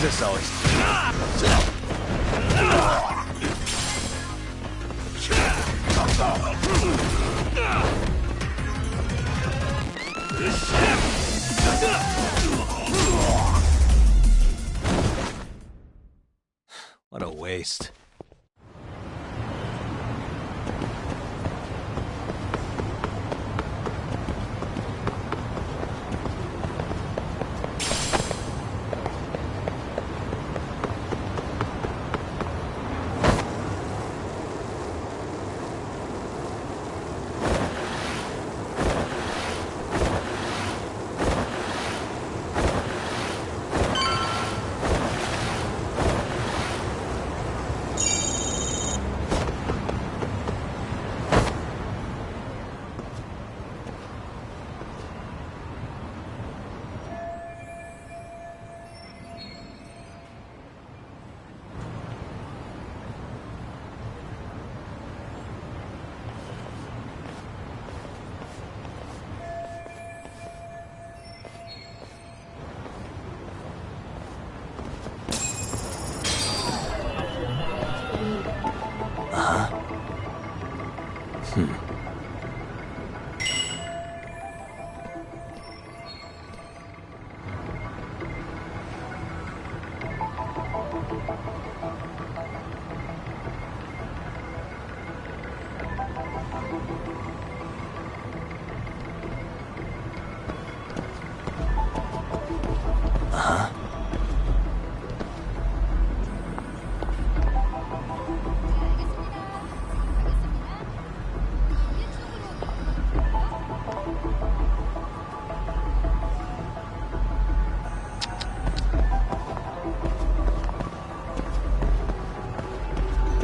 does this always? What a waste.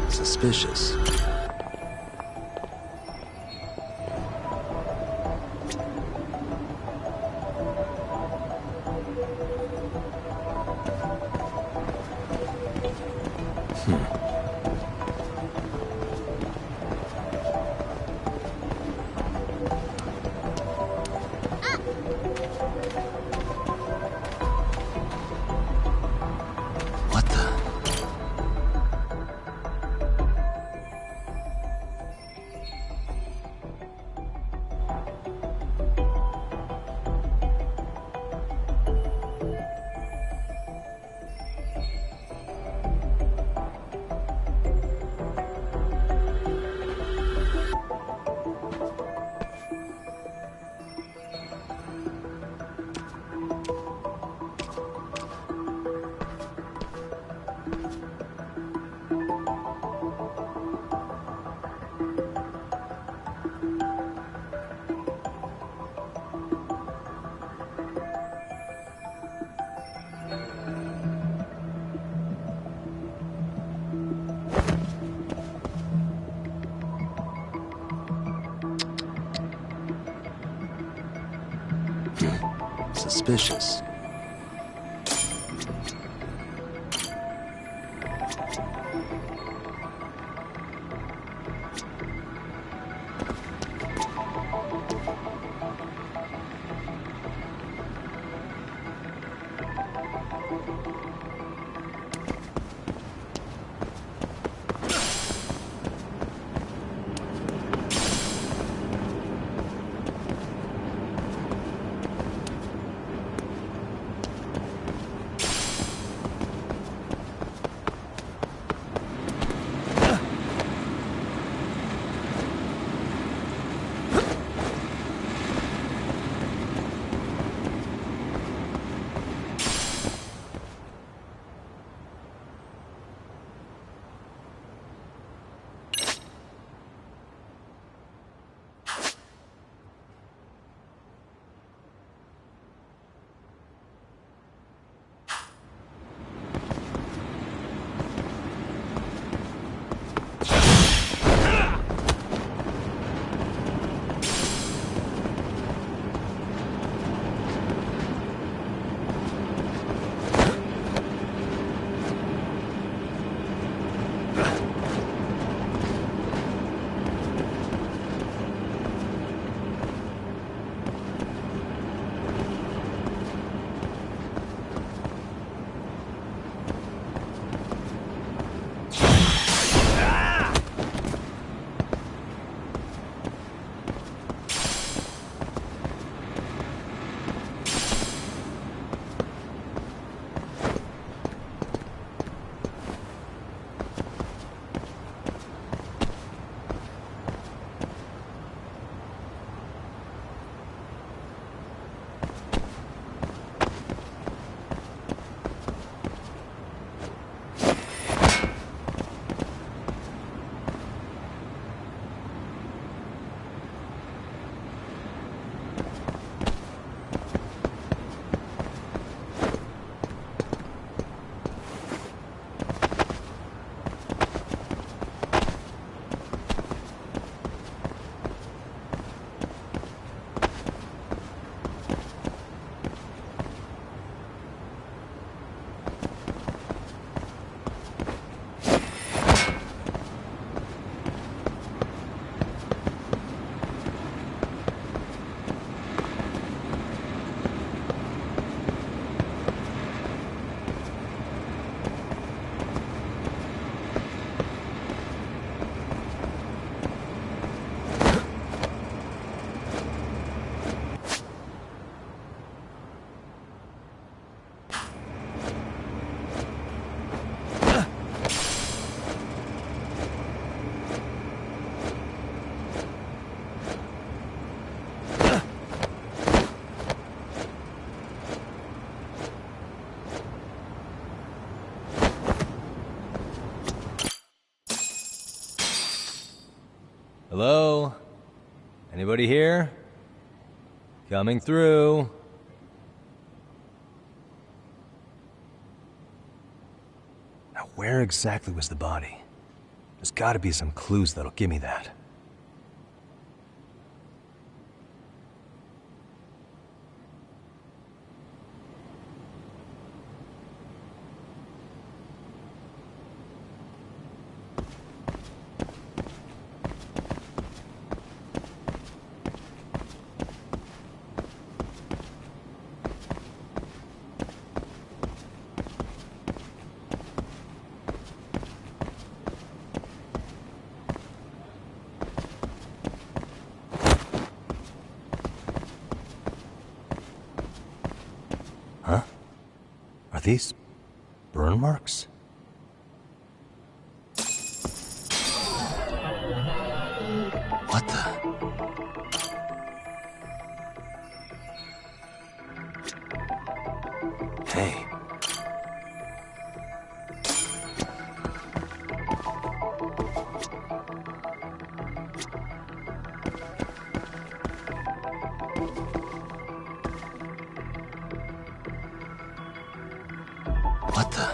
Suspicious. What the? Suspicious. Hello? Anybody here? Coming through. Now, where exactly was the body? There's gotta be some clues that'll give me that. Huh? Are these burn marks? What the? Hey. What the?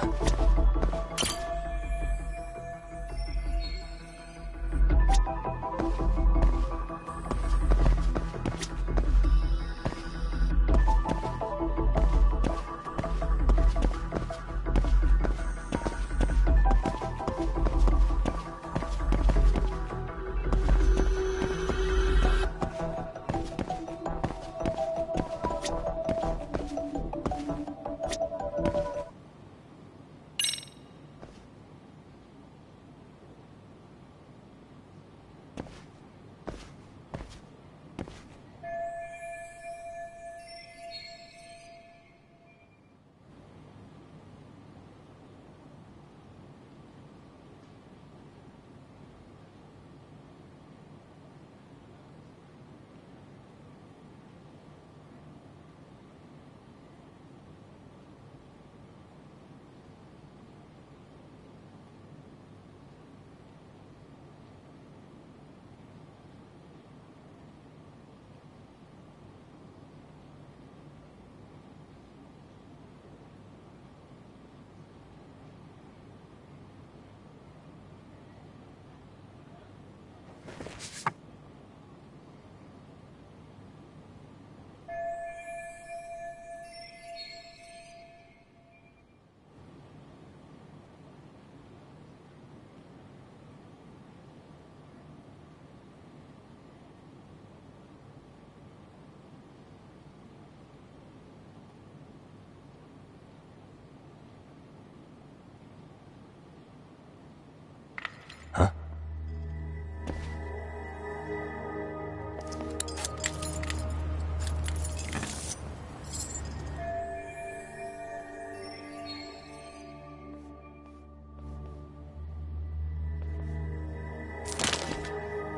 Huh?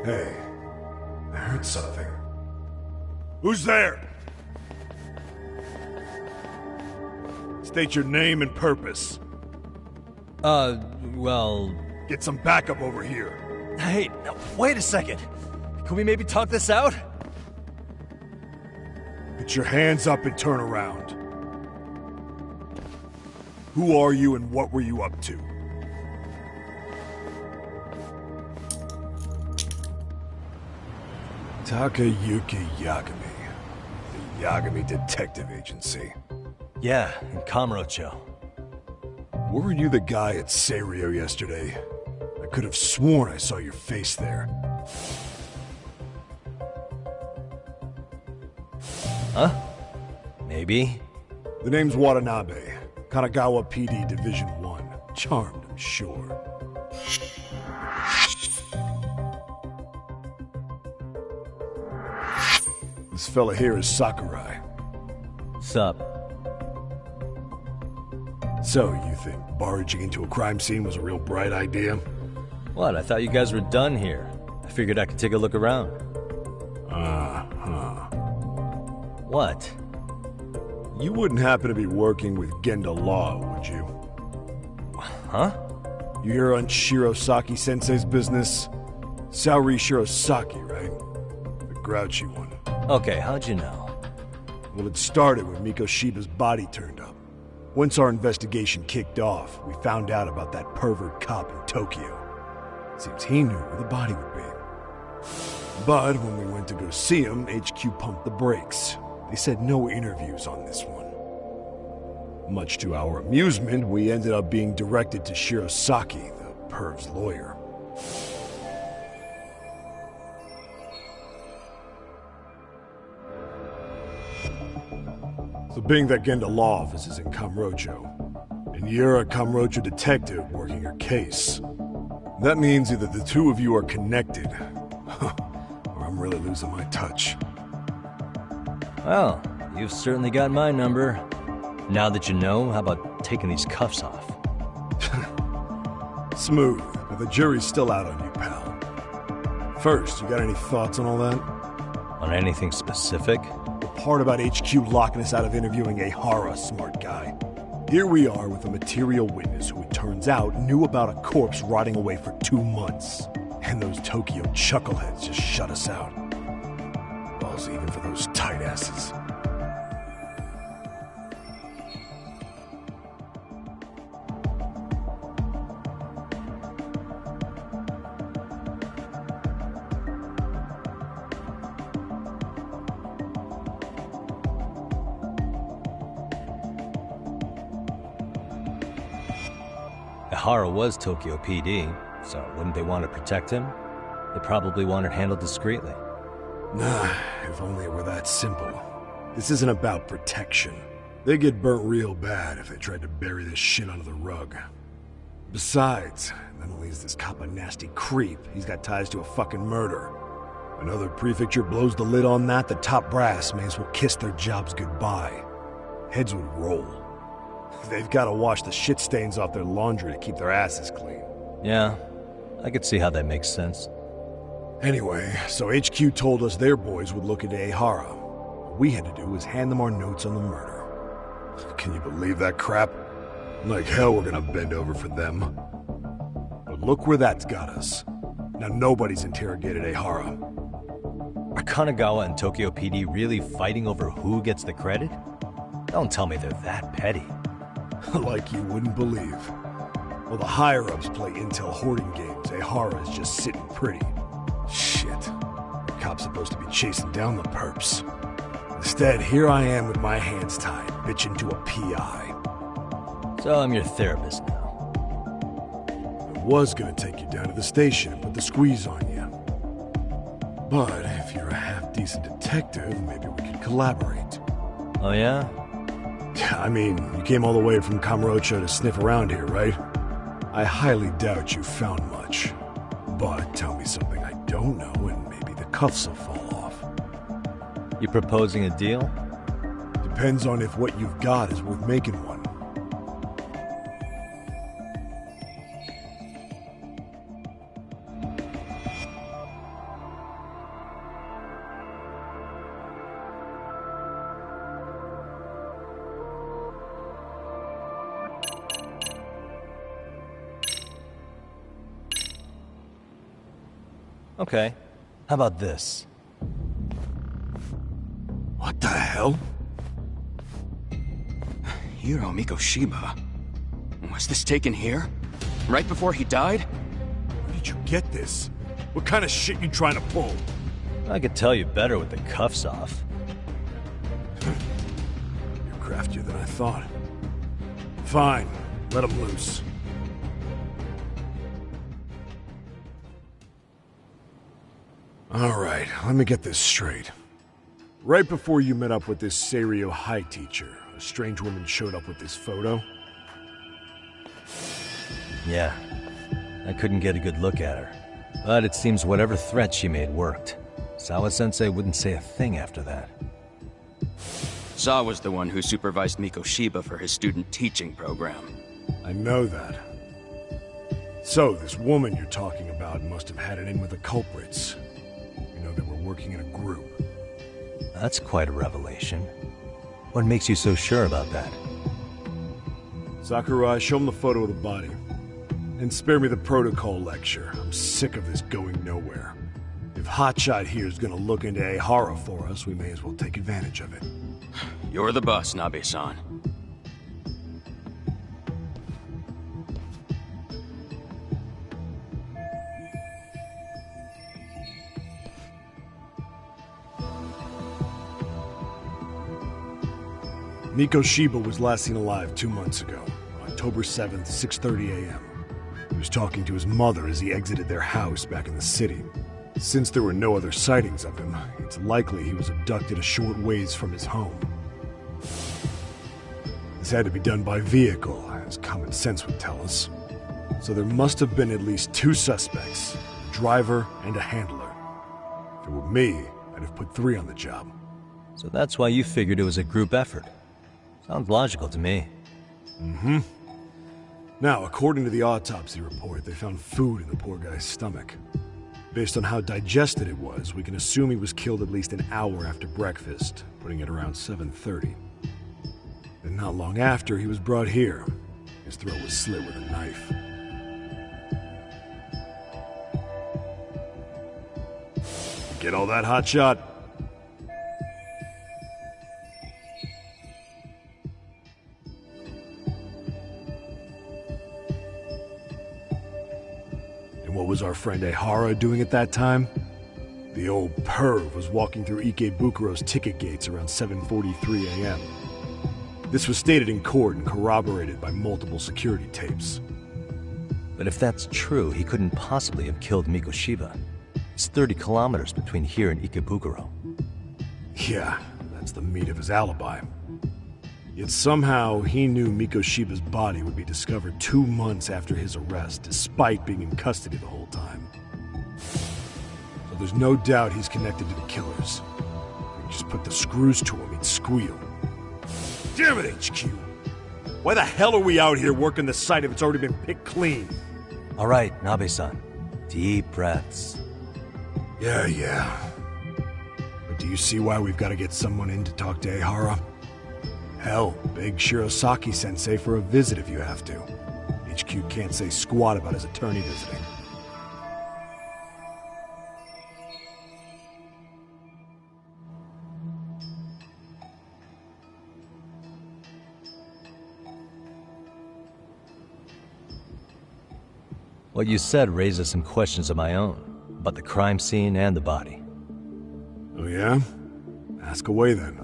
Hey, I heard something. Who's there? State your name and purpose. Well... Get some backup over here. Hey, now, wait a second. Can we maybe talk this out? Put your hands up and turn around. Who are you and what were you up to? Takayuki Yagami. The Yagami Detective Agency. Yeah, in Kamurocho. Were you the guy at Seiryo yesterday? I could have sworn I saw your face there. Huh? Maybe. The name's Watanabe. Kanagawa PD Division 1. Charmed, I'm sure. This fella here is Sakurai. Sup? So, you think barging into a crime scene was a real bright idea? What, I thought you guys were done here. I figured I could take a look around. Uh-huh. What? You wouldn't happen to be working with Genda Law, would you? Huh? You hear on Shirosaki-sensei's business? Saori Shirosaki, right? The grouchy one. Okay, how'd you know? Well, it started when Miko Shiba's body turned up. Once our investigation kicked off, we found out about that pervert cop in Tokyo. Seems he knew where the body would be. But when we went to go see him, HQ pumped the brakes. They said no interviews on this one. Much to our amusement, we ended up being directed to Shirosaki, the perv's lawyer. So being that Genda law office is in Kamurocho, and you're a Kamurocho detective working your case, that means either the two of you are connected, or I'm really losing my touch. Well, you've certainly got my number. Now that you know, how about taking these cuffs off? Smooth, but the jury's still out on you, pal. First, you got any thoughts on all that? On anything specific? The part about HQ locking us out of interviewing Ehara, smart guy. Here we are with a material witness who it turns out knew about a corpse rotting away for 2 months. And those Tokyo chuckleheads just shut us out. Balls even for those tight asses. Ehara was Tokyo PD, so wouldn't they want to protect him? They probably want it handled discreetly. Nah, if only it were that simple. This isn't about protection. They get burnt real bad if they tried to bury this shit under the rug. Besides, not only is this cop a nasty creep, he's got ties to a fucking murder. Another prefecture blows the lid on that, the top brass may as well kiss their jobs goodbye. Heads would roll. They've got to wash the shit stains off their laundry to keep their asses clean. Yeah, I could see how that makes sense. Anyway, so HQ told us their boys would look into Ehara. What we had to do was hand them our notes on the murder. Can you believe that crap? Like hell we're gonna bend over for them. But look where that's got us. Now nobody's interrogated Ehara. Are Kanagawa and Tokyo PD really fighting over who gets the credit? Don't tell me they're that petty. Like you wouldn't believe. While the higher-ups play intel hoarding games, Ehara is just sitting pretty. Shit. The cop's supposed to be chasing down the perps. Instead, here I am with my hands tied, bitching to a PI. So I'm your therapist now. I was gonna take you down to the station and put the squeeze on you. But if you're a half-decent detective, maybe we could collaborate. Oh yeah? I mean, you came all the way from Kamurocho to sniff around here, right? I highly doubt you found much. But tell me something I don't know and maybe the cuffs will fall off. You proposing a deal? Depends on if what you've got is worth making one. Okay. How about this? What the hell? Hiro Mikoshiba. Was this taken here? Right before he died? Where did you get this? What kind of shit you trying to pull? I could tell you better with the cuffs off. You're craftier than I thought. Fine, let him loose. Alright, let me get this straight. Right before you met up with this Seiryo High teacher, a strange woman showed up with this photo? Yeah. I couldn't get a good look at her. But it seems whatever threat she made worked. Sawa-sensei wouldn't say a thing after that. Sawa's the one who supervised Mikoshiba for his student teaching program. I know that. So, this woman you're talking about must have had it in with the culprits. You know, they were working in a group. That's quite a revelation. What makes you so sure about that? Sakurai, show him the photo of the body. And spare me the protocol lecture. I'm sick of this going nowhere. If Hotshot here is gonna look into Ehara for us, we may as well take advantage of it. You're the boss, Nabe-san. Miko Shiba was last seen alive 2 months ago, on October 7th, 6:30 a.m. He was talking to his mother as he exited their house back in the city. Since there were no other sightings of him, it's likely he was abducted a short ways from his home. This had to be done by vehicle, as common sense would tell us. So there must have been at least 2 suspects, a driver and a handler. If it were me, I'd have put 3 on the job. So that's why you figured it was a group effort. Sounds logical to me. Mm-hmm. Now, according to the autopsy report, they found food in the poor guy's stomach. Based on how digested it was, we can assume he was killed at least an hour after breakfast, putting it around 7:30. And not long after, he was brought here. His throat was slit with a knife. Get all that, Hotshot? What was our friend Ehara doing at that time? The old perv was walking through Ikebukuro's ticket gates around 7:43 a.m. This was stated in court and corroborated by multiple security tapes. But if that's true, he couldn't possibly have killed Miko Shiba. It's 30 kilometers between here and Ikebukuro. Yeah, that's the meat of his alibi. Yet somehow he knew Miko Shiba's body would be discovered 2 months after his arrest, despite being in custody the whole time. So there's no doubt he's connected to the killers. If we just put the screws to him, he'd squeal. Damn it, HQ! Why the hell are we out here working the site if it's already been picked clean? All right, Nabe-san. Deep breaths. Yeah. But do you see why we've got to get someone in to talk to Ehara? Hell, beg Shirosaki-sensei for a visit if you have to. HQ can't say squat about his attorney visiting. What you said raises some questions of my own, about the crime scene and the body. Oh yeah? Ask away then.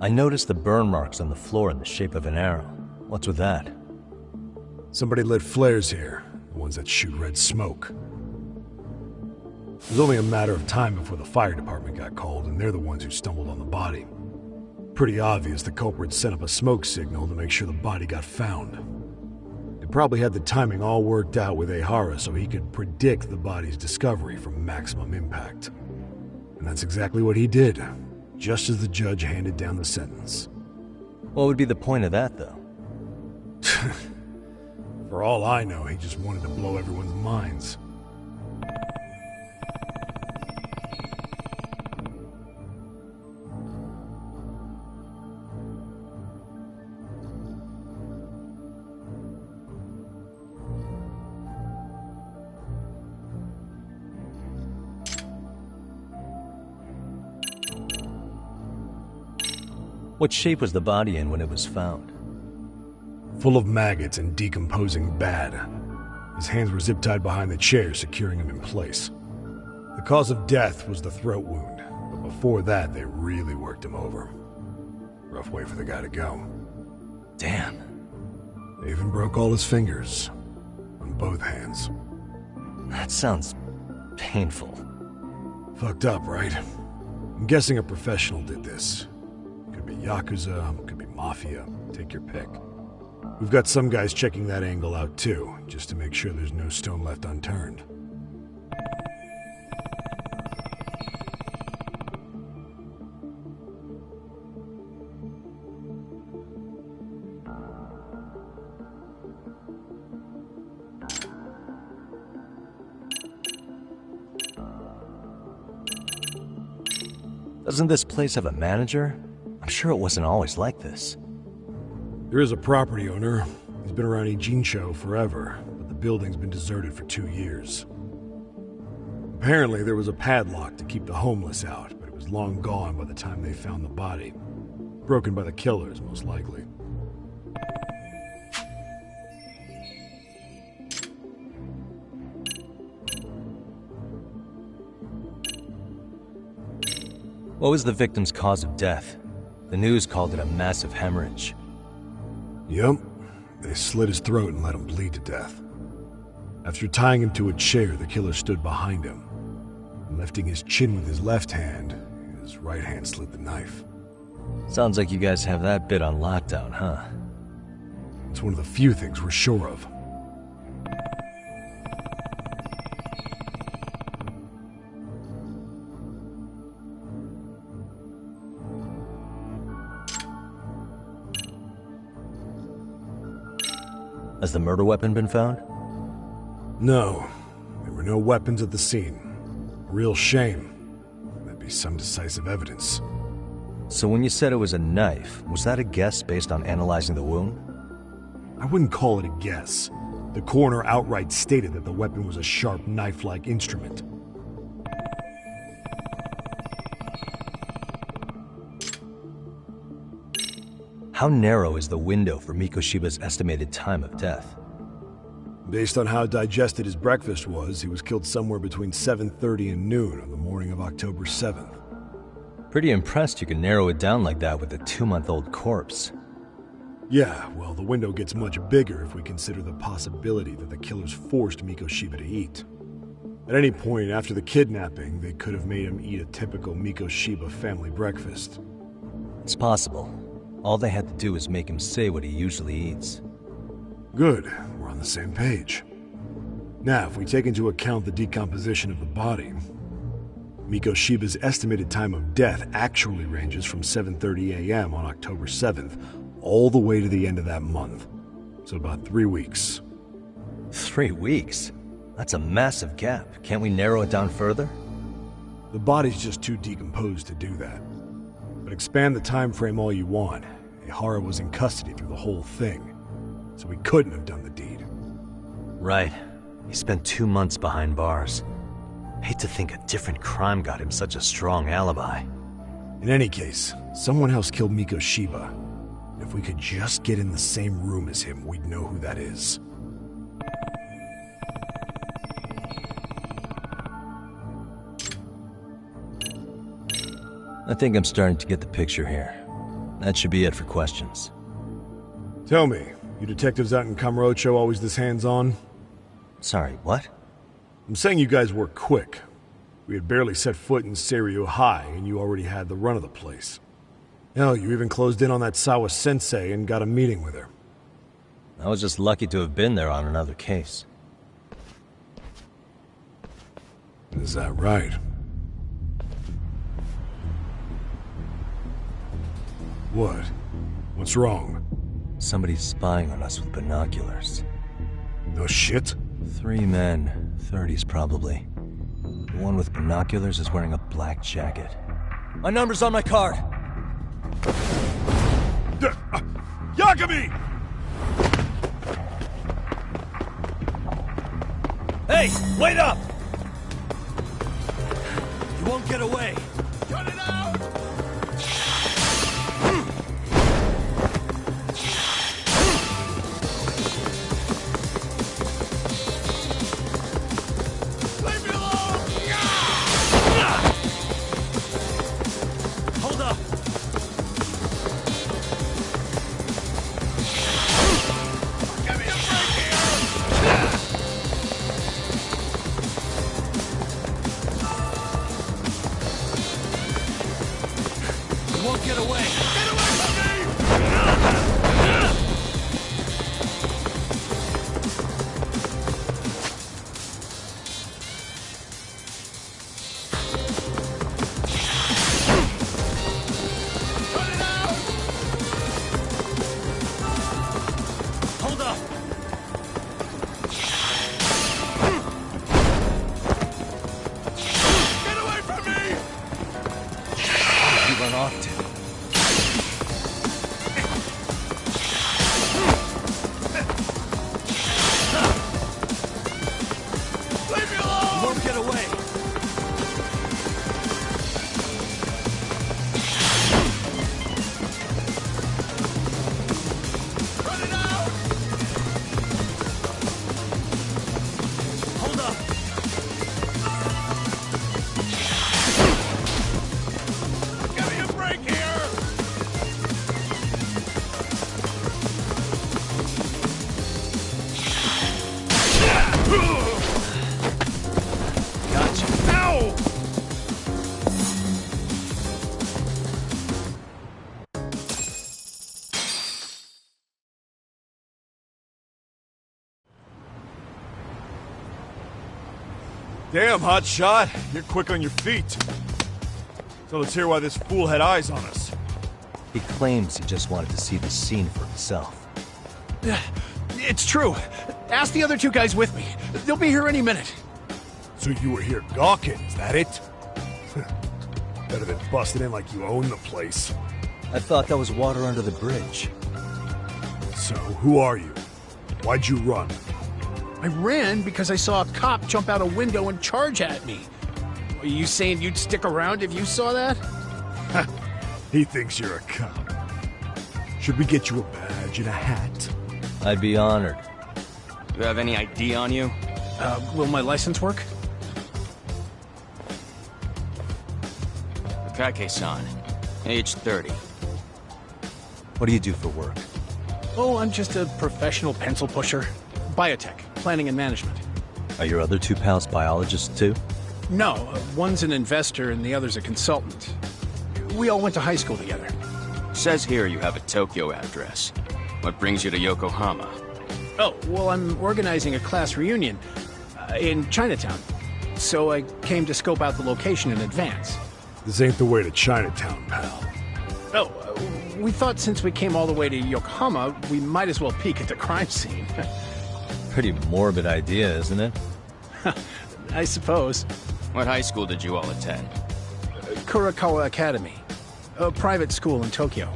I noticed the burn marks on the floor in the shape of an arrow. What's with that? Somebody lit flares here, the ones that shoot red smoke. It was only a matter of time before the fire department got called, and they're the ones who stumbled on the body. Pretty obvious the culprit set up a smoke signal to make sure the body got found. They probably had the timing all worked out with Ehara so he could predict the body's discovery from maximum impact. And that's exactly what he did, just as the judge handed down the sentence. What would be the point of that, though? For all I know, he just wanted to blow everyone's minds. What shape was the body in when it was found? Full of maggots and decomposing bad. His hands were zip-tied behind the chair, securing him in place. The cause of death was the throat wound, but before that, they really worked him over. Rough way for the guy to go. Damn. They even broke all his fingers. On both hands. That sounds painful. Fucked up, right? I'm guessing a professional did this. Could be Yakuza, could be Mafia, take your pick. We've got some guys checking that angle out too, just to make sure there's no stone left unturned. Doesn't this place have a manager? I'm sure it wasn't always like this. There is a property owner. He's been around Ijincho forever, but the building's been deserted for 2 years. Apparently, there was a padlock to keep the homeless out, but it was long gone by the time they found the body. Broken by the killers, most likely. What was the victim's cause of death? The news called it a massive hemorrhage. Yep. They slit his throat and let him bleed to death. After tying him to a chair, the killer stood behind him. And lifting his chin with his left hand, his right hand slid the knife. Sounds like you guys have that bit on lockdown, huh? It's one of the few things we're sure of. Has the murder weapon been found? No. There were no weapons at the scene. A real shame. That'd be some decisive evidence. So when you said it was a knife, was that a guess based on analyzing the wound? I wouldn't call it a guess. The coroner outright stated that the weapon was a sharp knife-like instrument. How narrow is the window for Mikoshiba's estimated time of death? Based on how digested his breakfast was, he was killed somewhere between 7:30 and noon on the morning of October 7th. Pretty impressed you can narrow it down like that with a 2-month-old corpse. Yeah, well, the window gets much bigger if we consider the possibility that the killers forced Mikoshiba to eat. At any point after the kidnapping, they could have made him eat a typical Mikoshiba family breakfast. It's possible. All they had to do was make him say what he usually eats. Good, we're on the same page. Now, if we take into account the decomposition of the body, Mikoshiba's estimated time of death actually ranges from 7:30 a.m. on October 7th all the way to the end of that month. So about 3 weeks. 3 weeks? That's a massive gap. Can't we narrow it down further? The body's just too decomposed to do that. But expand the time frame all you want. Ihara was in custody through the whole thing, so he couldn't have done the deed. Right. He spent 2 months behind bars. Hate to think a different crime got him such a strong alibi. In any case, someone else killed Mikoshiba. If we could just get in the same room as him, we'd know who that is. I think I'm starting to get the picture here. That should be it for questions. Tell me, you detectives out in Kamurocho always this hands-on? Sorry, what? I'm saying you guys work quick. We had barely set foot in Seiryu High, and you already had the run of the place. Hell, you even closed in on that Sawa-sensei and got a meeting with her. I was just lucky to have been there on another case. Is that right? What? What's wrong? Somebody's spying on us with binoculars. No shit? 3 men, 30s probably. The one with binoculars is wearing a black jacket. My number's on my card! Yakami! Hey, wait up! You won't get away! Cut it out! Leave me alone! Hold up! Give me a break here! You won't get away! Get away from me! Cut it out! Hold up! Get away from me! off to? Leave me alone! You won't get away! Run it out! Hold up! Give me a break here! Gotcha. Ow! Damn, hotshot. You're quick on your feet. So let's hear why this fool had eyes on us. He claims he just wanted to see the scene for himself. It's true. Ask the other two guys with me. They'll be here any minute. So you were here gawking, is that it? Better than busting in like you own the place. I thought that was water under the bridge. So, who are you? Why'd you run? I ran because I saw a cop jump out a window and charge at me. Are you saying you'd stick around if you saw that? He thinks you're a cop. Should we get you a badge and a hat? I'd be honored. You have any ID on you? Will my license work? Kake-san, age 30. What do you do for work? Oh, I'm just a professional pencil pusher. Biotech, planning and management. Are your other two pals biologists too? No, one's an investor and the other's a consultant. We all went to high school together. Says here you have a Tokyo address. What brings you to Yokohama? Oh, well, I'm organizing a class reunion in Chinatown. So I came to scope out the location in advance. This ain't the way to Chinatown, pal. Oh, we thought since we came all the way to Yokohama, we might as well peek at the crime scene. Pretty morbid idea, isn't it? I suppose. What high school did you all attend? Kurakawa Academy, a private school in Tokyo.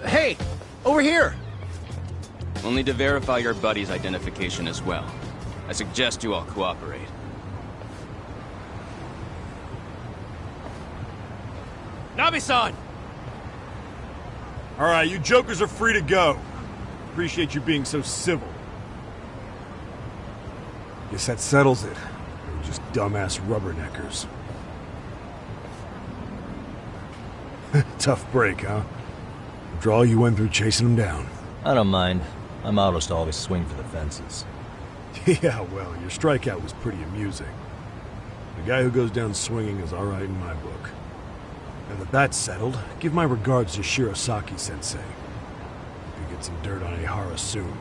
Hey, over here! We'll need to verify your buddy's identification as well. I suggest you all cooperate. Nabi-san! Alright, you jokers are free to go. Appreciate you being so civil. Guess that settles it. We're just dumbass rubberneckers. Tough break, huh? After all you went through chasing them down. I don't mind. I'm autos to always swing for the fences. Yeah, well, your strikeout was pretty amusing. The guy who goes down swinging is alright in my book. Now that that's settled, give my regards to Shirosaki-sensei. Hope you get some dirt on Ihara soon.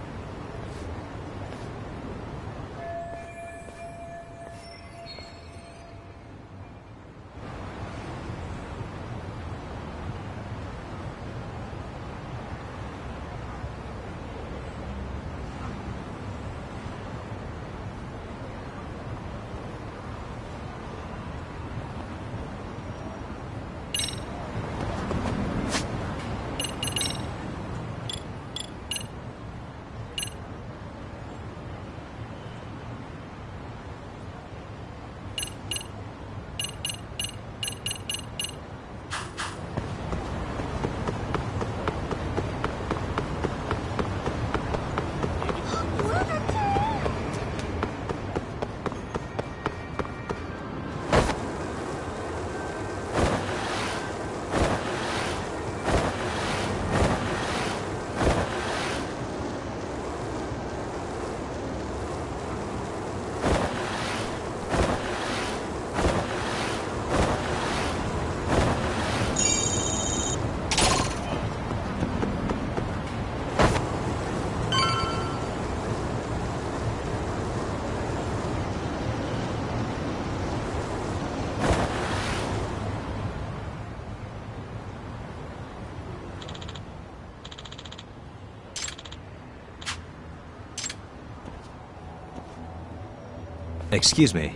Excuse me.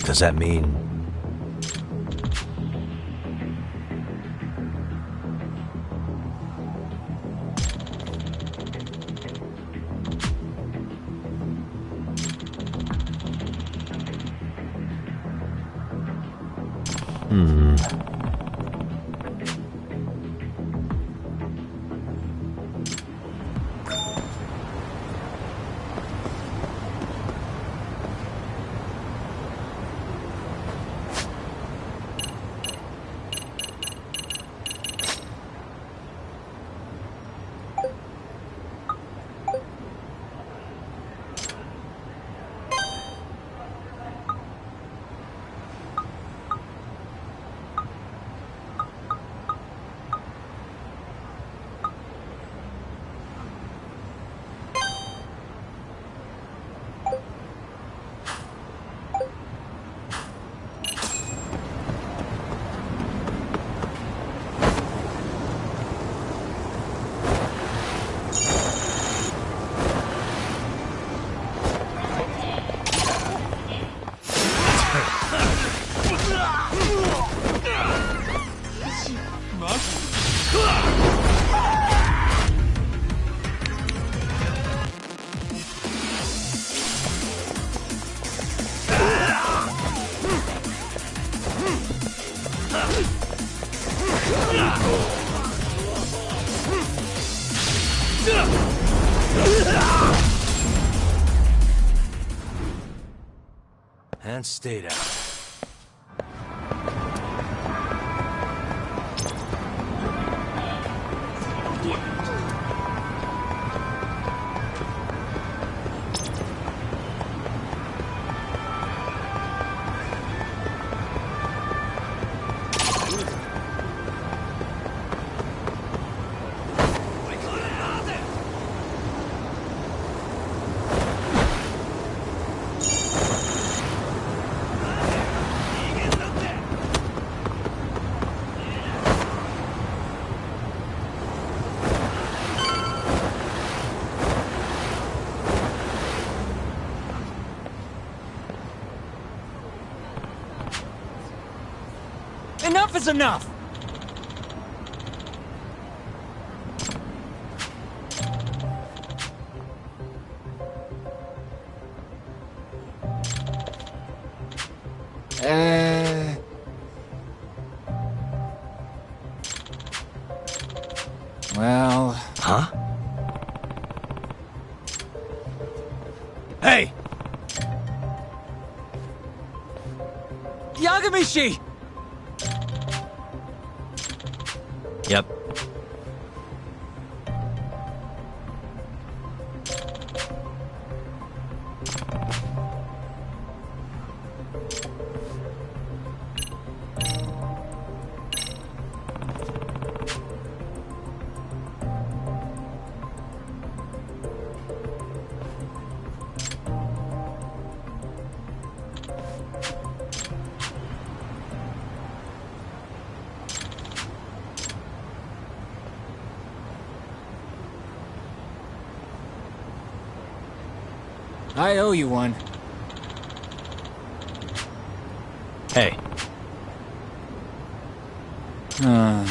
Does that mean... And stay down. Enough is enough! Well... Huh? Hey! Yagamishi! Yep. I owe you one. Hey. Hmm?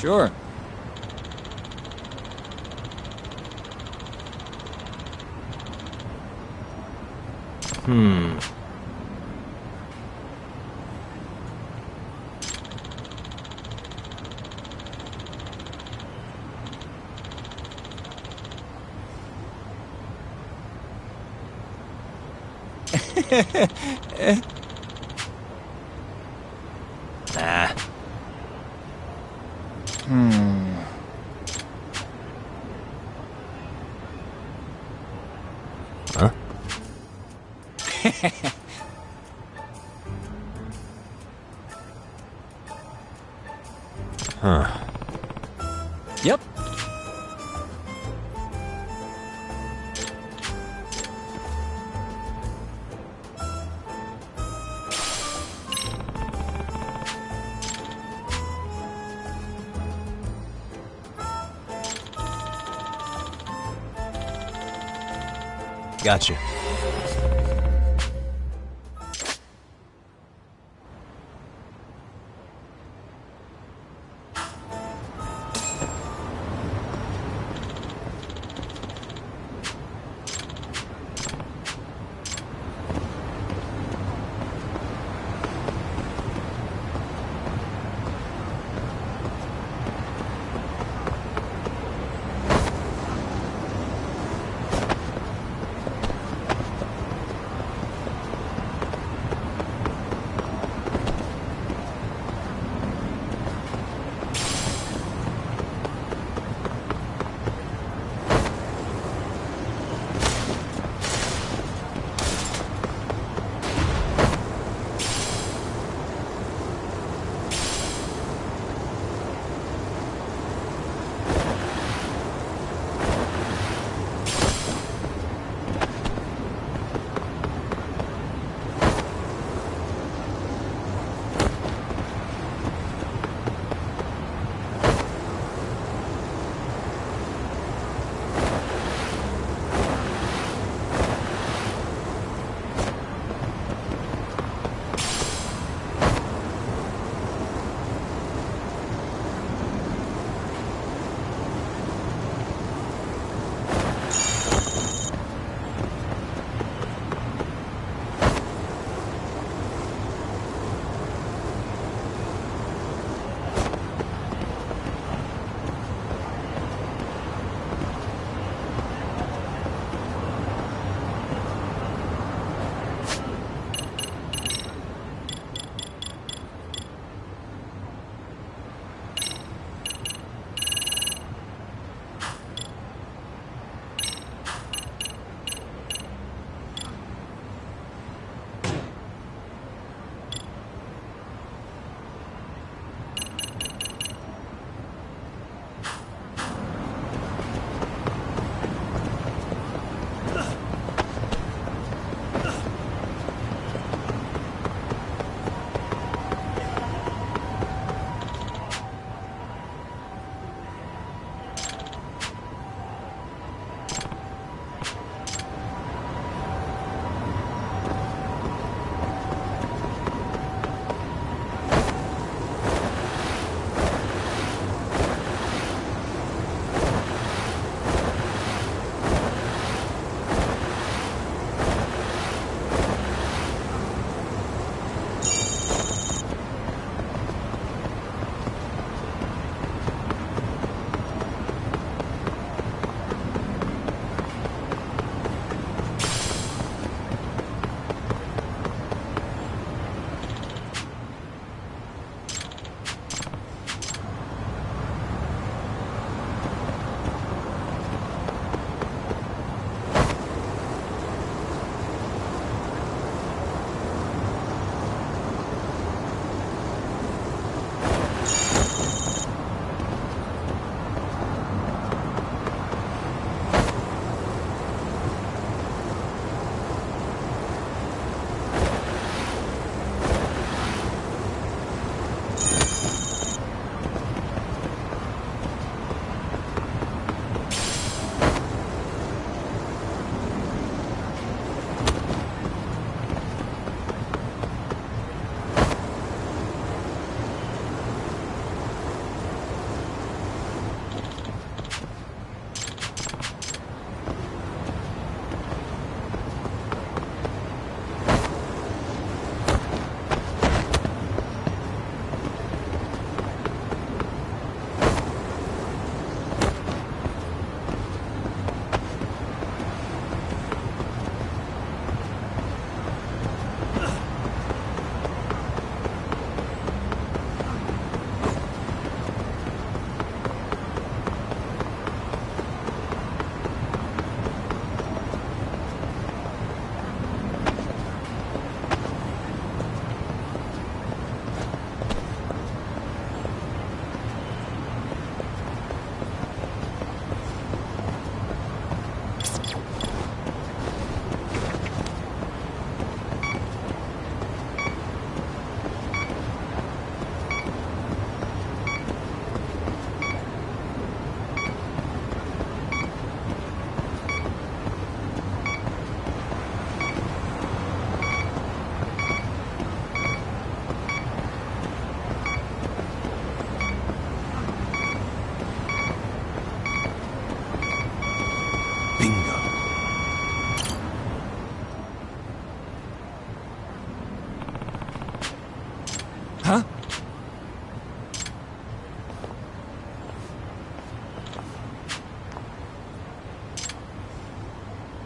Sure. Nah. Huh? Huh. Yep. Gotcha.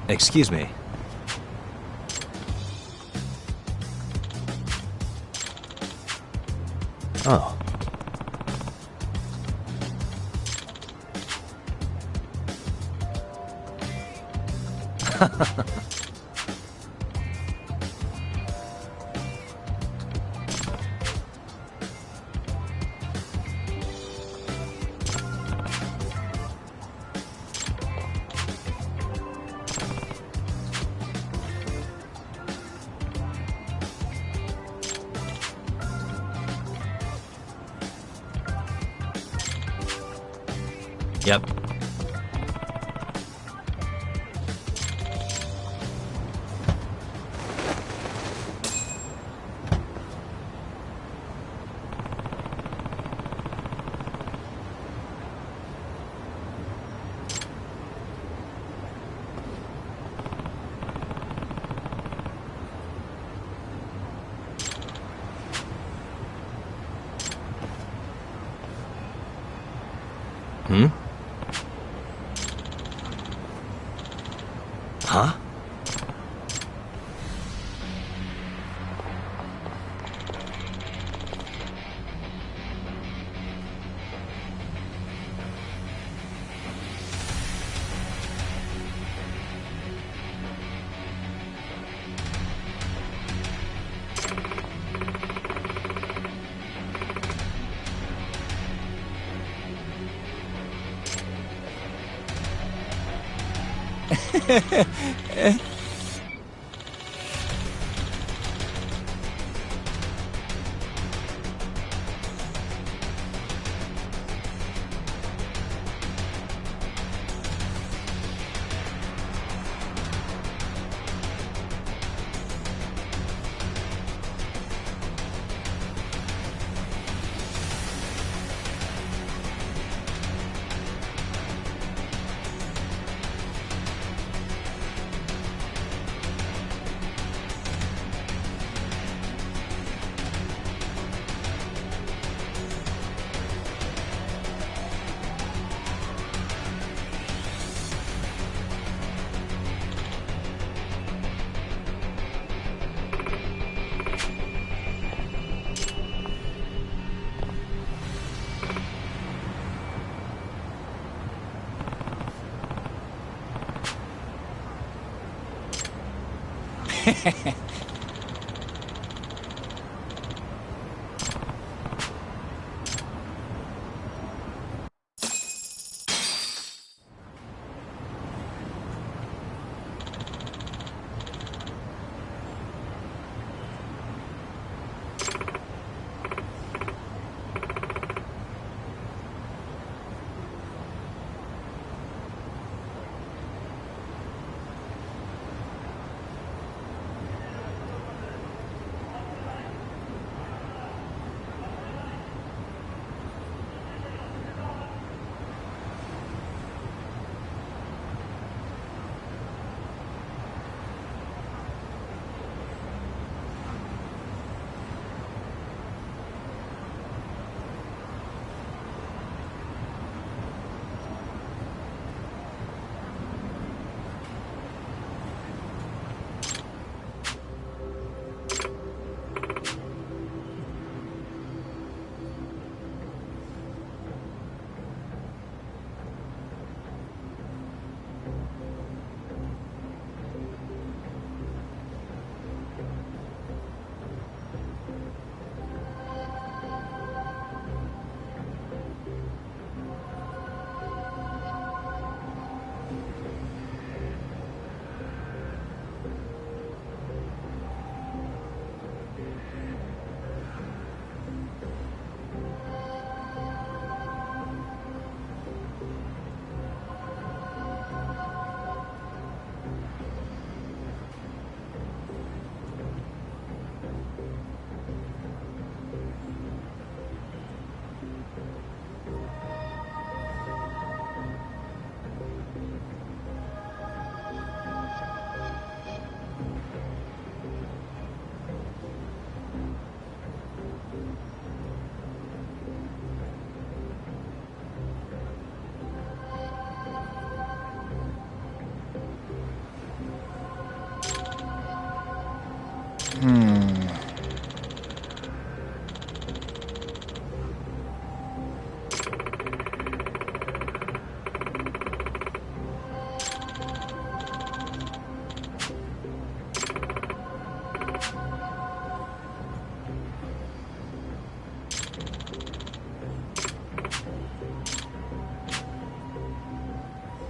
Excuse me. Oh. Yep. Hmm? Huh?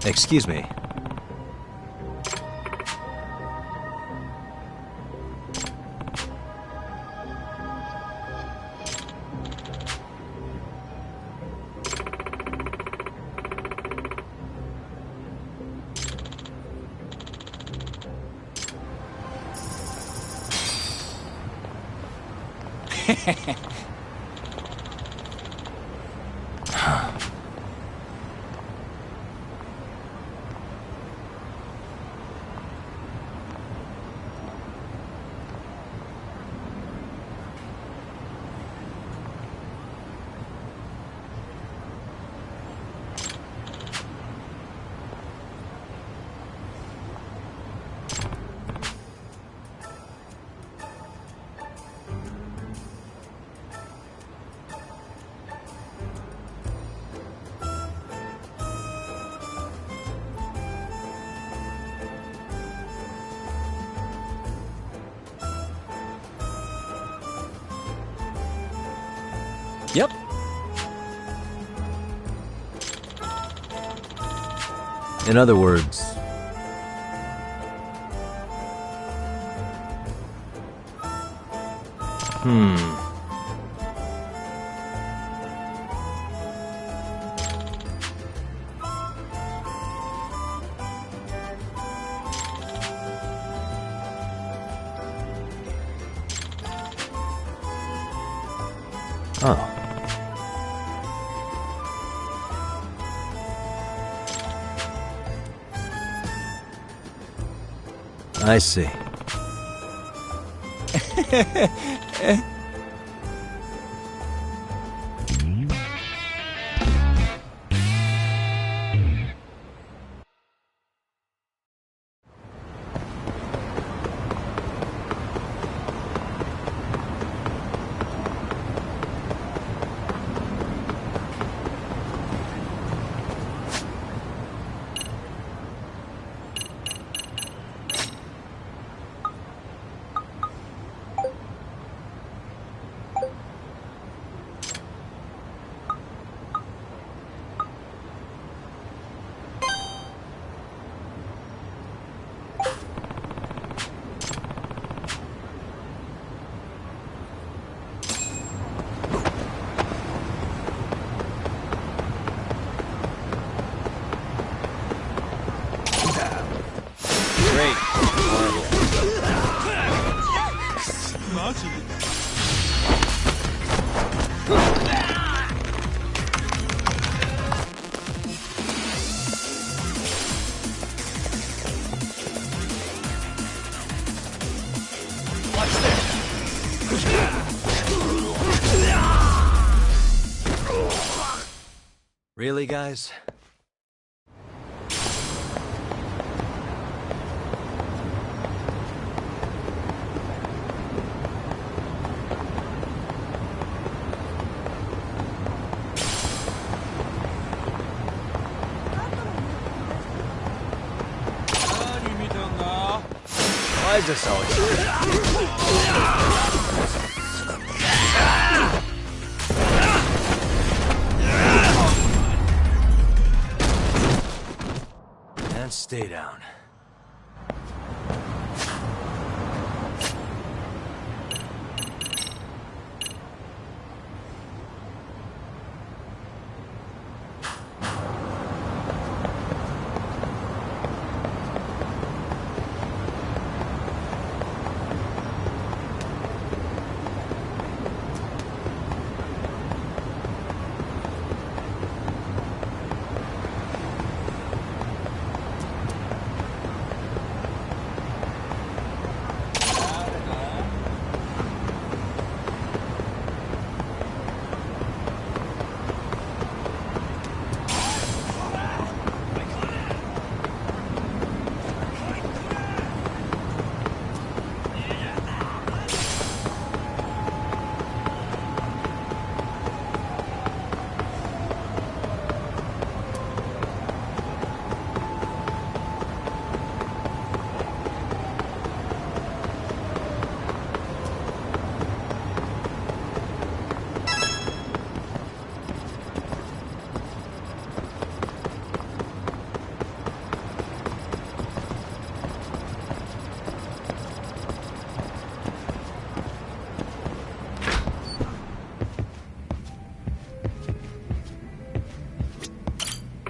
Excuse me. Yep. In other words... Oh. I see. Really, guys? Why is this always... And stay down.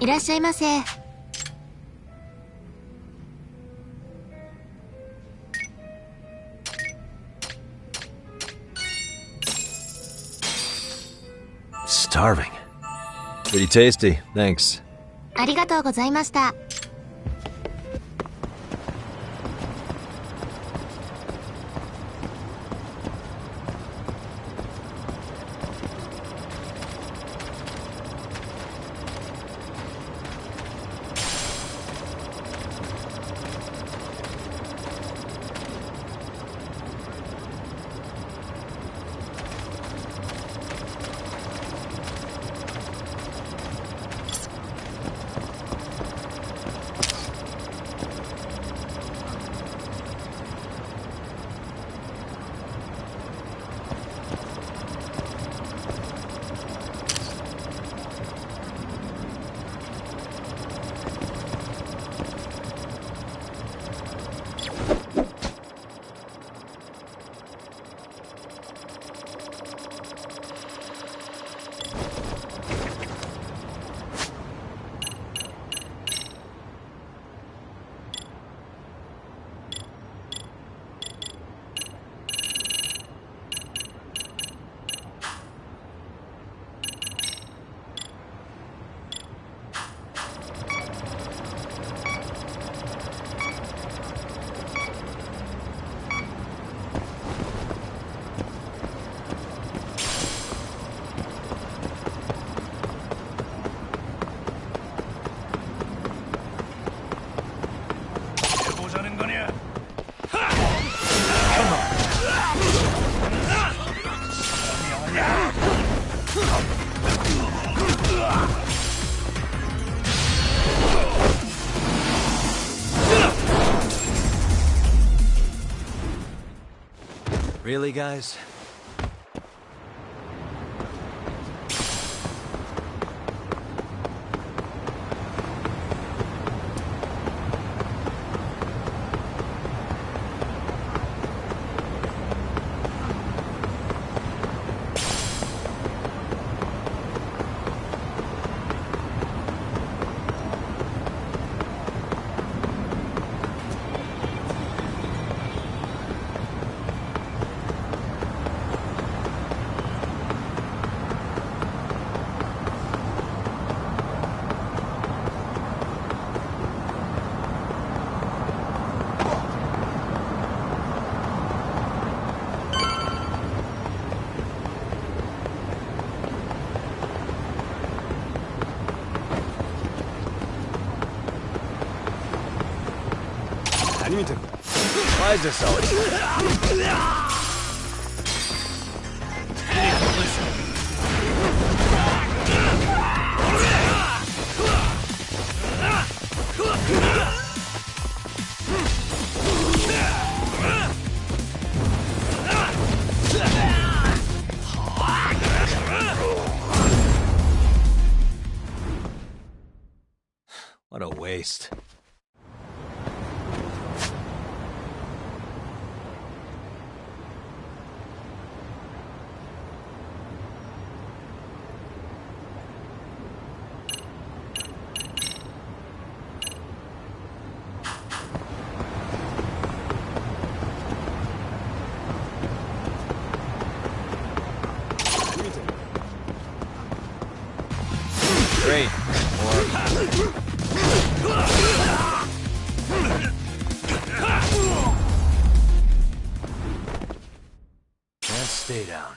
らっしゃいませ。Starving. Pretty tasty, thanks. ありがとうございました。Really, guys? Why is this always... What a waste. Great. Can't stay down.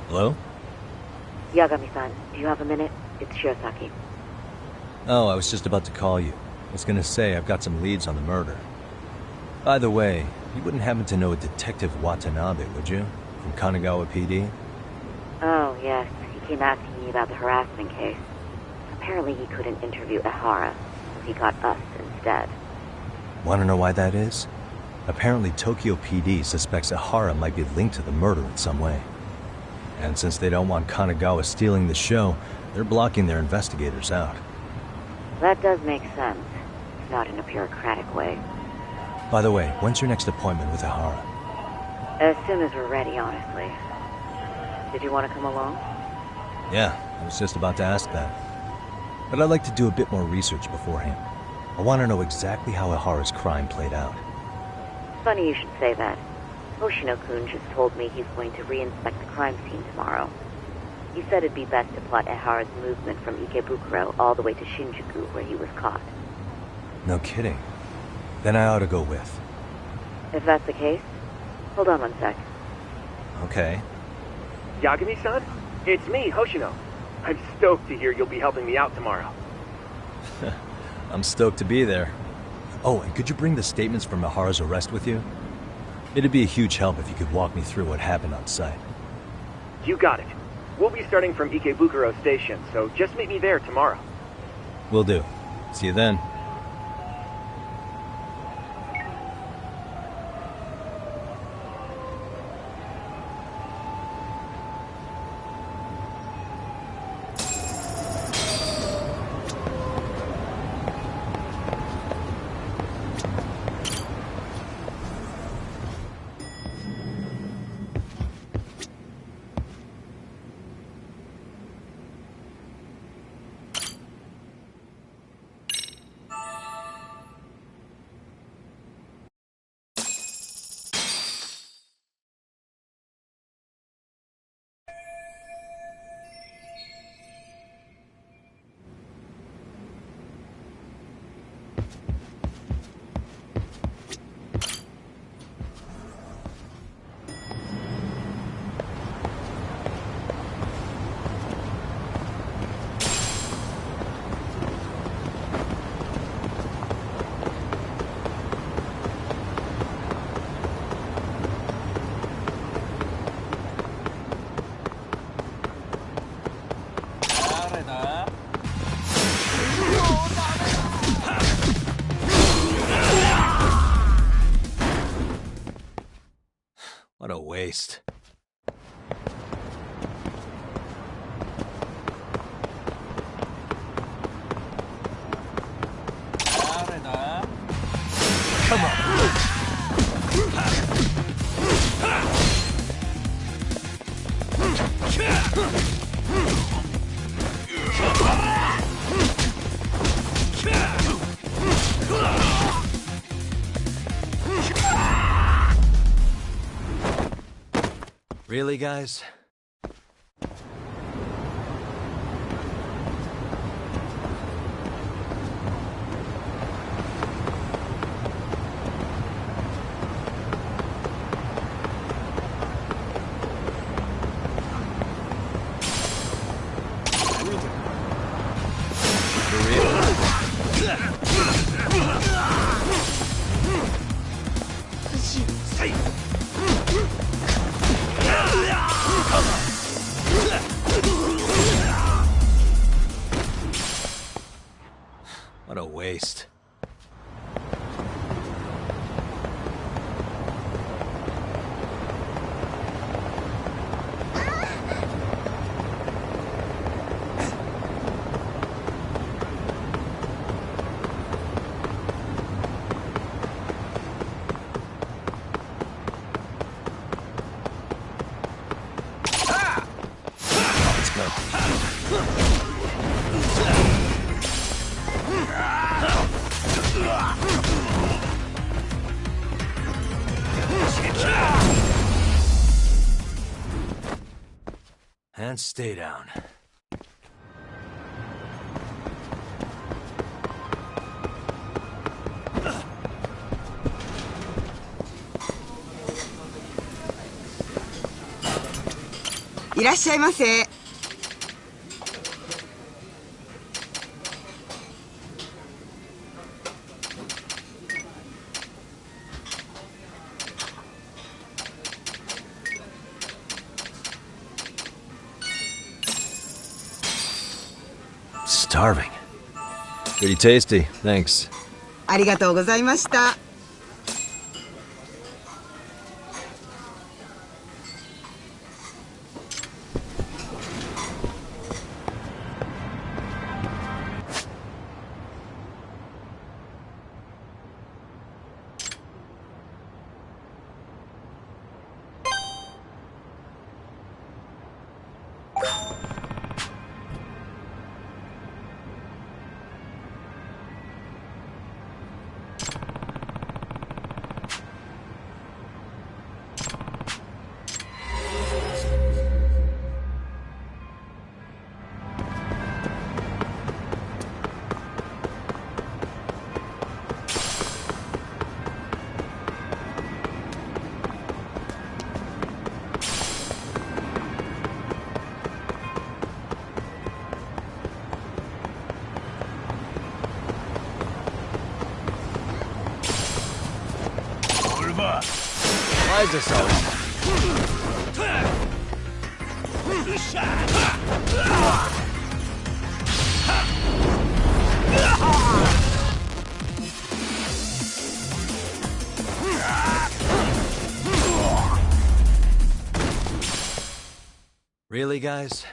Hello? Yagami-san, do you have a minute? It's Shirosaki. Oh, I was just about to call you. I was gonna say I've got some leads on the murder. By the way, you wouldn't happen to know a Detective Watanabe, would you? From Kanagawa PD? Oh, yes. He came asking me about the harassment case. Apparently he couldn't interview Ehara, so he got us instead. Want to know why that is? Apparently Tokyo PD suspects Ehara might be linked to the murder in some way. And since they don't want Kanagawa stealing the show, they're blocking their investigators out. That does make sense. Not in a bureaucratic way. By the way, when's your next appointment with Ehara? As soon as we're ready, honestly. Did you want to come along? Yeah, I was just about to ask that. But I'd like to do a bit more research beforehand. I want to know exactly how Ehara's crime played out. Funny you should say that. Hoshino-kun just told me he's going to re-inspect the crime scene tomorrow. He said it'd be best to plot Ehara's movement from Ikebukuro all the way to Shinjuku, where he was caught. No kidding. Then I ought to go with. If that's the case, hold on one sec. Okay. Yagami-san? It's me, Hoshino. I'm stoked to hear you'll be helping me out tomorrow. I'm stoked to be there. Oh, and could you bring the statements from Ehara's arrest with you? It'd be a huge help if you could walk me through what happened on site. You got it. We'll be starting from Ikebukuro Station, so just meet me there tomorrow. Will do. See you then. What a waste. Come on. Really, guys? For real? What a waste. Let's go. And stay down. いらっしゃいませ。Starving. Pretty tasty, thanks. ありがとうございました。Why is this always... Really, guys?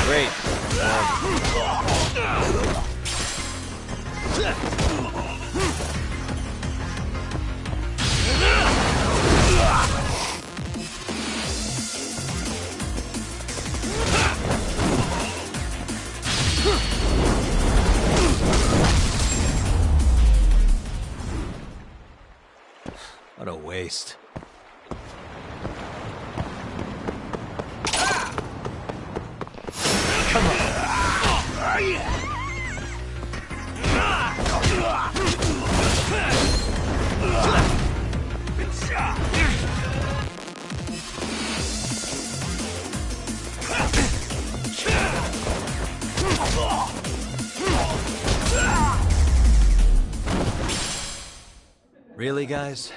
Great. What a waste. Really, guys?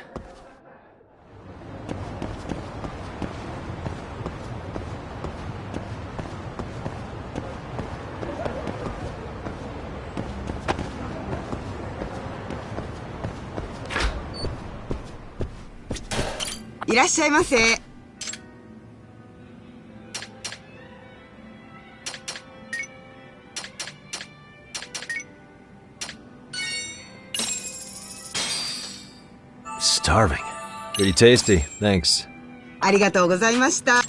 いらっしゃいませ。Starving. Pretty tasty, thanks. ありがとうございました。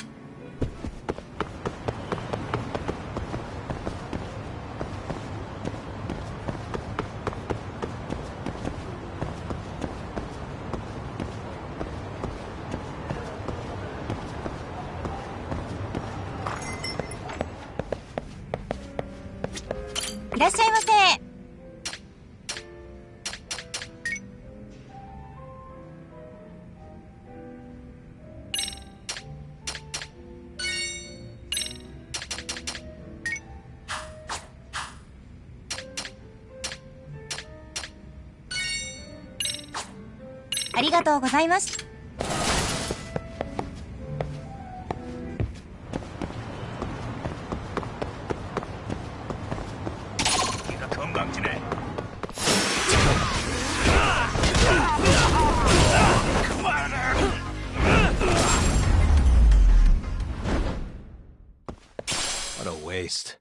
いらっしゃいませ。ありがとうございます。What a waste.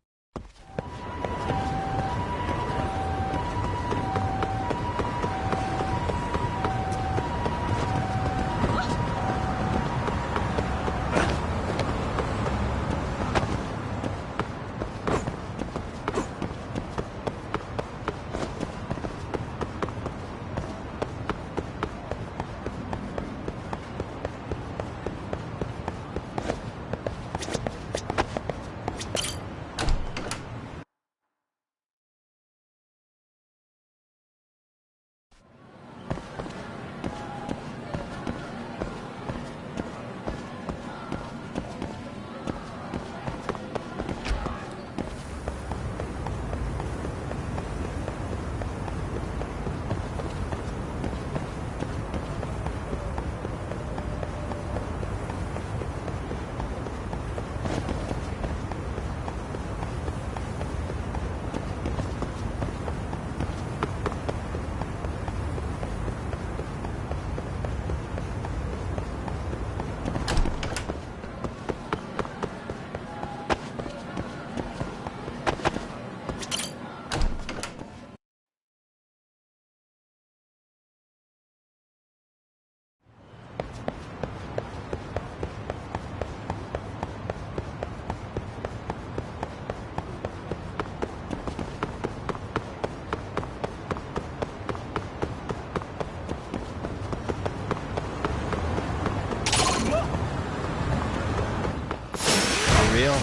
Real?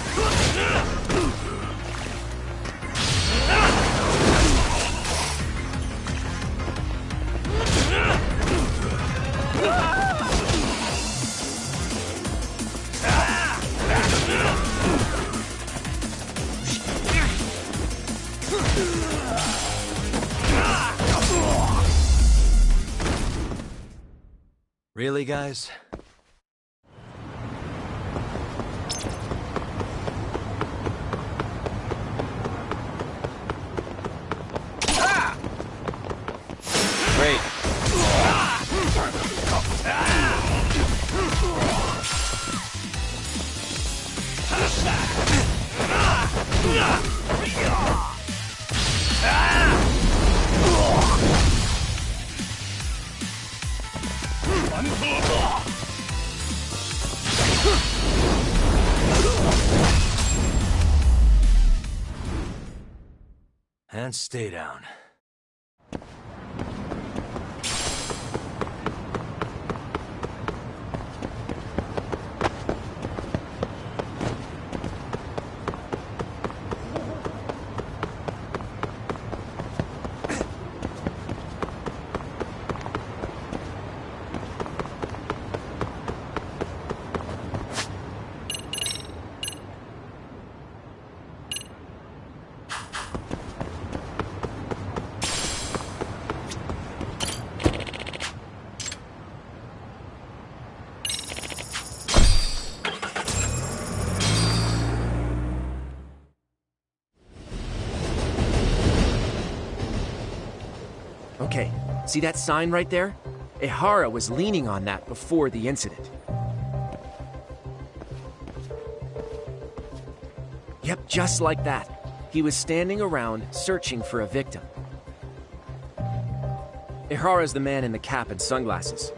Really, guys? Great. And stay down. Okay, see that sign right there? Ihara was leaning on that before the incident. Yep, just like that. He was standing around searching for a victim. Ihara's the man in the cap and sunglasses.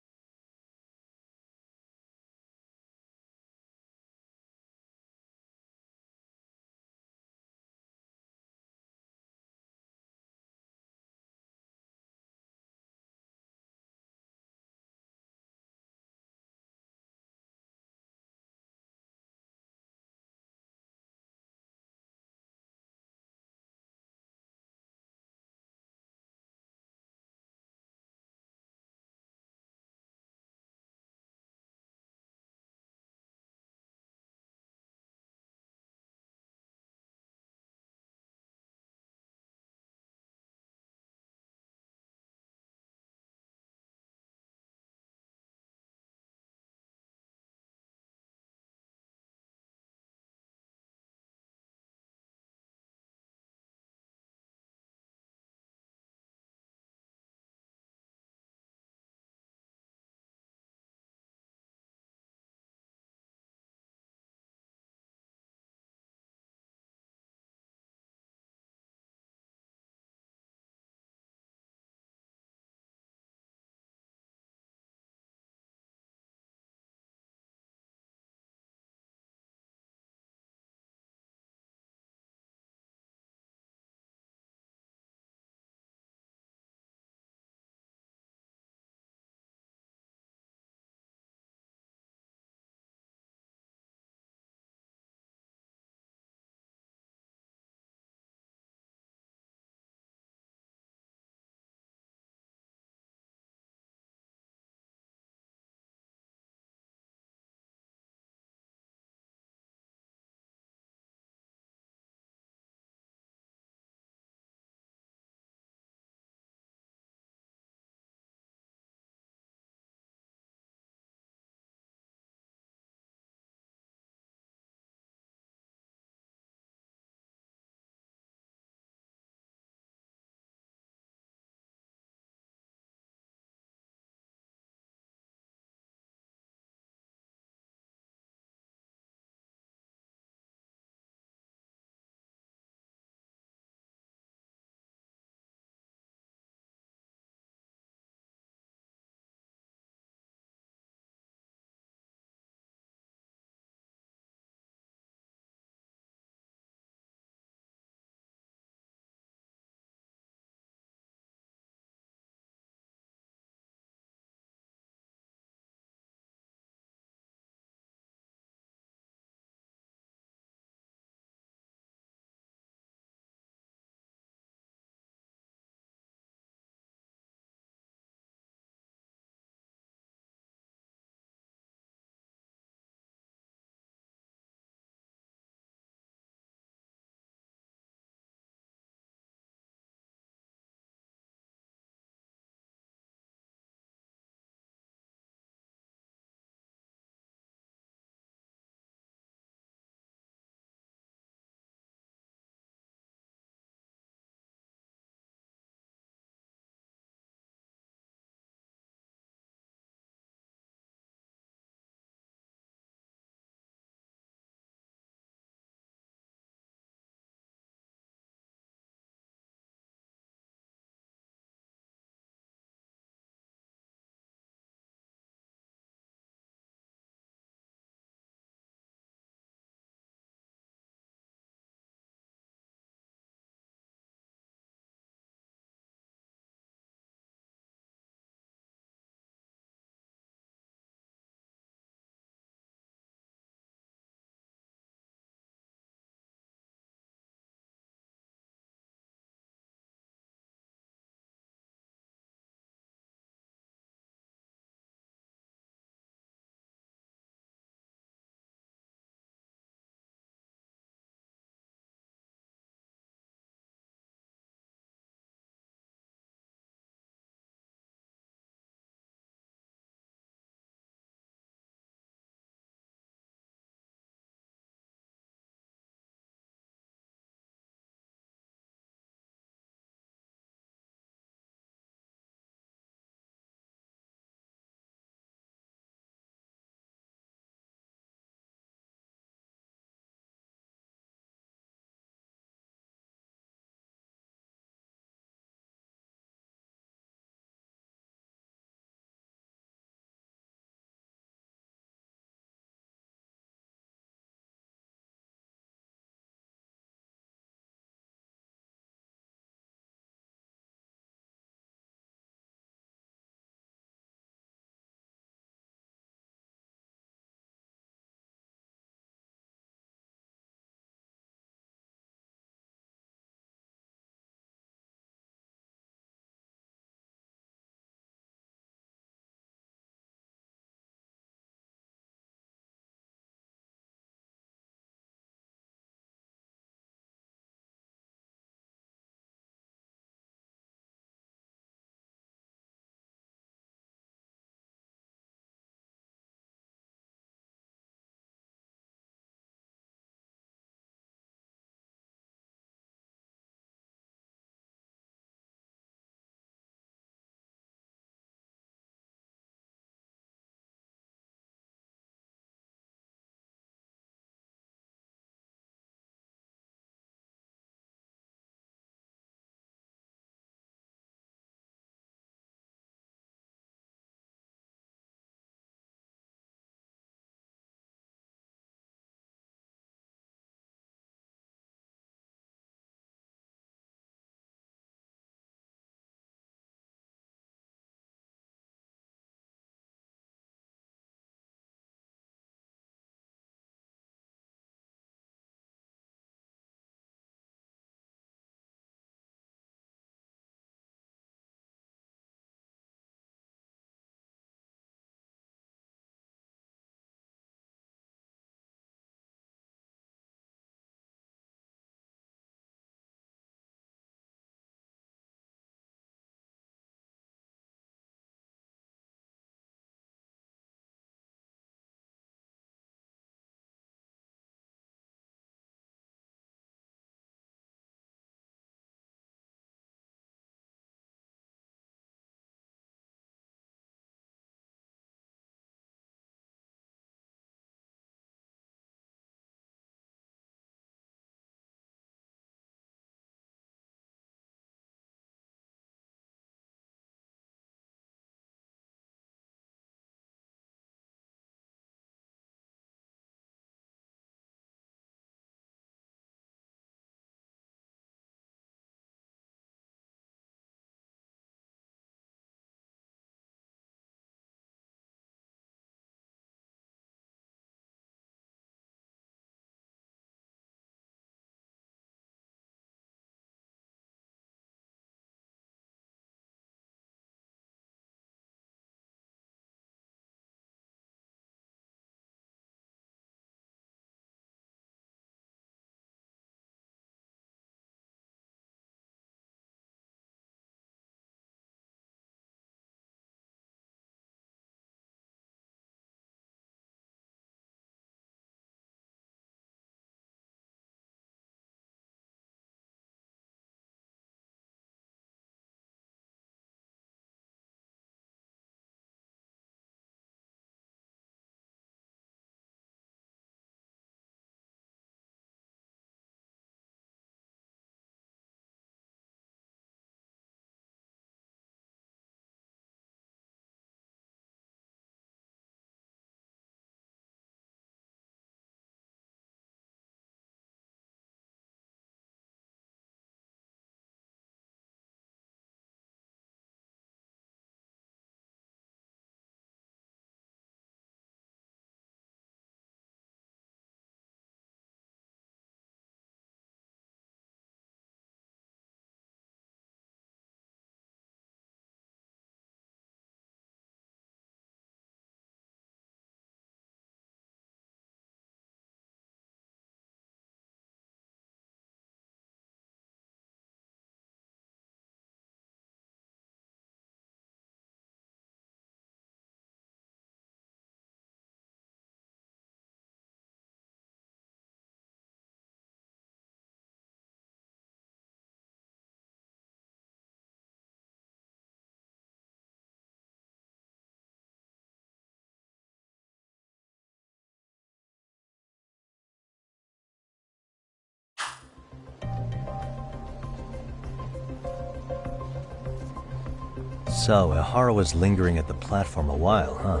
So, Ihara was lingering at the platform a while, huh?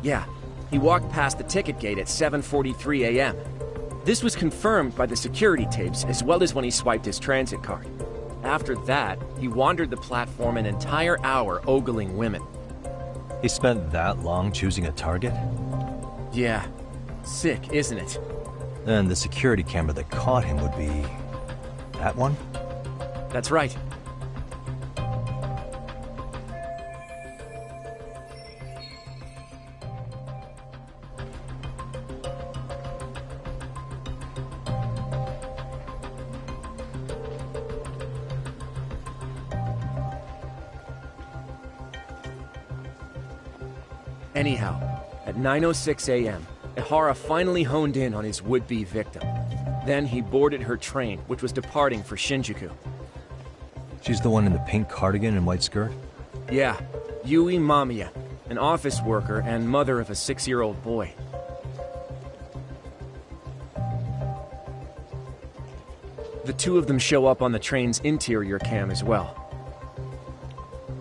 Yeah, he walked past the ticket gate at 7:43 a.m. This was confirmed by the security tapes as well as when he swiped his transit card. After that, he wandered the platform an entire hour ogling women. He spent that long choosing a target? Yeah, sick, isn't it? And the security camera that caught him would be... that one? That's right. Anyhow, at 9:06 a.m., Ihara finally honed in on his would-be victim. Then he boarded her train, which was departing for Shinjuku. She's the one in the pink cardigan and white skirt? Yeah, Yui Mamiya, an office worker and mother of a 6-year-old boy. The two of them show up on the train's interior cam as well.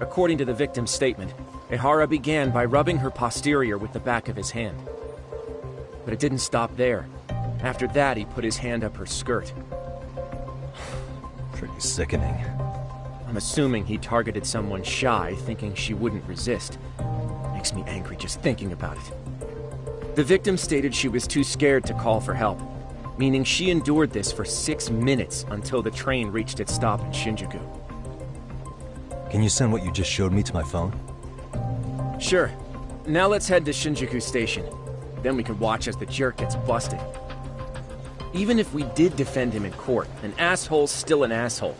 According to the victim's statement, Ihara began by rubbing her posterior with the back of his hand. But it didn't stop there. After that, he put his hand up her skirt. Pretty sickening. I'm assuming he targeted someone shy, thinking she wouldn't resist. Makes me angry just thinking about it. The victim stated she was too scared to call for help, meaning she endured this for 6 minutes until the train reached its stop in Shinjuku. Can you send what you just showed me to my phone? Sure. Now let's head to Shinjuku Station. Then we can watch as the jerk gets busted. Even if we did defend him in court, an asshole's still an asshole.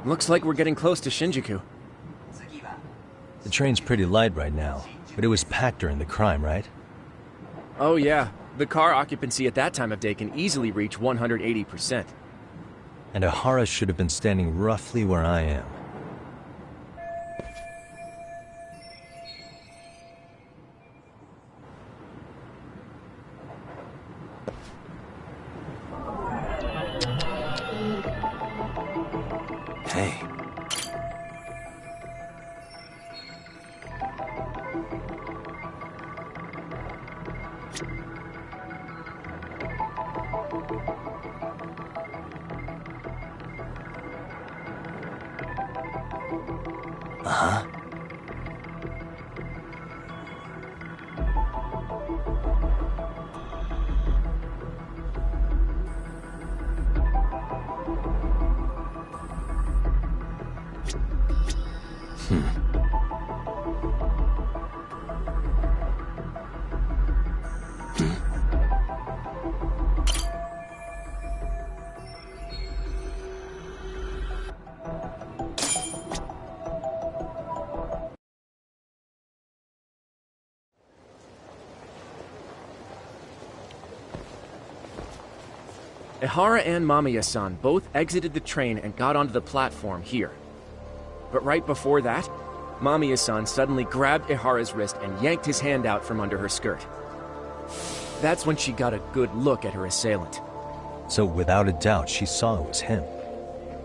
Looks like we're getting close to Shinjuku. The train's pretty light right now, but it was packed during the crime, right? Oh yeah, the car occupancy at that time of day can easily reach 180%. And Ihara should have been standing roughly where I am. Hey. Uh-huh. Ihara and Mamiya-san both exited the train and got onto the platform here. But right before that, Mamiya-san suddenly grabbed Ihara's wrist and yanked his hand out from under her skirt. That's when she got a good look at her assailant. So without a doubt, she saw it was him.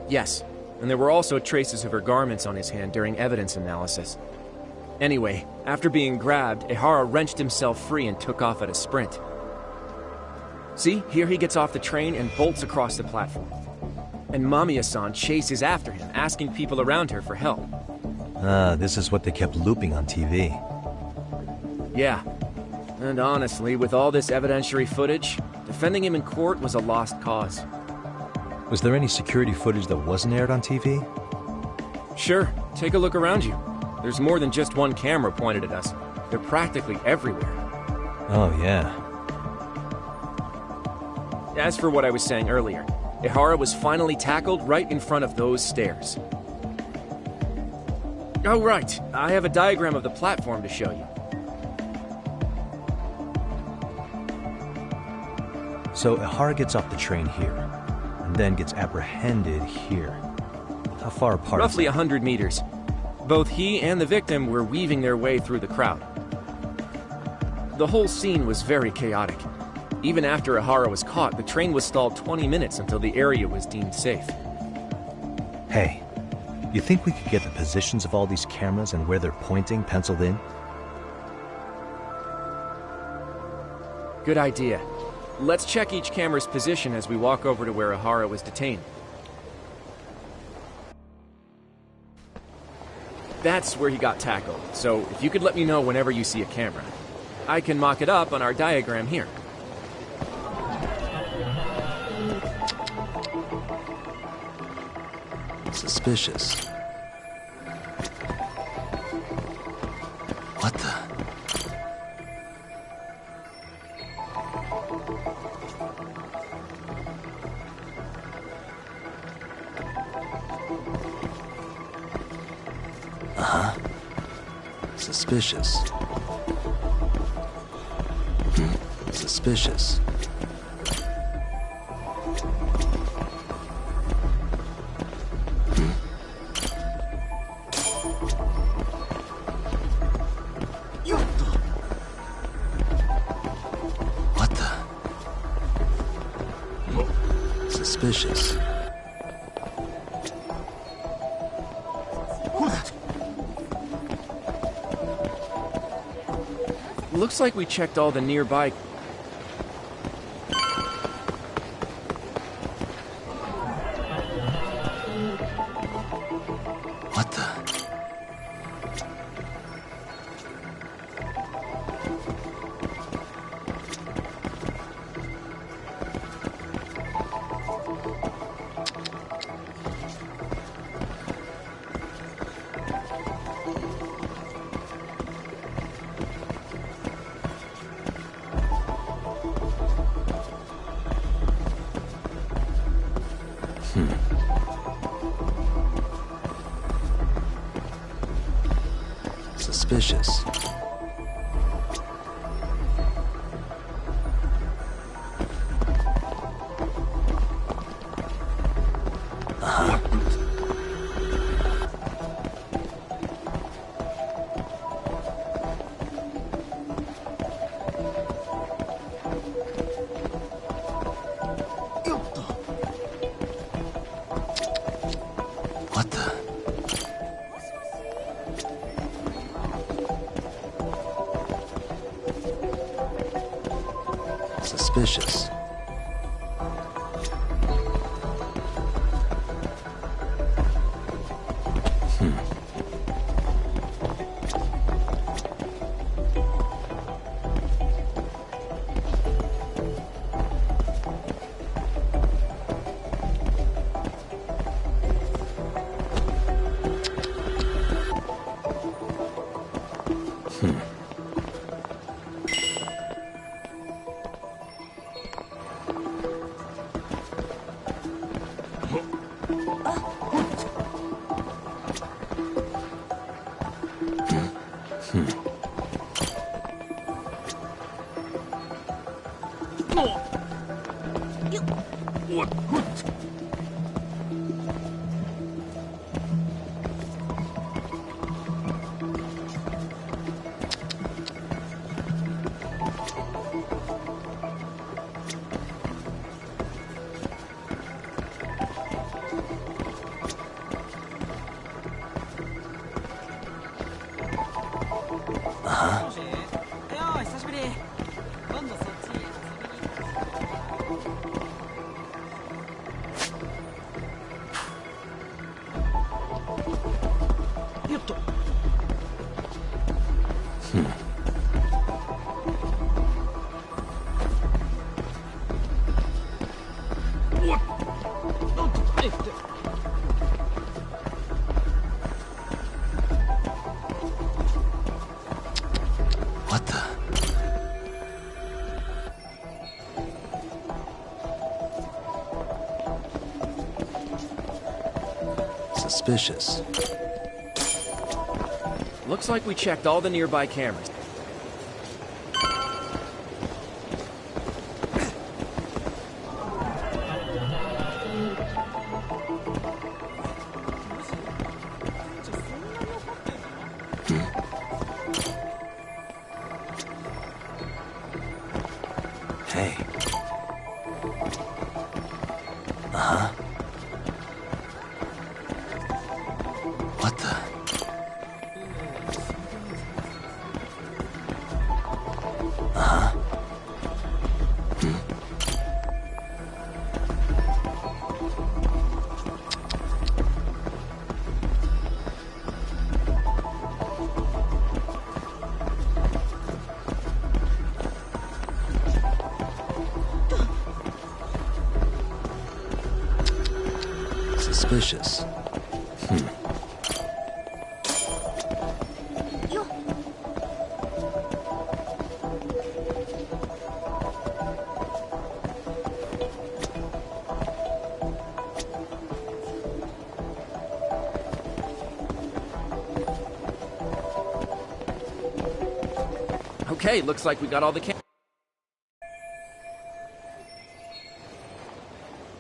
Yes, and there were also traces of her garments on his hand during evidence analysis. Anyway, after being grabbed, Ihara wrenched himself free and took off at a sprint. See, here he gets off the train and bolts across the platform. And Mamiya-san chases after him, asking people around her for help. This is what they kept looping on TV. Yeah. And honestly, with all this evidentiary footage, defending him in court was a lost cause. Was there any security footage that wasn't aired on TV? Sure, take a look around you. There's more than just one camera pointed at us. They're practically everywhere. Oh, yeah. As for what I was saying earlier, Ihara was finally tackled right in front of those stairs. Oh right, I have a diagram of the platform to show you. So Ihara gets off the train here, and then gets apprehended here. How far apart? Roughly 100 meters. Both he and the victim were weaving their way through the crowd. The whole scene was very chaotic. Even after Ihara was caught, the train was stalled 20 minutes until the area was deemed safe. Hey, you think we could get the positions of all these cameras and where they're pointing penciled in? Good idea. Let's check each camera's position as we walk over to where Ihara was detained. That's where he got tackled, so if you could let me know whenever you see a camera. I can mock it up on our diagram here. Suspicious. What the? Suspicious. Suspicious. What the? Suspicious. Looks like we checked all the nearby... What the? Suspicious. What the? Suspicious. What the? Suspicious. Looks like we checked all the nearby cameras. Hey. Suspicious. Okay, looks like we got all the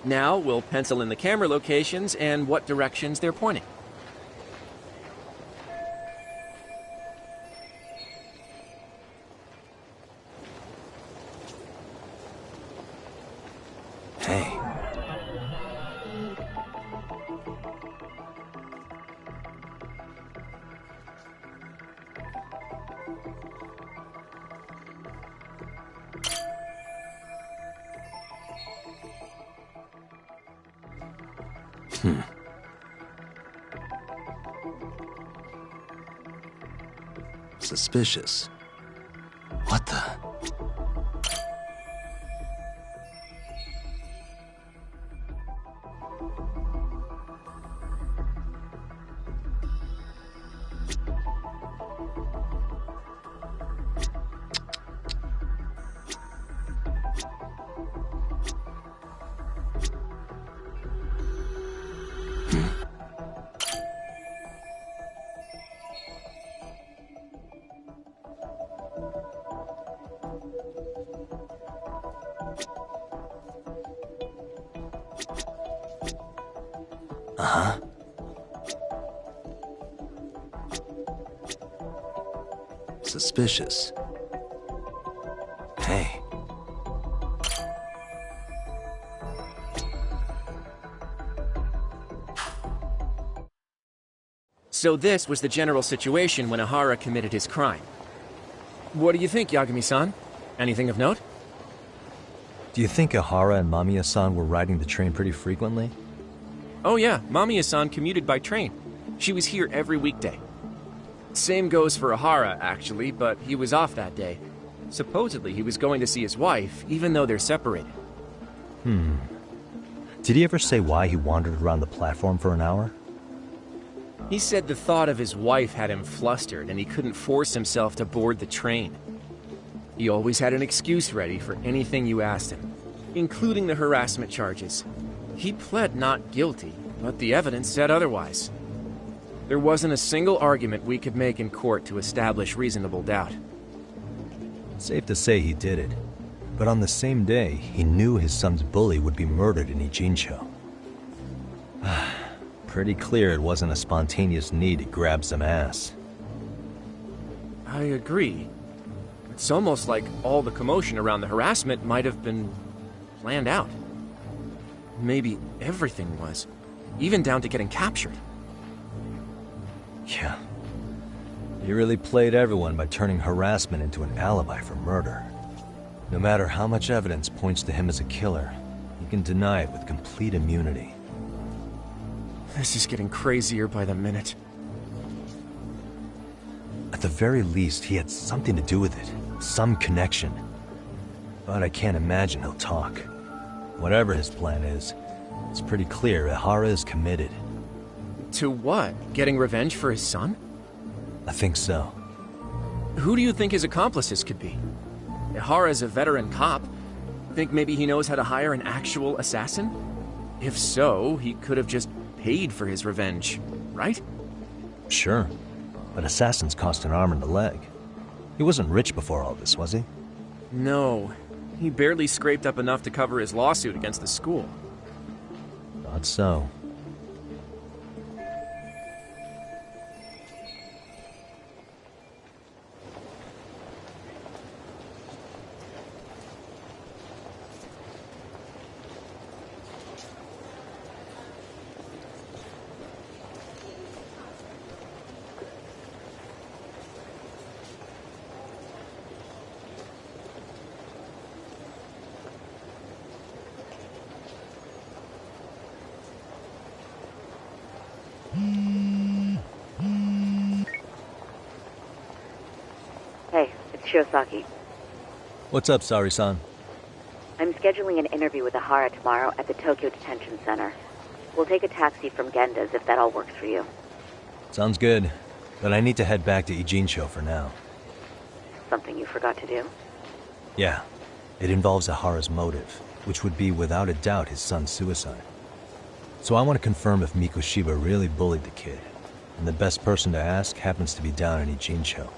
Now we'll pencil in the camera locations and what directions they're pointing. Hey. Suspicious. What the? Uh-huh. Suspicious. Hey. So this was the general situation when Ihara committed his crime. What do you think, Yagami-san? Anything of note? Do you think Ihara and Mamiya-san were riding the train pretty frequently? Oh yeah, Mamiya-san commuted by train. She was here every weekday. Same goes for Ihara, actually, but he was off that day. Supposedly he was going to see his wife, even though they're separated. Did he ever say why he wandered around the platform for an hour? He said the thought of his wife had him flustered and he couldn't force himself to board the train. He always had an excuse ready for anything you asked him, including the harassment charges. He pled not guilty, but the evidence said otherwise. There wasn't a single argument we could make in court to establish reasonable doubt. Safe to say he did it. But on the same day, he knew his son's bully would be murdered in Ijincho. Pretty clear it wasn't a spontaneous need to grab some ass. I agree. It's almost like all the commotion around the harassment might have been planned out. Maybe everything was, even down to getting captured. Yeah. He really played everyone by turning harassment into an alibi for murder. No matter how much evidence points to him as a killer, he can deny it with complete immunity. This is getting crazier by the minute. At the very least, he had something to do with it. Some connection. But I can't imagine he'll talk. Whatever his plan is, it's pretty clear Ihara is committed. To what? Getting revenge for his son? I think so. Who do you think his accomplices could be? Ihara's a veteran cop. Think maybe he knows how to hire an actual assassin? If so, he could have just paid for his revenge, right? Sure. But assassins cost an arm and a leg. He wasn't rich before all this, was he? No. He barely scraped up enough to cover his lawsuit against the school. Thought so. Hey, it's Shiosaki. What's up, Sari-san? I'm scheduling an interview with Ihara tomorrow at the Tokyo Detention Center. We'll take a taxi from Genda's if that all works for you. Sounds good, but I need to head back to Ijincho for now. Something you forgot to do? Yeah, it involves Ahara's motive, which would be without a doubt his son's suicide. So I want to confirm if Mikoshiba really bullied the kid, and the best person to ask happens to be down in Ijincho.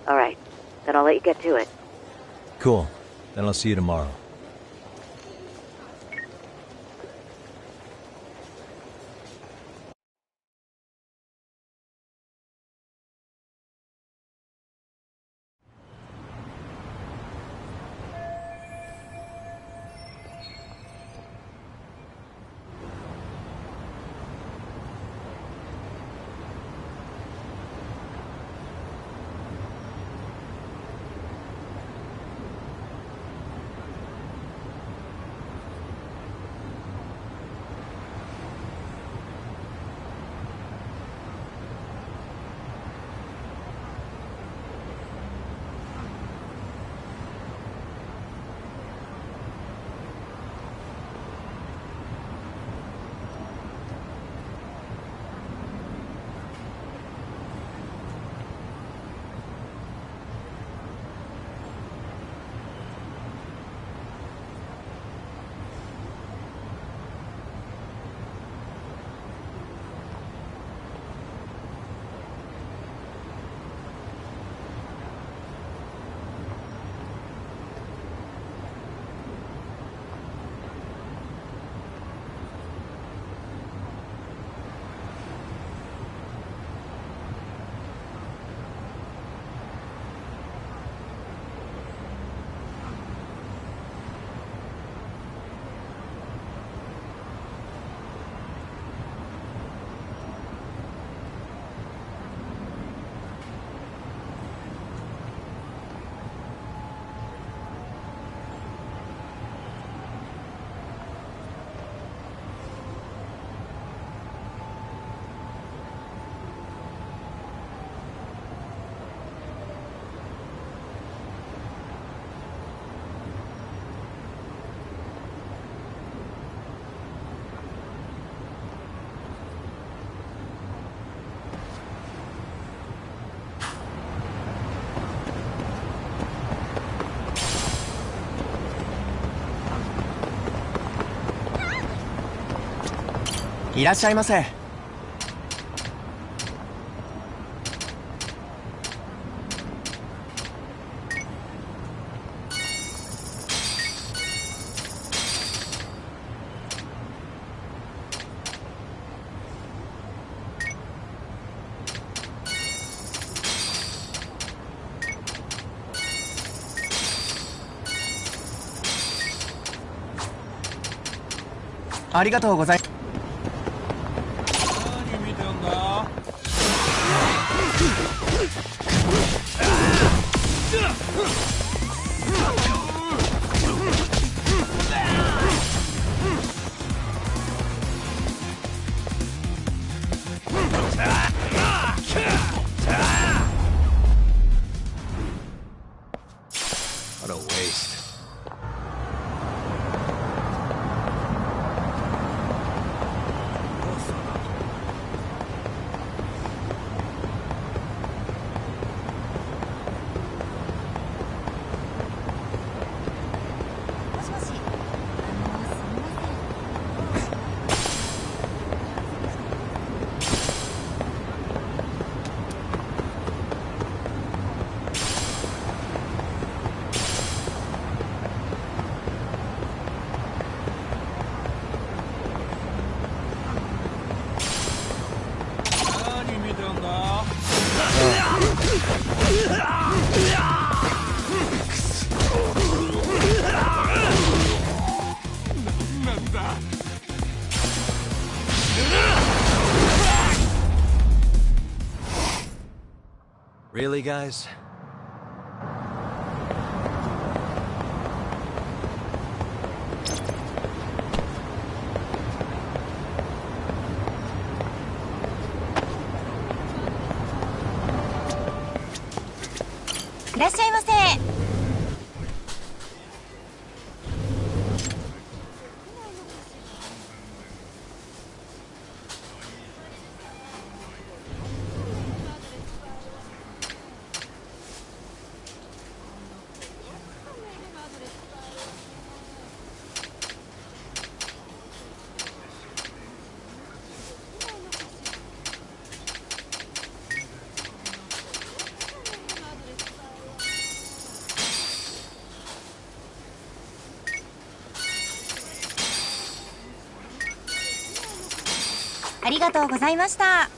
Alright, then I'll let you get to it. Cool, then I'll see you tomorrow.いらっしゃいませ。ありがとうございます。What a waste. Really, guys?いらっしゃいませ。ありがとうございました。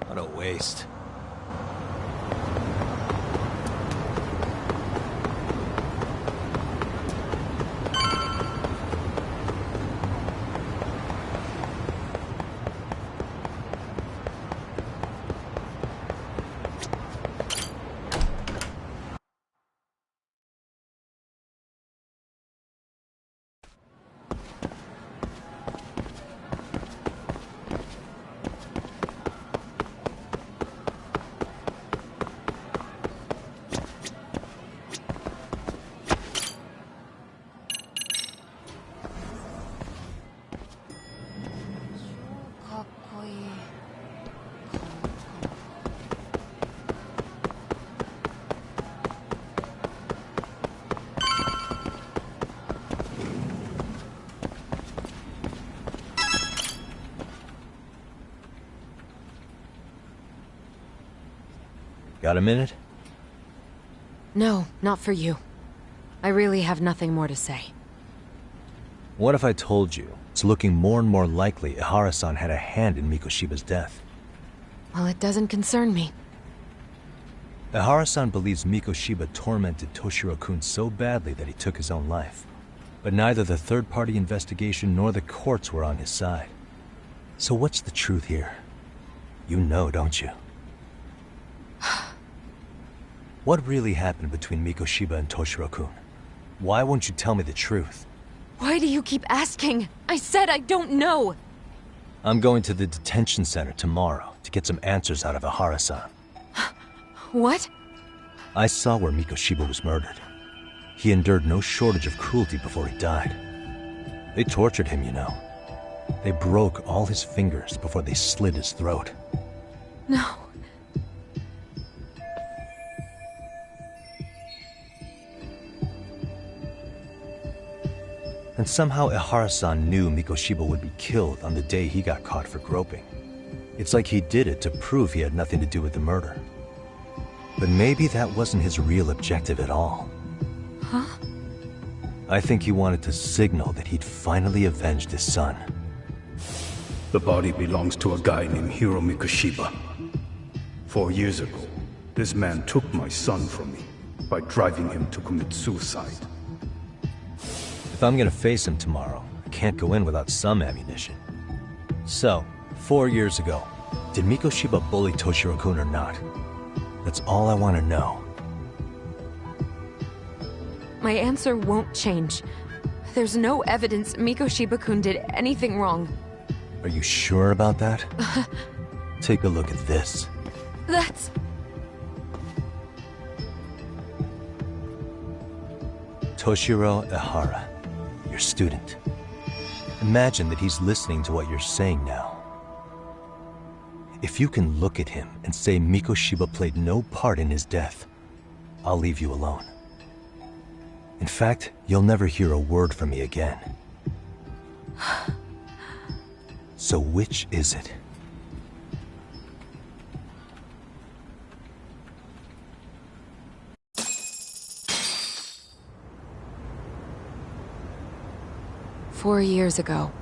What a waste. Got a minute? No, not for you. I really have nothing more to say. What if I told you it's looking more and more likely Ihara-san had a hand in Mikoshiba's death? Well, it doesn't concern me. Ihara-san believes Mikoshiba tormented Toshiro-kun so badly that he took his own life. But neither the third-party investigation nor the courts were on his side. So what's the truth here? You know, don't you? What really happened between Mikoshiba and Toshiro-kun? Why won't you tell me the truth? Why do you keep asking? I said I don't know! I'm going to the detention center tomorrow to get some answers out of Ihara-san. What? I saw where Mikoshiba was murdered. He endured no shortage of cruelty before he died. They tortured him, you know. They broke all his fingers before they slit his throat. No. And somehow Ihara-san knew Mikoshiba would be killed on the day he got caught for groping. It's like he did it to prove he had nothing to do with the murder. But maybe that wasn't his real objective at all. Huh? I think he wanted to signal that he'd finally avenged his son. The body belongs to a guy named Hiro Mikoshiba. 4 years ago, this man took my son from me by driving him to commit suicide. If I'm gonna face him tomorrow, I can't go in without some ammunition. So, 4 years ago, did Mikoshiba bully Toshiro-kun or not? That's all I want to know. My answer won't change. There's no evidence Mikoshiba-kun did anything wrong. Are you sure about that? Take a look at this. That's... Toshiro Ihara, your student. Imagine that he's listening to what you're saying now. If you can look at him and say Mikoshiba played no part in his death, I'll leave you alone. In fact, you'll never hear a word from me again. So which is it? "4 years ago,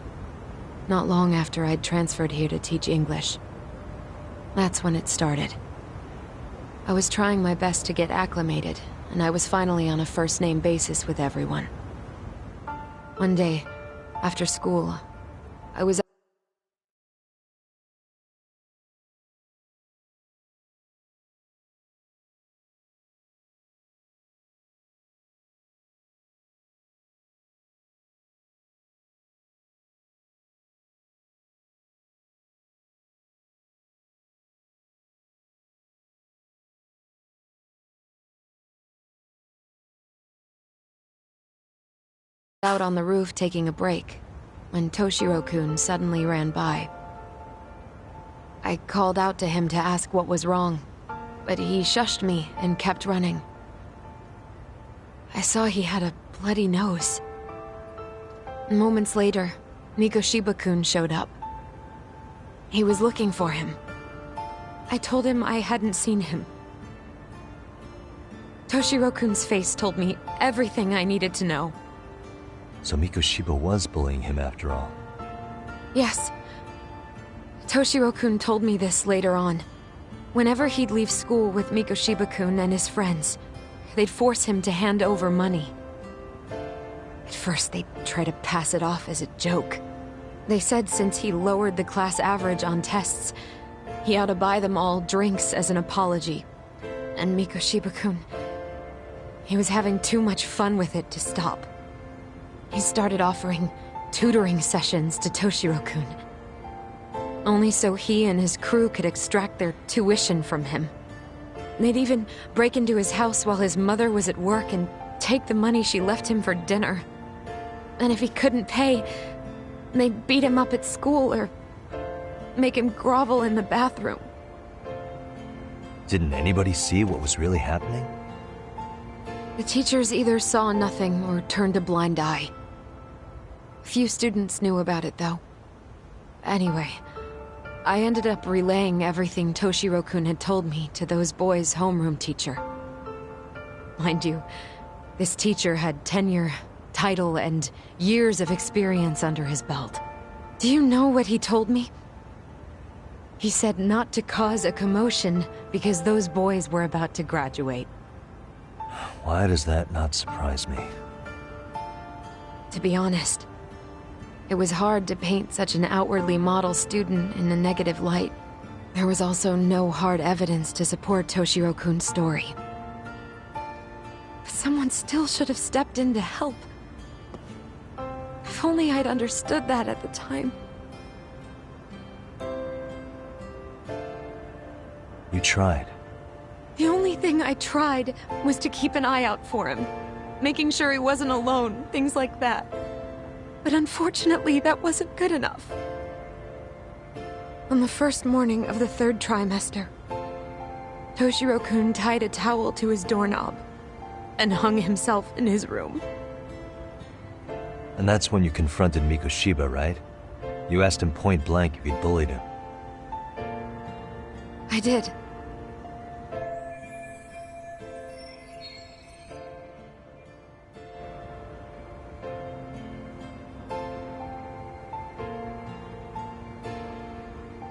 not long after I'd transferred here to teach English. That's when it started. I was trying my best to get acclimated, and I was finally on a first-name basis with everyone. One day, after school, I was out on the roof taking a break, when Toshiro-kun suddenly ran by. I called out to him to ask what was wrong, but he shushed me and kept running. I saw he had a bloody nose. Moments later, Mikoshiba-kun showed up. He was looking for him. I told him I hadn't seen him. Toshiro-kun's face told me everything I needed to know. So Mikoshiba was bullying him after all. Yes. Toshiro-kun told me this later on. Whenever he'd leave school with Mikoshiba-kun and his friends, they'd force him to hand over money. At first, they'd try to pass it off as a joke. They said since he lowered the class average on tests, he ought to buy them all drinks as an apology. And Mikoshiba-kun, he was having too much fun with it to stop. He started offering tutoring sessions to Toshiro-kun, only so he and his crew could extract their tuition from him. They'd even break into his house while his mother was at work and take the money she left him for dinner. And if he couldn't pay, they'd beat him up at school or make him grovel in the bathroom. Didn't anybody see what was really happening? The teachers either saw nothing or turned a blind eye. Few students knew about it, though. Anyway, I ended up relaying everything Toshiro-kun had told me to those boys' homeroom teacher. Mind you, this teacher had tenure, title, and years of experience under his belt. Do you know what he told me? He said not to cause a commotion because those boys were about to graduate. Why does that not surprise me? To be honest, it was hard to paint such an outwardly model student in a negative light. There was also no hard evidence to support Toshiro-kun's story. But someone still should have stepped in to help. If only I'd understood that at the time. You tried. The only thing I tried was to keep an eye out for him, making sure he wasn't alone, things like that. But unfortunately, that wasn't good enough. On the first morning of the 3rd trimester, Toshiro-kun tied a towel to his doorknob and hung himself in his room. And that's when you confronted Mikoshiba, right? You asked him point blank if he'd bullied him. I did.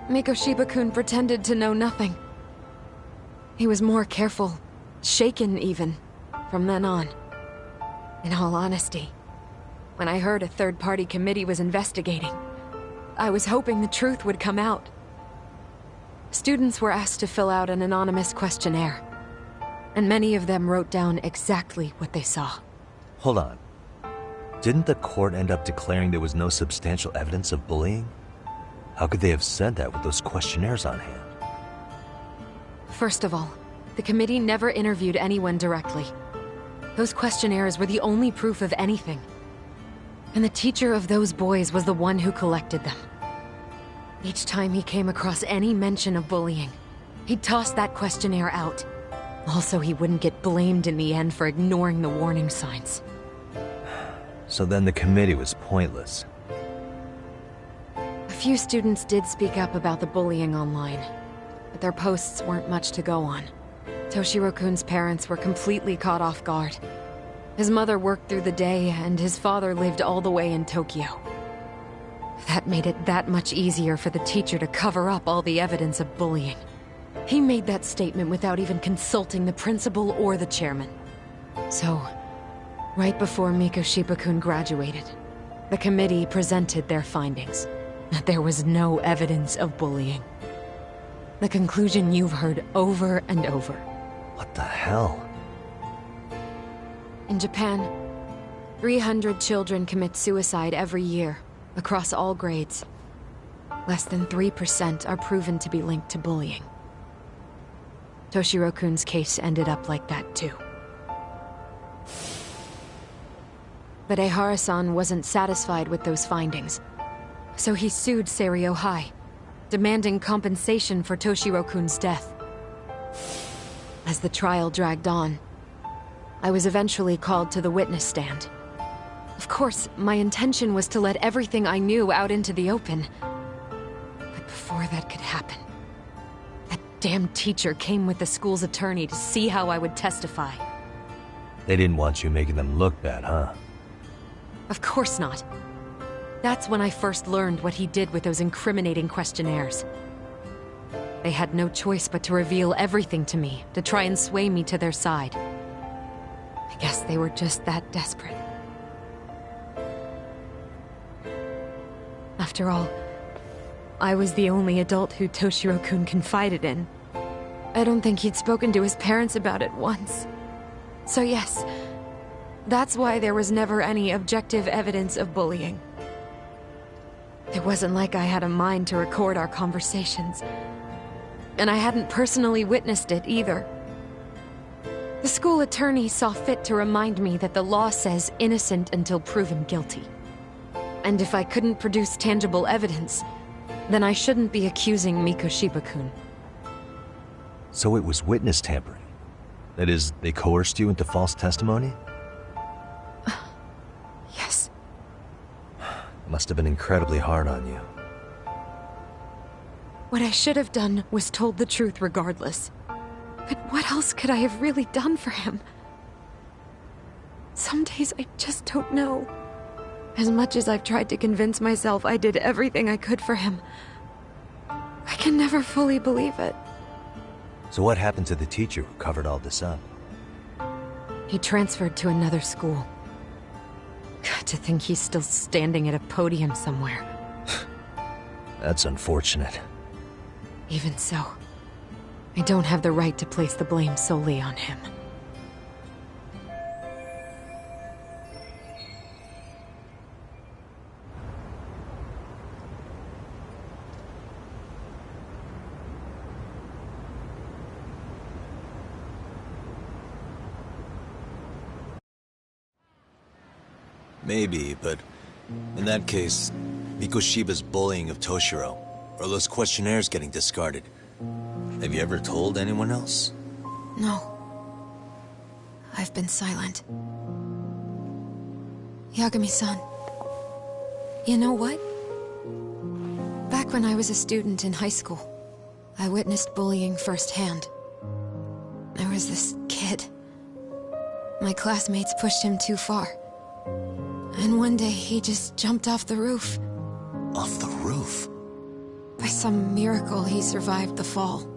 Mikoshiba-kun pretended to know nothing. He was more careful, shaken even, from then on. In all honesty, when I heard a third-party committee was investigating, I was hoping the truth would come out. Students were asked to fill out an anonymous questionnaire, and many of them wrote down exactly what they saw. Hold on. Didn't the court end up declaring there was no substantial evidence of bullying? How could they have said that with those questionnaires on hand? First of all, the committee never interviewed anyone directly. Those questionnaires were the only proof of anything. And the teacher of those boys was the one who collected them. Each time he came across any mention of bullying, he'd toss that questionnaire out. Also, he wouldn't get blamed in the end for ignoring the warning signs. So then the committee was pointless. A few students did speak up about the bullying online, but their posts weren't much to go on. Toshiro-kun's parents were completely caught off guard. His mother worked through the day, and his father lived all the way in Tokyo. That made it that much easier for the teacher to cover up all the evidence of bullying. He made that statement without even consulting the principal or the chairman. So, right before Mikoshiba-kun graduated, the committee presented their findings, that there was no evidence of bullying. The conclusion you've heard over and over. What the hell? In Japan, 300 children commit suicide every year, across all grades. Less than 3% are proven to be linked to bullying. Toshiro-kun's case ended up like that too. But Ehara-san wasn't satisfied with those findings, so he sued Seiryo High, demanding compensation for Toshiro-kun's death. As the trial dragged on, I was eventually called to the witness stand. Of course, my intention was to let everything I knew out into the open. But before that could happen, that damn teacher came with the school's attorney to see how I would testify. They didn't want you making them look bad, huh? Of course not. That's when I first learned what he did with those incriminating questionnaires. They had no choice but to reveal everything to me, to try and sway me to their side. I guess they were just that desperate. After all, I was the only adult who Toshiro-kun confided in. I don't think he'd spoken to his parents about it once. So yes, that's why there was never any objective evidence of bullying. It wasn't like I had a mind to record our conversations. And I hadn't personally witnessed it either. The school attorney saw fit to remind me that the law says innocent until proven guilty. And if I couldn't produce tangible evidence, then I shouldn't be accusing Mikoshiba-kun. So it was witness tampering? That is, they coerced you into false testimony? Yes. It must have been incredibly hard on you. What I should have done was told the truth regardless. But what else could I have really done for him? Some days I just don't know. As much as I've tried to convince myself I did everything I could for him, I can never fully believe it. So what happened to the teacher who covered all this up? He transferred to another school. God, to think he's still standing at a podium somewhere. That's unfortunate. Even so, I don't have the right to place the blame solely on him. Maybe, but in that case, Mikoshiba's bullying of Toshiro, or those questionnaires getting discarded. Have you ever told anyone else? No. I've been silent. Yagami-san, you know what? Back when I was a student in high school, I witnessed bullying firsthand. There was this kid. My classmates pushed him too far. And one day he just jumped off the roof. Off the roof? By some miracle, he survived the fall.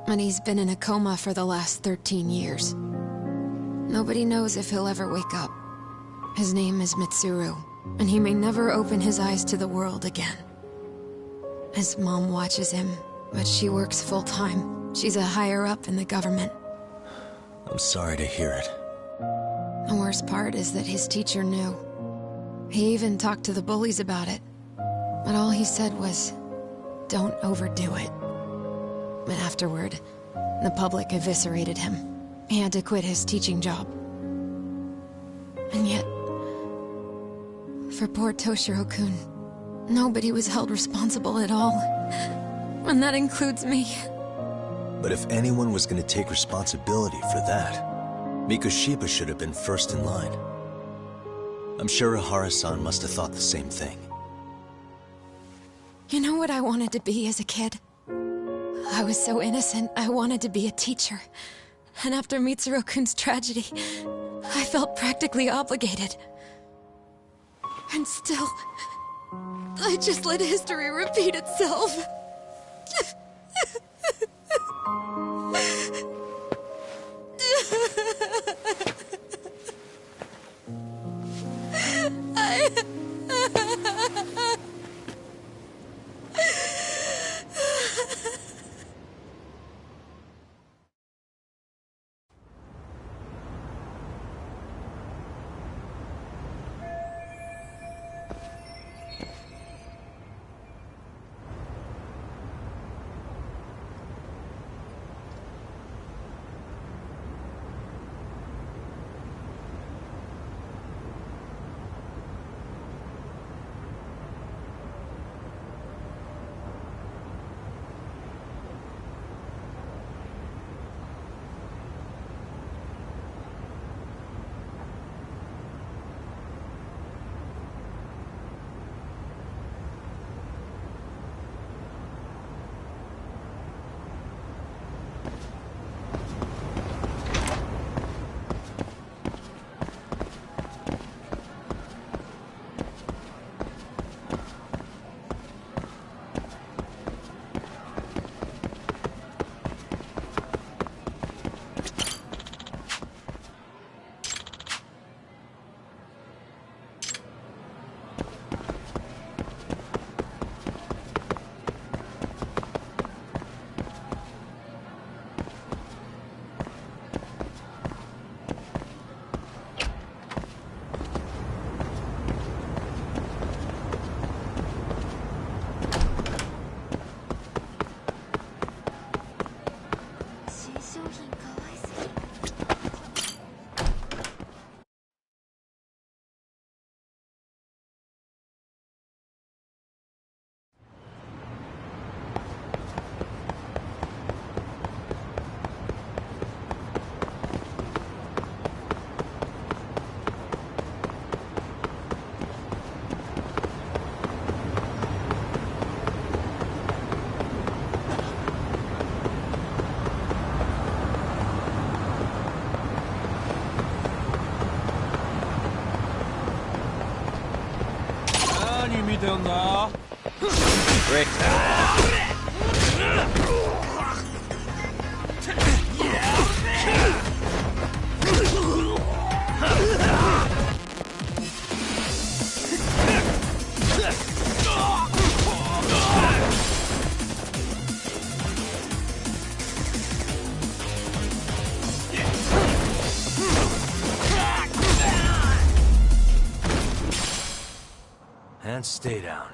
And he's been in a coma for the last 13 years. Nobody knows if he'll ever wake up. His name is Mitsuru, and he may never open his eyes to the world again. His mom watches him, but she works full-time. She's a higher-up in the government. I'm sorry to hear it. The worst part is that his teacher knew. He even talked to the bullies about it. But all he said was, don't overdo it. But afterward, the public eviscerated him. He had to quit his teaching job. And yet, For poor Toshiro-kun. Nobody was held responsible at all. And that includes me. But if anyone was going to take responsibility for that, Mikoshiba should have been first in line. I'm sure Ihara-san must have thought the same thing. You know what I wanted to be as a kid? I was so innocent, I wanted to be a teacher. And after Mitsuru-kun's tragedy, I felt practically obligated. And still, I just let history repeat itself. Great. And stay down.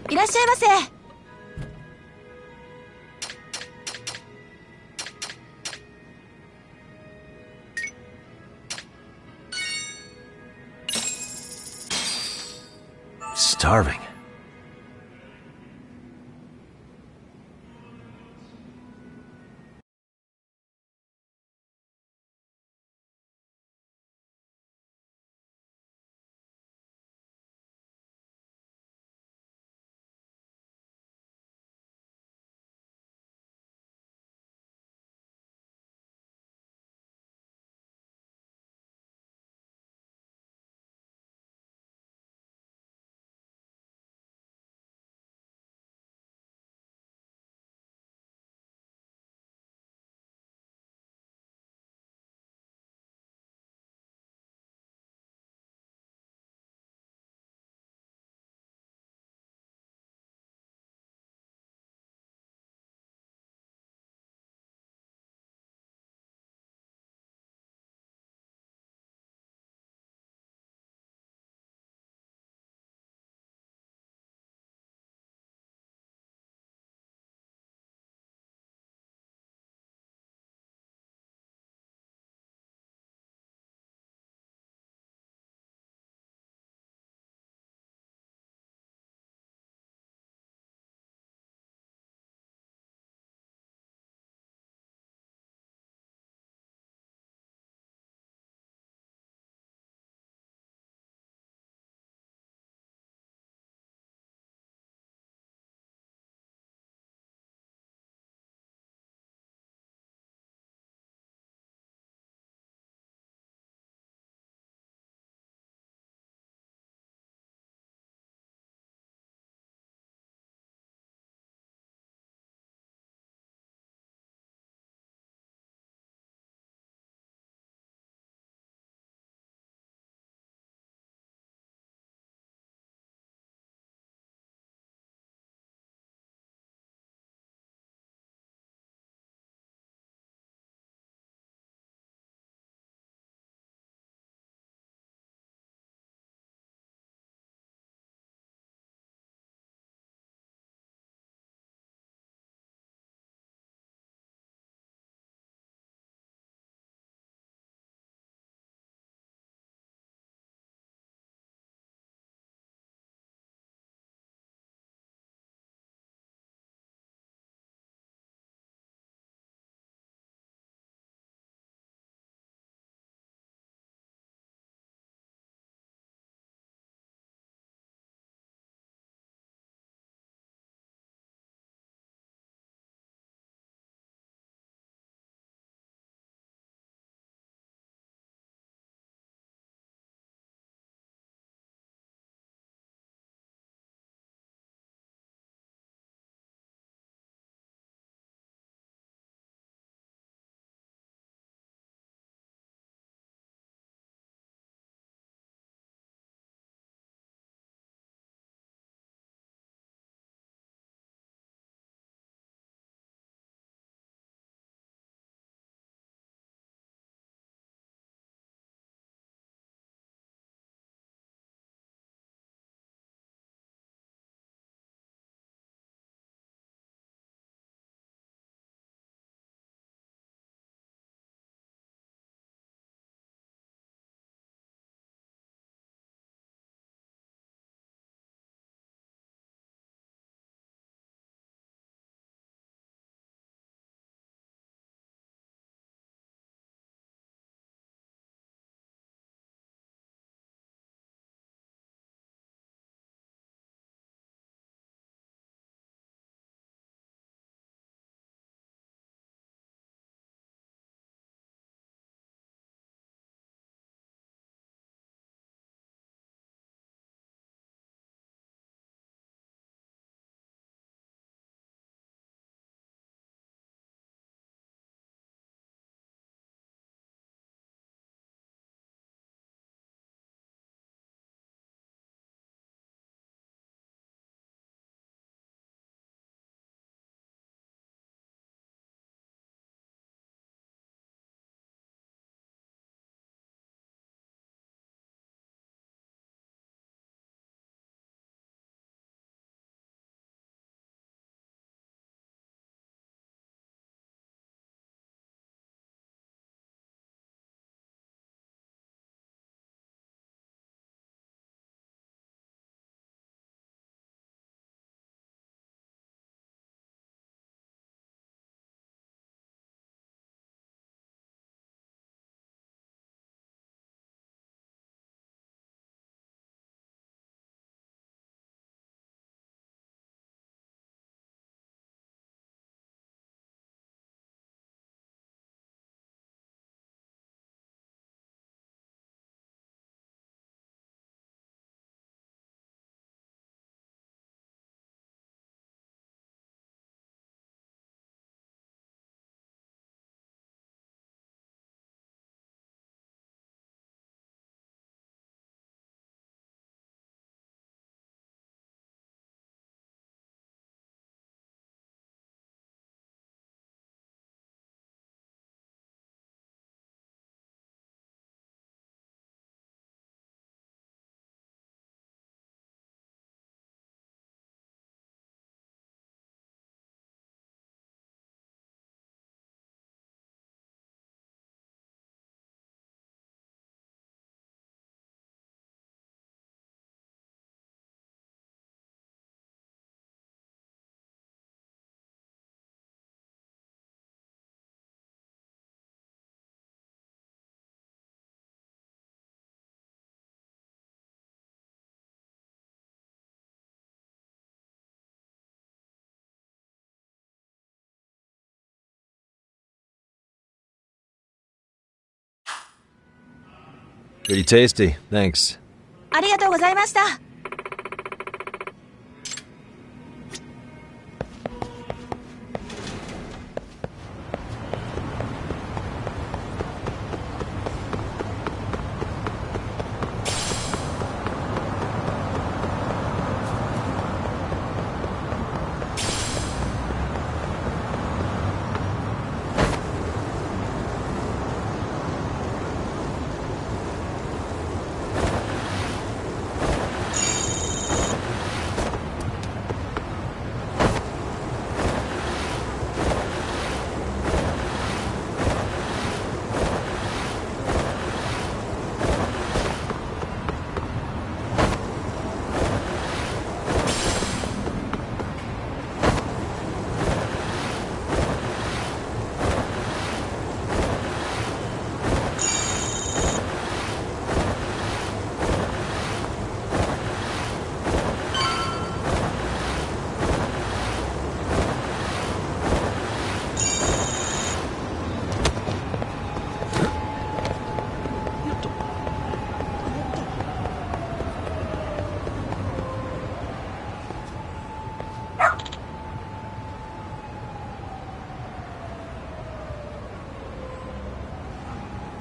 いらっしゃいませ。Starving. Pretty tasty, thanks. ありがとうございました。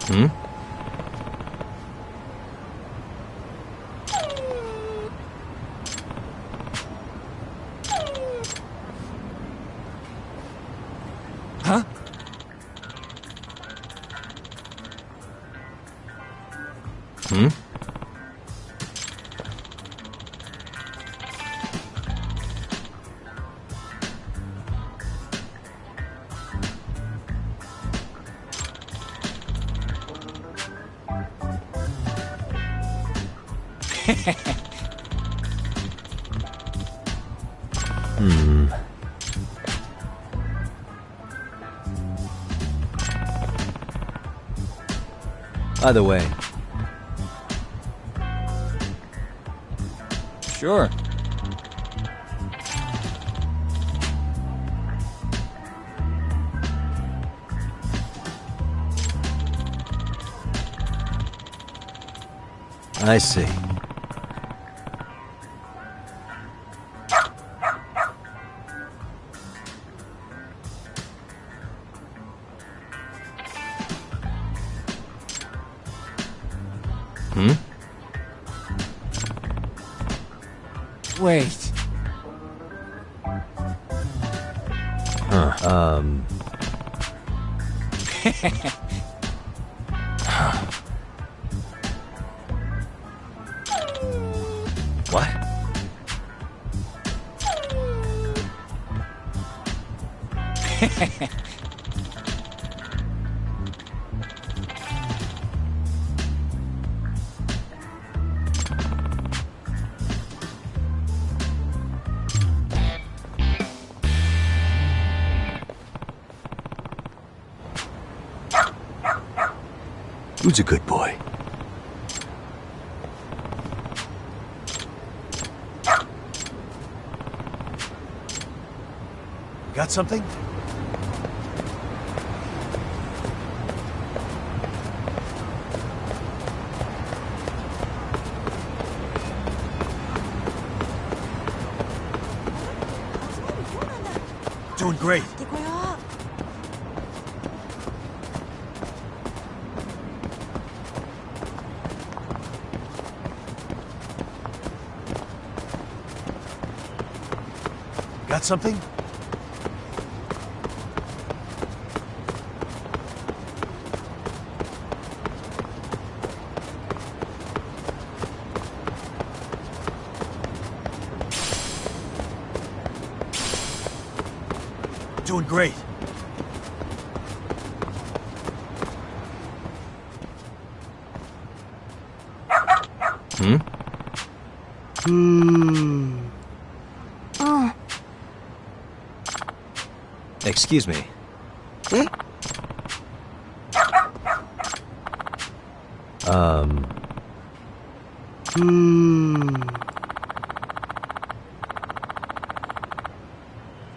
Hmm? Huh? Hmm? Hmm. Either way. Sure. I see. Hmm? Wait. Huh. What? Who's a good boy? Got something? Doing great. 行ってこよう。Got something? Doing great. Hmm? Excuse me. Eh?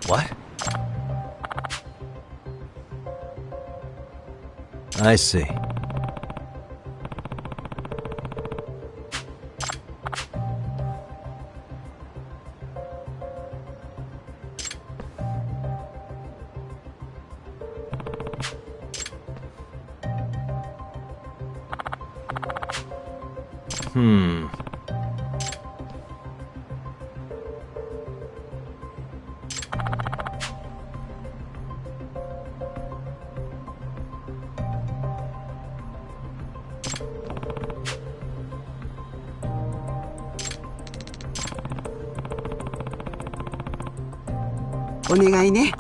What? I see. お願いね。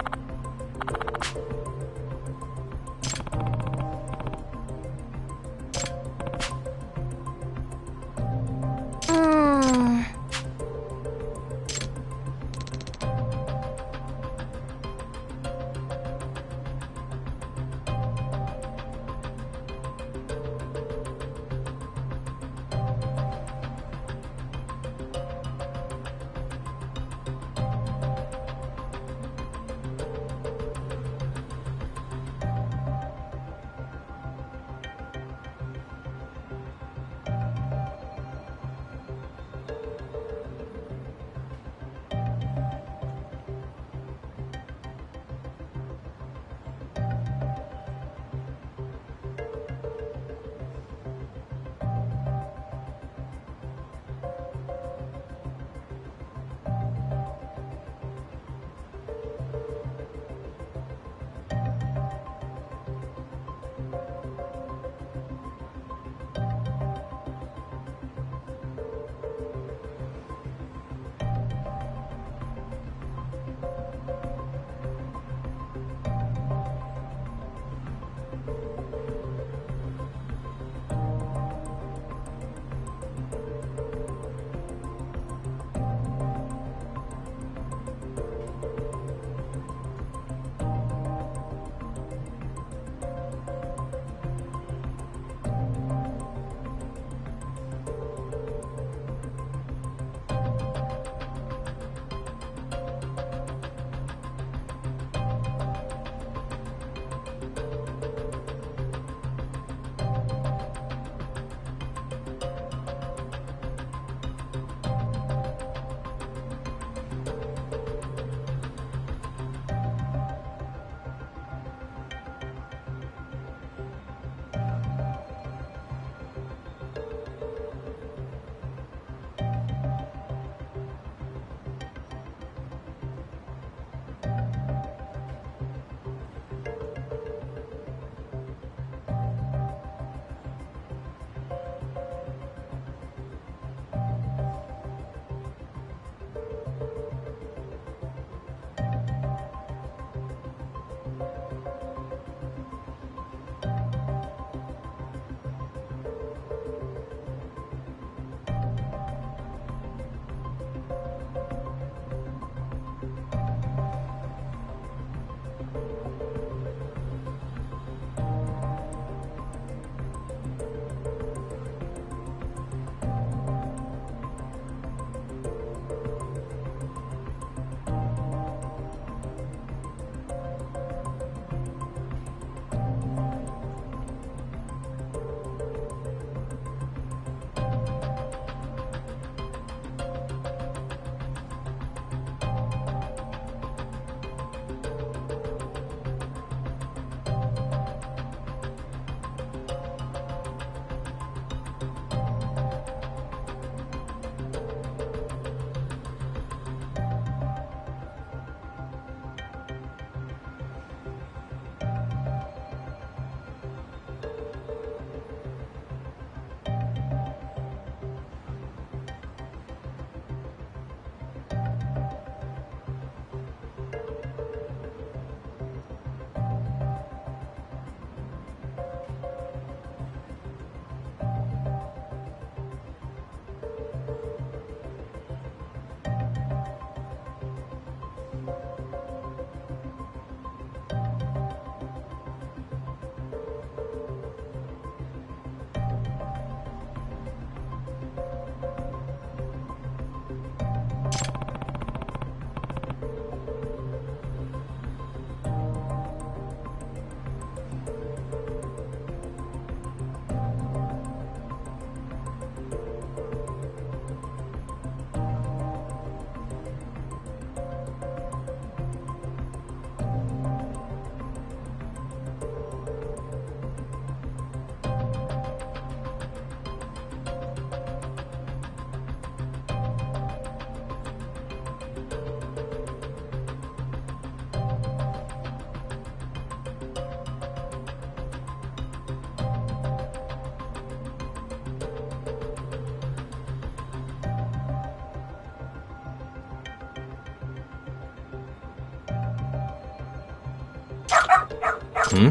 Hmm?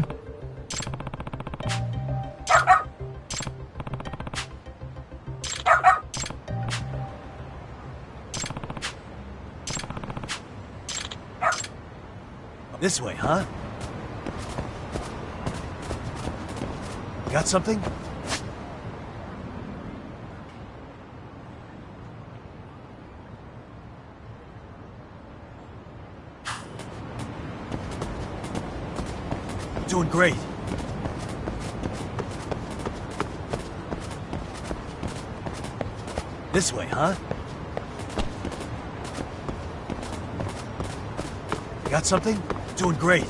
This way, huh? Got something? Doing great. This way, huh? Got something? Doing great.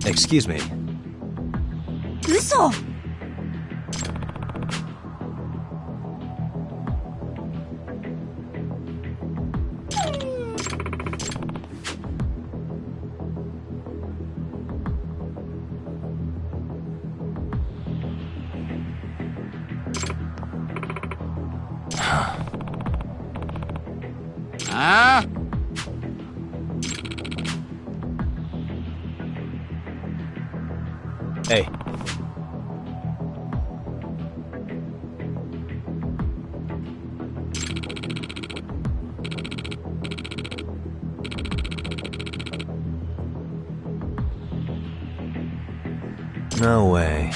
Excuse me. 嘘。Hey. No way.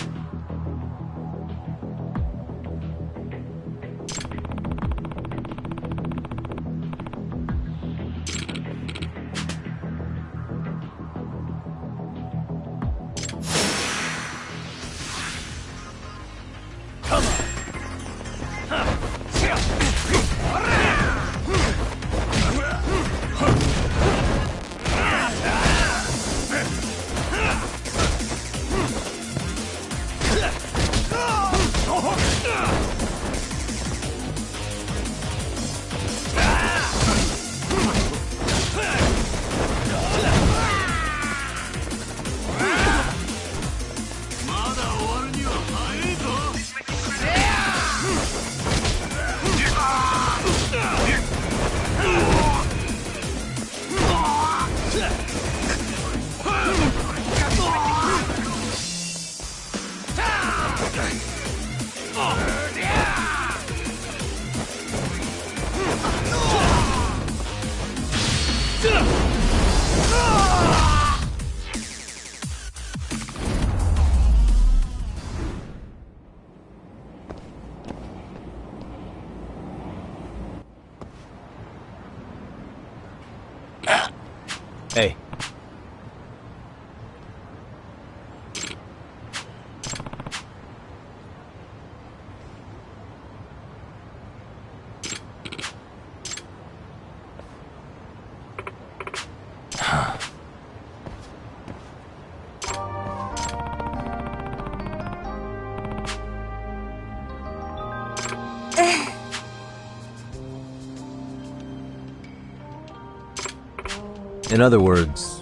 Hey. In other words,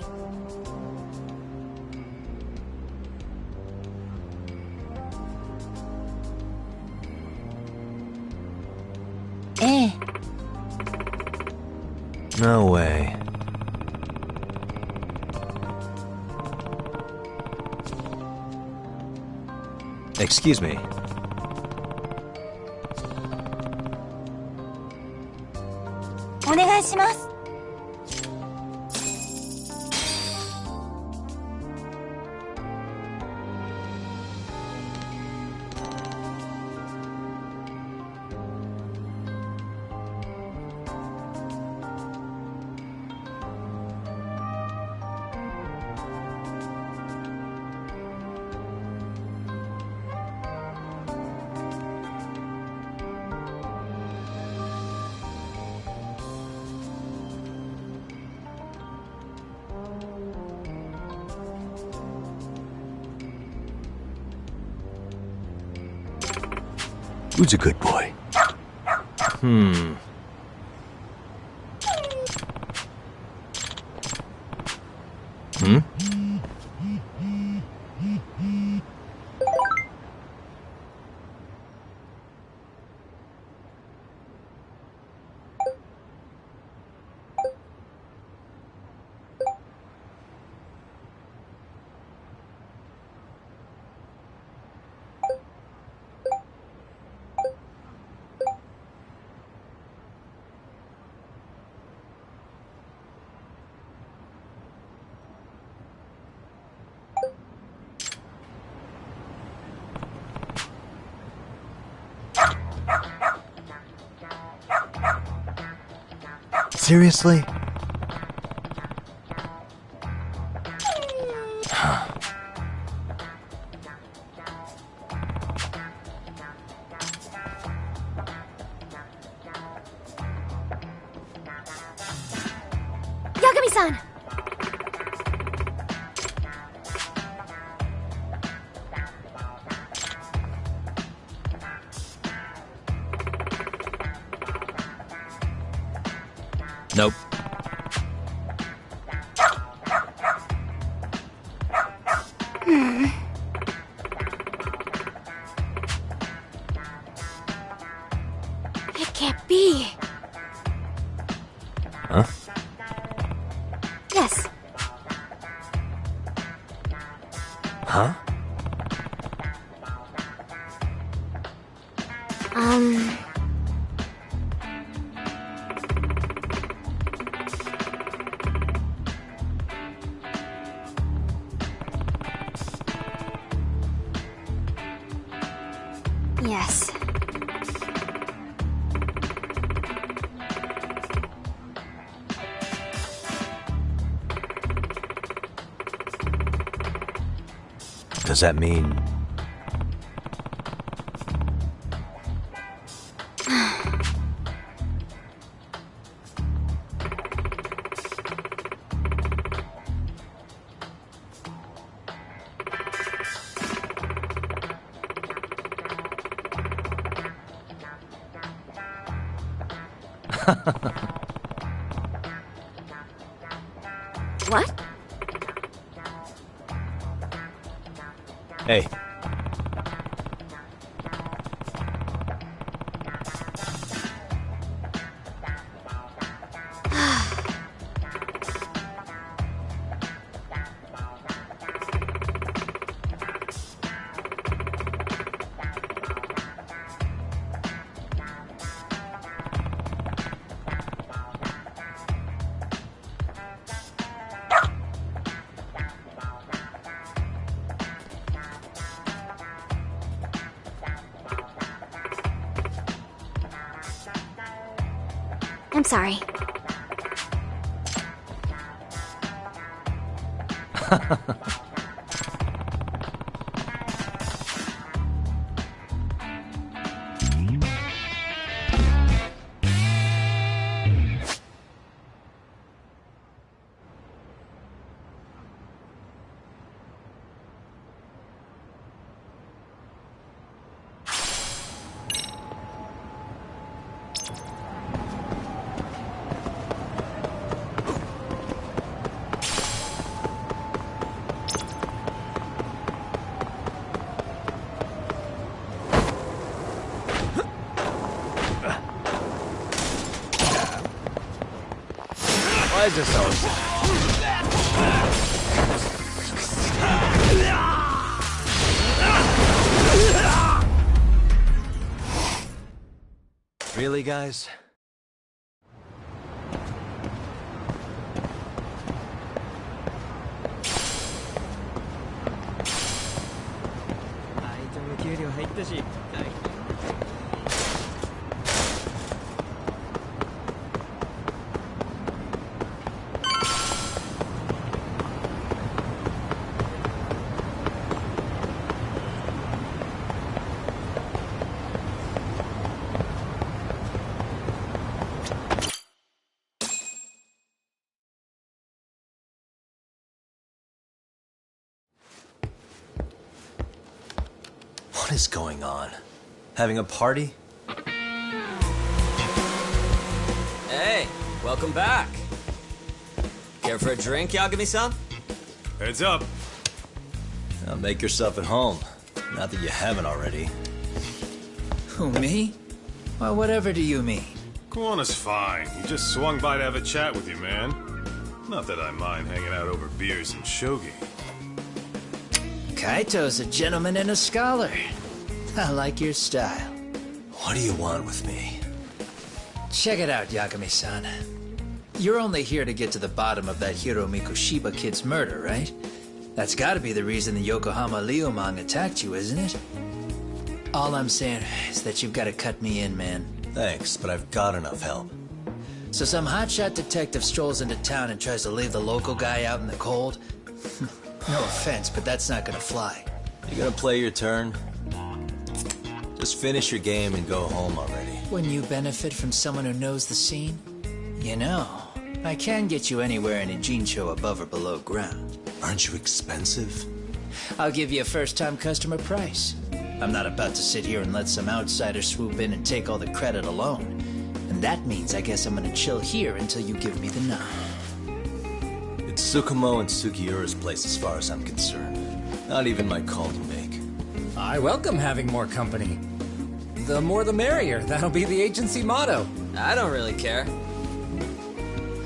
no way. Excuse me.お願いします。Who's a good boy? Hmm. Hmm? Seriously? Yagami-san! Nope. It can't be. Huh? Yes. Huh? Yes. Does that mean... What? Hey. I'm sorry. Why is this always... Really, guys? What is going on? Having a party? Hey, welcome back. Care for a drink, Yagami-san? Heads up. Now make yourself at home. Not that you haven't already. Who, me? Well, whatever do you mean? Kiwana's fine. He just swung by to have a chat with you, man. Not that I mind hanging out over beers and shogi. Kaito's a gentleman and a scholar. I like your style. What do you want with me? Check it out, Yagami-san. You're only here to get to the bottom of that Hiro Mikoshiba kid's murder, right? That's gotta be the reason the Yokohama Liumang attacked you, isn't it? All I'm saying is that you've gotta cut me in, man. Thanks, but I've got enough help. So some hotshot detective strolls into town and tries to leave the local guy out in the cold? No offense, but that's not gonna fly. You gonna play your turn? Just finish your game and go home already. When you benefit from someone who knows the scene? You know, I can get you anywhere in a Jincho above or below ground. Aren't you expensive? I'll give you a first-time customer price. I'm not about to sit here and let some outsider swoop in and take all the credit alone. And that means I guess I'm gonna chill here until you give me the nod. It's Tsukumo and Sugiura's place as far as I'm concerned. Not even my call to make. I welcome having more company. The more the merrier. That'll be the agency motto. I don't really care.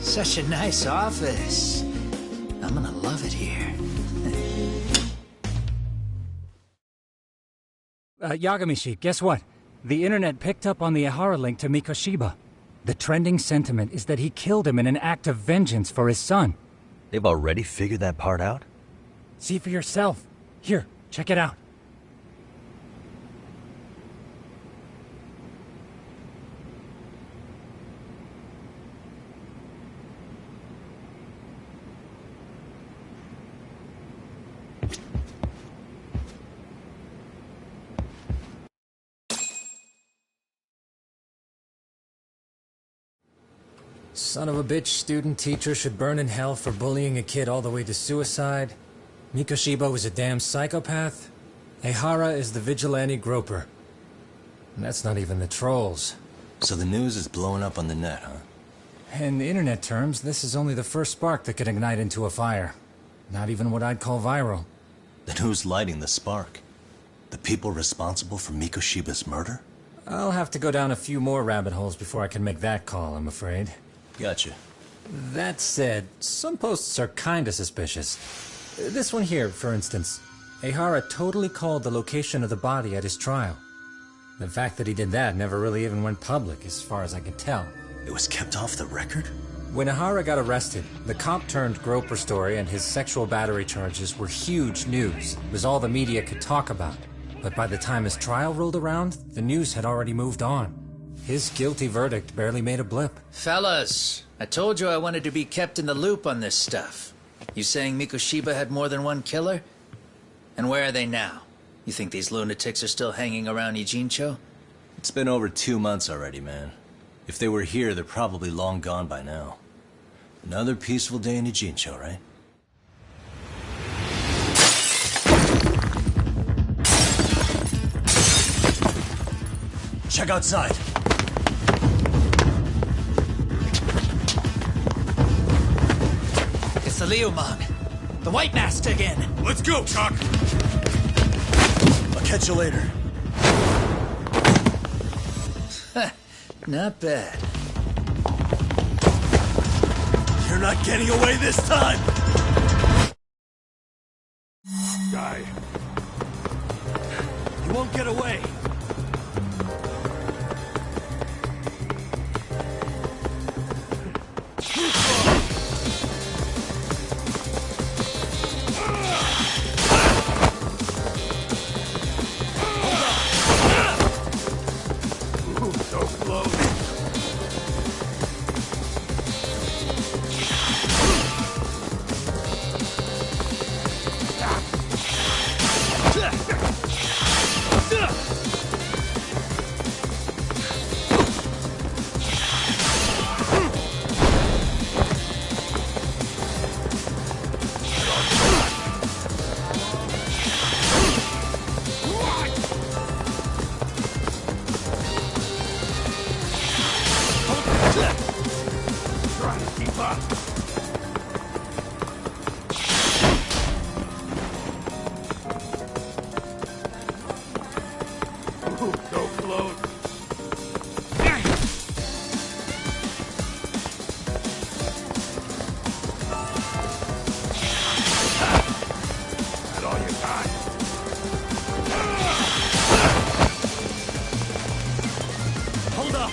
Such a nice office. I'm gonna love it here. Yagamishi, guess what? The internet picked up on the Ihara link to Mikoshiba. The trending sentiment is that he killed him in an act of vengeance for his son. They've already figured that part out? See for yourself. Here, check it out. Son of a bitch student teacher should burn in hell for bullying a kid all the way to suicide. Mikoshiba was a damn psychopath. Ehara is the vigilante groper. And that's not even the trolls. So the news is blowing up on the net, huh? In internet terms, this is only the first spark that could ignite into a fire. Not even what I'd call viral. Then who's lighting the spark? The people responsible for Mikoshiba's murder? I'll have to go down a few more rabbit holes before I can make that call, I'm afraid. Gotcha. That said, some posts are kinda suspicious. This one here, for instance. Ehara totally called the location of the body at his trial. The fact that he did that never really even went public, as far as I can tell. It was kept off the record? When Ehara got arrested, the cop-turned-groper story and his sexual battery charges were huge news. It was all the media could talk about. But by the time his trial rolled around, the news had already moved on. His guilty verdict barely made a blip. Fellas, I told you I wanted to be kept in the loop on this stuff. You saying Mikoshiba had more than one killer? And where are they now? You think these lunatics are still hanging around Ijincho? It's been over 2 months already, man. If they were here, they're probably long gone by now. Another peaceful day in Ijincho, right? Check outside. It's the Liumang. The White Mask again. Let's go, Chuck! I'll catch you later. Not bad. You're not getting away this time! Guy. You won't get away! So close. That all you got? Hold up!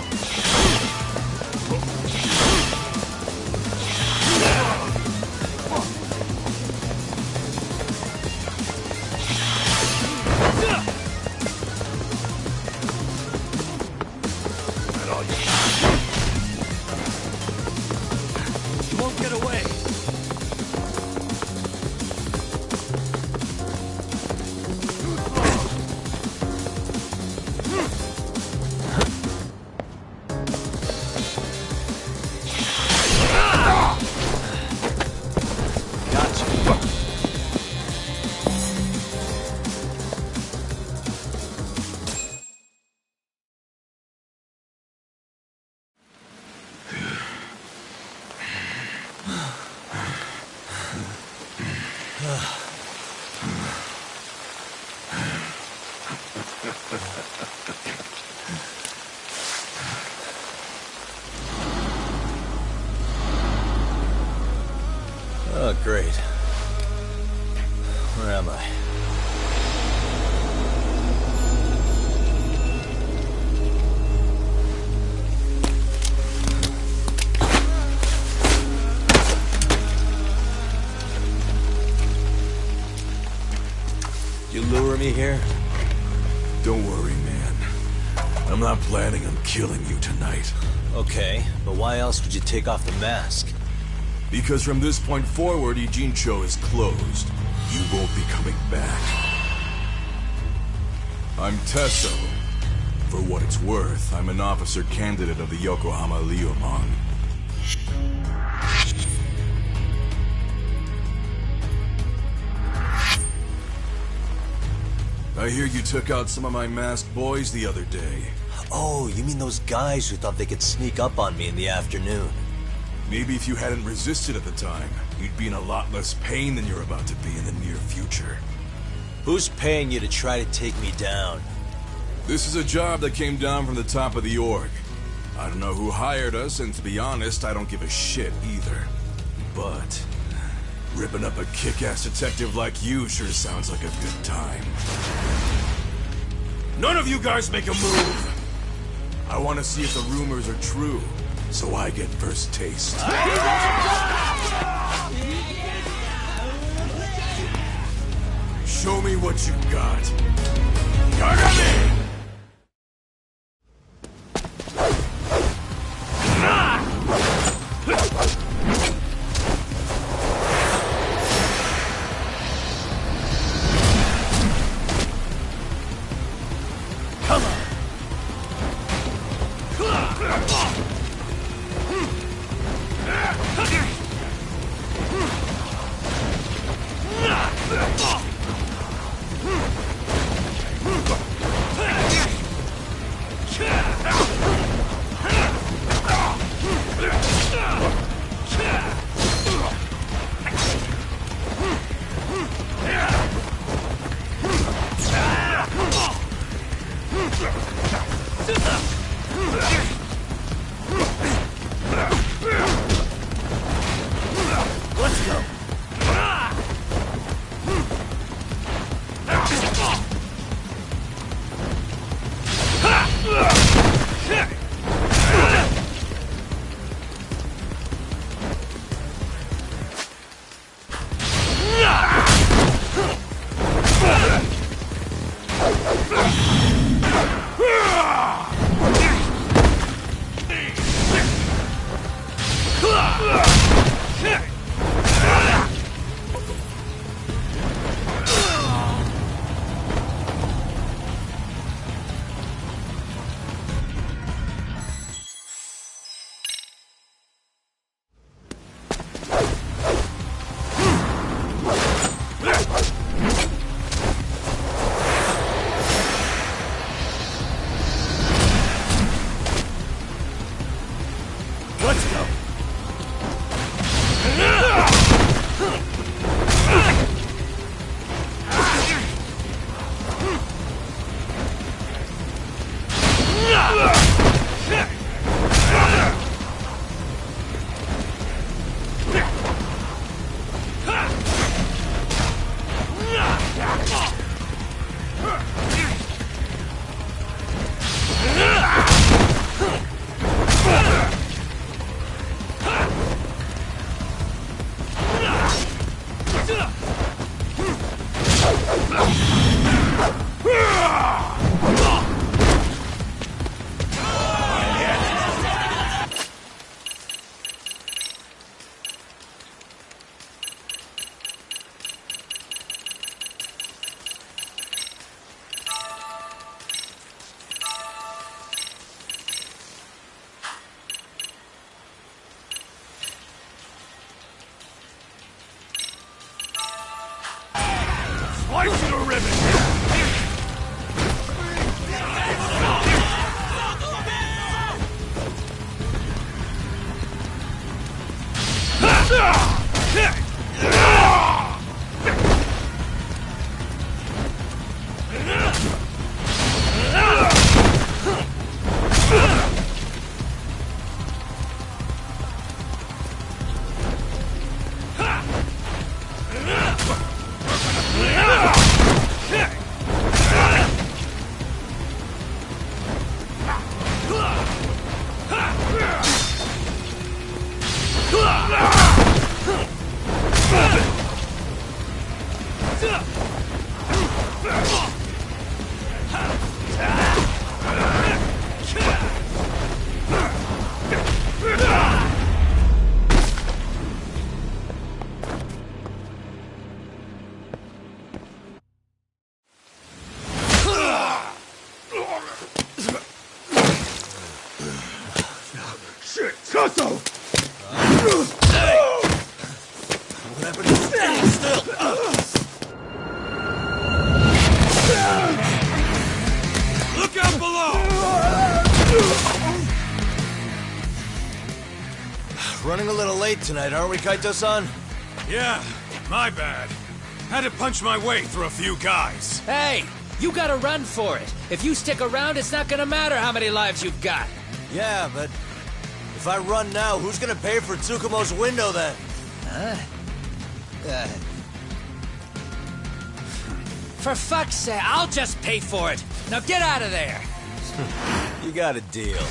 That all you got? You won't get away! Oh, great. Where am I? You lure me here? Don't worry, man. I'm not planning on killing you tonight. Okay, but why else would you take off the mask? Because from this point forward, Ijincho is closed. You won't be coming back. I'm Tesso. For what it's worth, I'm an officer candidate of the Yokohama Liumang. I hear you took out some of my masked boys the other day. Oh, you mean those guys who thought they could sneak up on me in the afternoon? Maybe if you hadn't resisted at the time, you'd be in a lot less pain than you're about to be in the near future. Who's paying you to try to take me down? This is a job that came down from the top of the org. I don't know who hired us, and to be honest, I don't give a shit either. But ripping up a kick-ass detective like you sure sounds like a good time. None of you guys make a move! I want to see if the rumors are true, so I get first taste. Show me what you got. Kagami! Let's go! Let's go! Shit! Sasso! What happened to standing still? Look out below! Running a little late tonight, aren't we, Kaito-san? Yeah, my bad. Had to punch my way through a few guys. Hey, you gotta run for it. If you stick around, it's not gonna matter how many lives you've got. Yeah, but if I run now, who's gonna pay for Tsukumo's window then? Huh? For fuck's sake, I'll just pay for it. Now get out of there. You got a deal.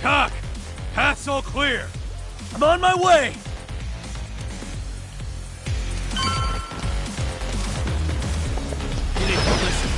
Doc! Path's all clear! I'm on my way! You need to listen.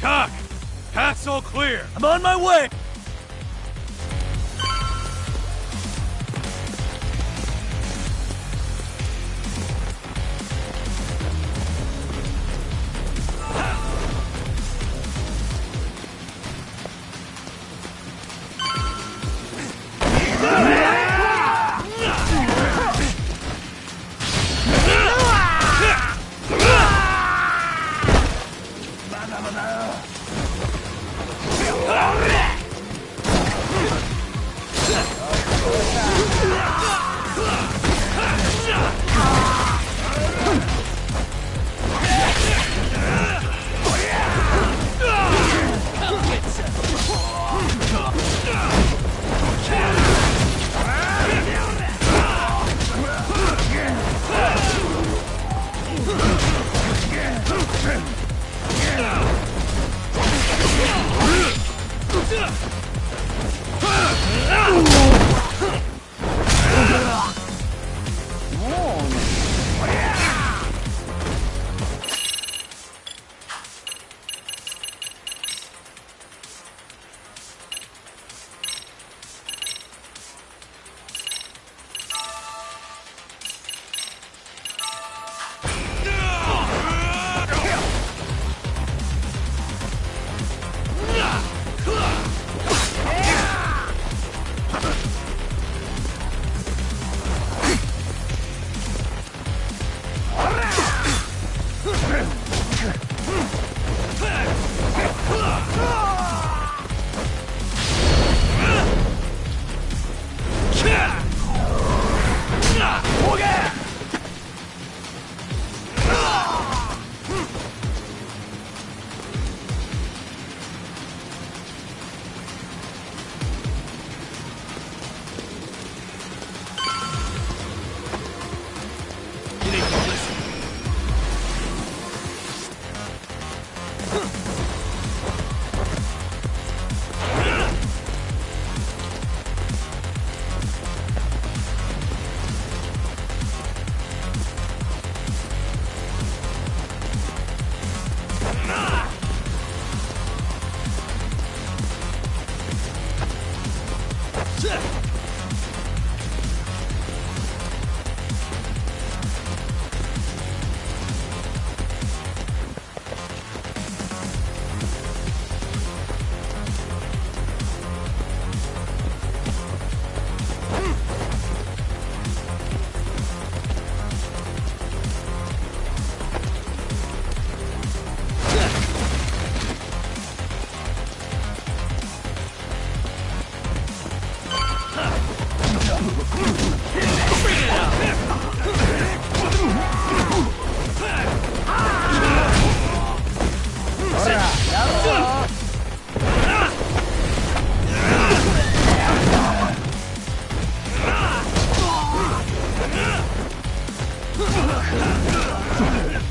Doc! Path's all clear! I'm on my way!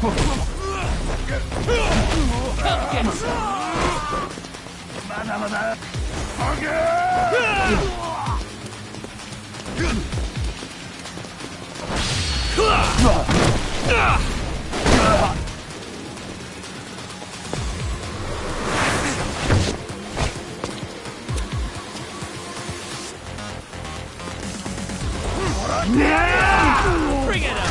Bring it up!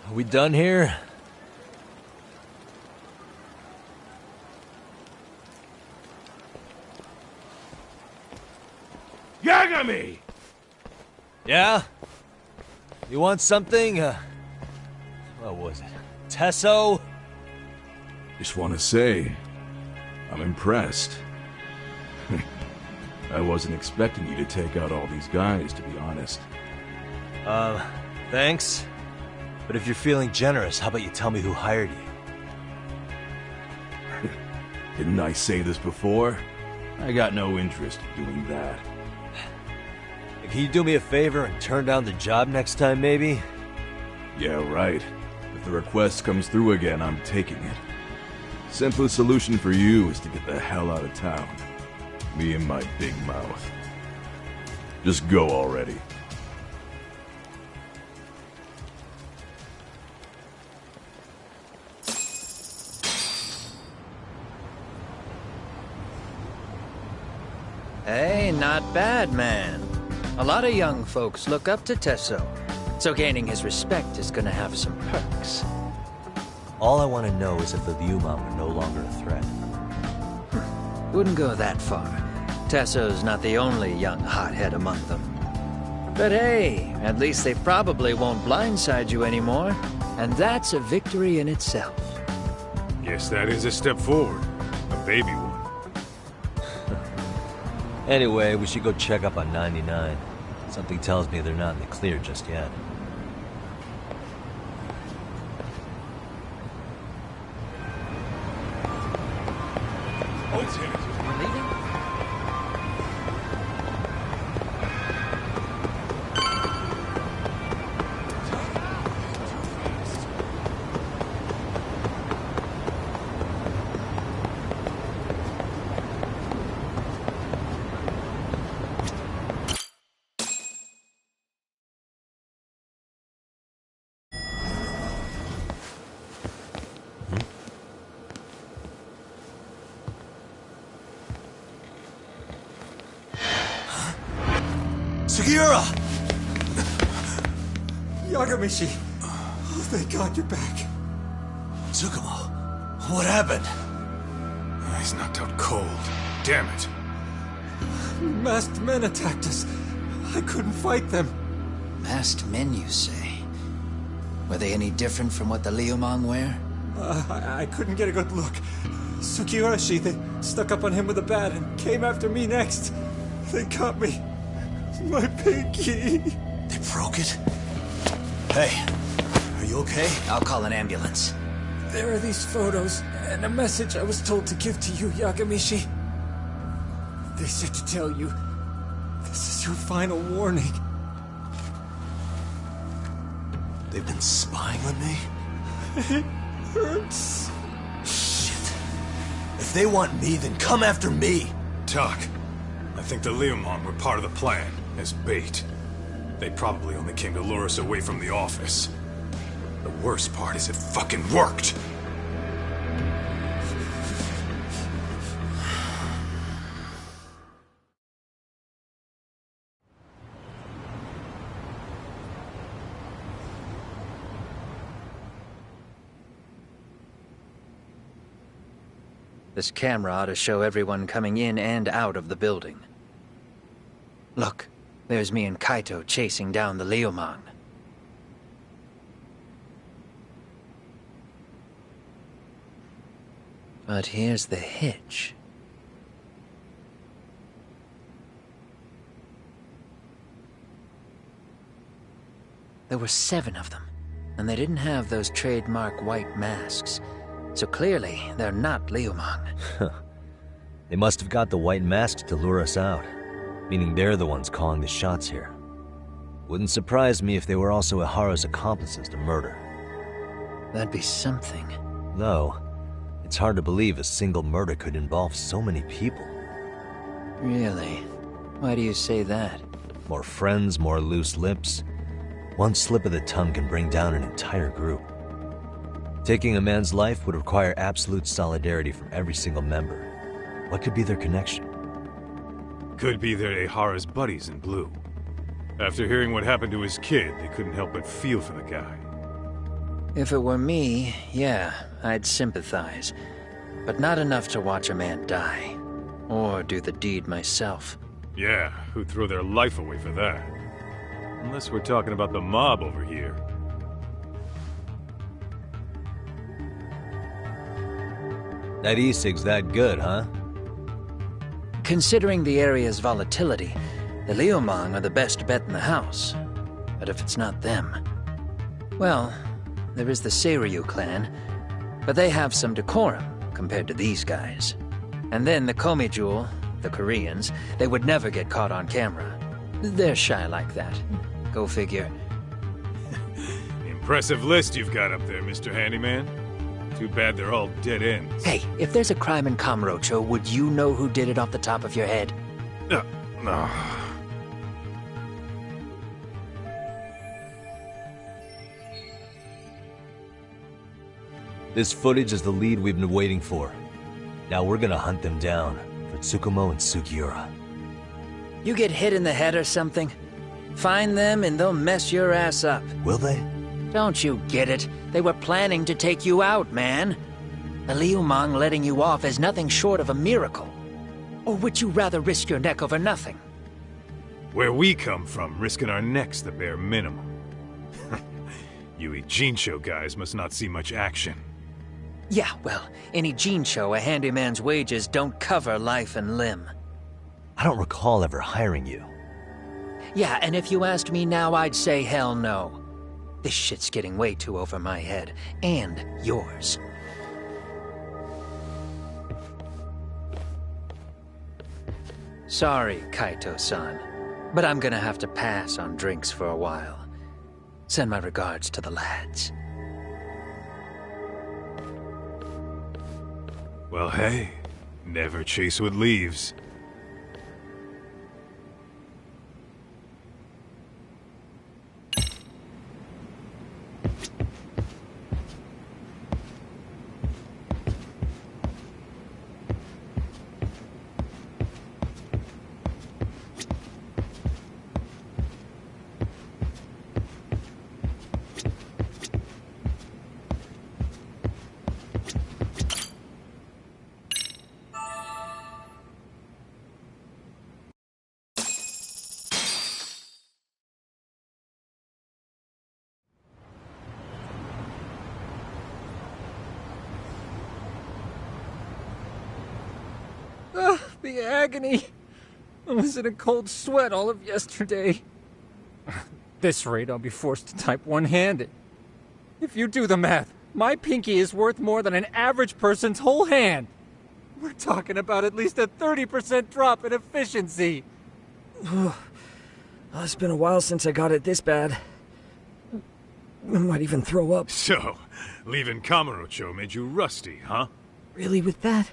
Are we done here? Yagami! Yeah? You want something? What was it? Tesso? Just want to say, I'm impressed. I wasn't expecting you to take out all these guys, to be honest. Thanks. But if you're feeling generous, how about you tell me who hired you? Didn't I say this before? I got no interest in doing that. Can you do me a favor and turn down the job next time, maybe? Yeah, right. If the request comes through again, I'm taking it. Simplest solution for you is to get the hell out of town. Me and my big mouth. Just go already. Hey, not bad, man. A lot of young folks look up to Tesso, so gaining his respect is gonna have some perks. All I want to know is if the Viewmon are no longer a threat. Wouldn't go that far. Tesso's not the only young hothead among them. But hey, at least they probably won't blindside you anymore, and that's a victory in itself. Yes, that is a step forward. A baby one. Anyway, we should go check up on 99. Something tells me they're not in the clear just yet. We're leaving? Sugiura! Yagamishi! Oh, thank God you're back. Tsukumo, what happened? He's knocked out cold. Damn it. Masked men attacked us. I couldn't fight them. Masked men, you say? Were they any different from what the Liumang wear? I couldn't get a good look. Sugiura, they stuck up on him with a bat and came after me next. They got me. My pinky. They broke it? Hey, are you okay? I'll call an ambulance. There are these photos and a message I was told to give to you, Yagamishi. They said to tell you, this is your final warning. They've been spying on me? It hurts. Shit. If they want me, then come after me. Doc, I think the Liumang were part of the plan, as bait. They probably only came to lure us away from the office. The worst part is it fucking worked! This camera ought to show everyone coming in and out of the building. Look, there's me and Kaito chasing down the Liumang. But here's the hitch. There were 7 of them, and they didn't have those trademark white masks. So clearly, they're not Liumang. They must have got the white masks to lure us out, meaning they're the ones calling the shots here. Wouldn't surprise me if they were also Ihara's accomplices to murder. That'd be something. Though, it's hard to believe a single murder could involve so many people. Really? Why do you say that? More friends, more loose lips. One slip of the tongue can bring down an entire group. Taking a man's life would require absolute solidarity from every single member. What could be their connection? Could be they're Ihara's buddies in blue. After hearing what happened to his kid, they couldn't help but feel for the guy. If it were me, yeah, I'd sympathize. But not enough to watch a man die. Or do the deed myself. Yeah, who'd throw their life away for that? Unless we're talking about the mob over here. That e-cig's that good, huh? Considering the area's volatility, the Liumang are the best bet in the house. But if it's not them... Well, there is the Seiryu clan, but they have some decorum compared to these guys. And then the Komijul, the Koreans, they would never get caught on camera. They're shy like that. Go figure. Impressive list you've got up there, Mr. Handyman. Too bad they're all dead ends. Hey, if there's a crime in Kamurocho, would you know who did it off the top of your head? No. This footage is the lead we've been waiting for. Now we're gonna hunt them down for Tsukumo and Sugiura. You get hit in the head or something? Find them and they'll mess your ass up. Will they? Don't you get it? They were planning to take you out, man. The Liumang letting you off is nothing short of a miracle. Or would you rather risk your neck over nothing? Where we come from, risking our necks the bare minimum. You Ijincho guys must not see much action. Yeah, well, in Ijincho, a handyman's wages don't cover life and limb. I don't recall ever hiring you. Yeah, and if you asked me now, I'd say hell no. This shit's getting way too over my head. And yours. Sorry, Kaito-san, but I'm gonna have to pass on drinks for a while. Send my regards to the lads. Well, hey, never chase what leaves. The agony! I was in a cold sweat all of yesterday. At this rate, I'll be forced to type one-handed. If you do the math, my pinky is worth more than an average person's whole hand. We're talking about at least a 30% drop in efficiency. It's been a while since I got it this bad. I might even throw up. So, leaving Kamurocho made you rusty, huh? Really with that?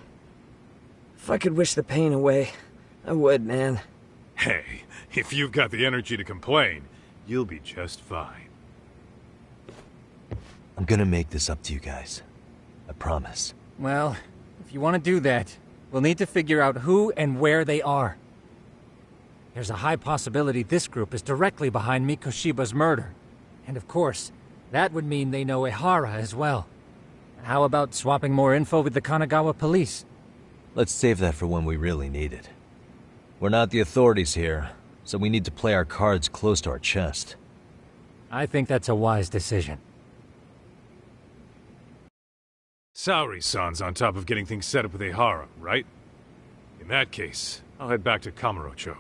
If I could wish the pain away, I would, man. Hey, if you've got the energy to complain, you'll be just fine. I'm gonna make this up to you guys. I promise. Well, if you want to do that, we'll need to figure out who and where they are. There's a high possibility this group is directly behind Mikoshiba's murder. And of course, that would mean they know Ehara as well. How about swapping more info with the Kanagawa police? Let's save that for when we really need it. We're not the authorities here, so we need to play our cards close to our chest. I think that's a wise decision. Saori-san's on top of getting things set up with Ehara, right? In that case, I'll head back to Kamurocho.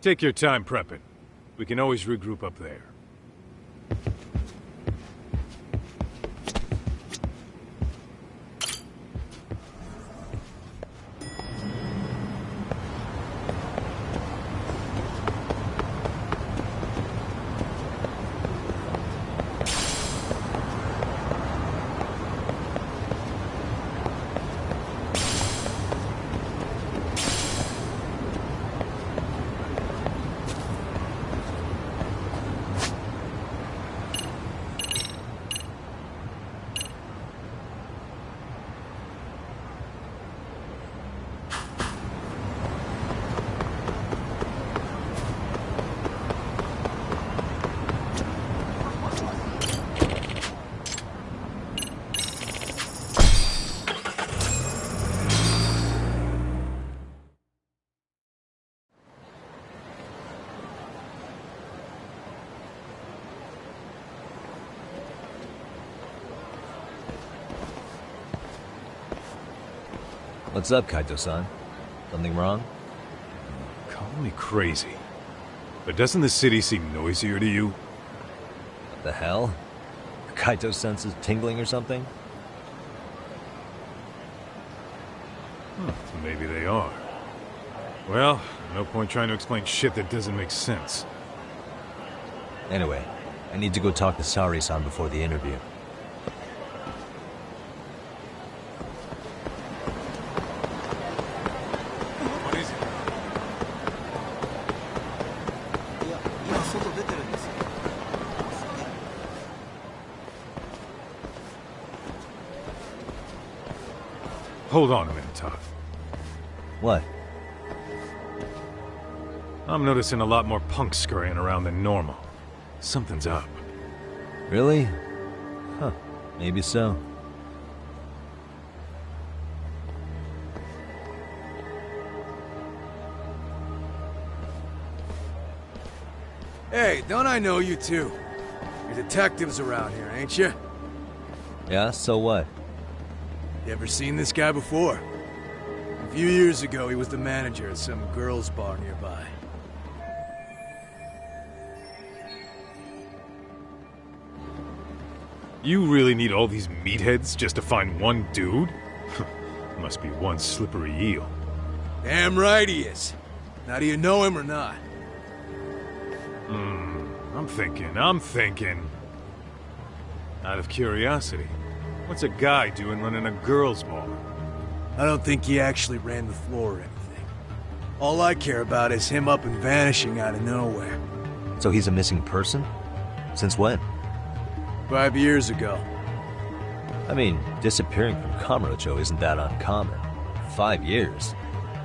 Take your time prepping. We can always regroup up there. What's up, Kaito-san? Something wrong? Call me crazy, but doesn't the city seem noisier to you? What the hell? Kaito's senses tingling or something? Maybe they are. Well, no point trying to explain shit that doesn't make sense. Anyway, I need to go talk to Saori-san before the interview. Hold on a minute, Todd. What? I'm noticing a lot more punks scurrying around than normal. Something's up. Really? Huh. Maybe so. Hey, don't I know you two? You're detectives around here, ain't you? Yeah, so what? You ever seen this guy before? A few years ago, he was the manager at some girls' bar nearby. You really need all these meatheads just to find one dude? Must be one slippery eel. Damn right he is. Now, do you know him or not? I'm thinking. Out of curiosity, what's a guy doing running a girls' bar? I don't think he actually ran the floor or anything. All I care about is him up and vanishing out of nowhere. So he's a missing person? Since when? 5 years ago. I mean, disappearing from Kamurocho isn't that uncommon. 5 years?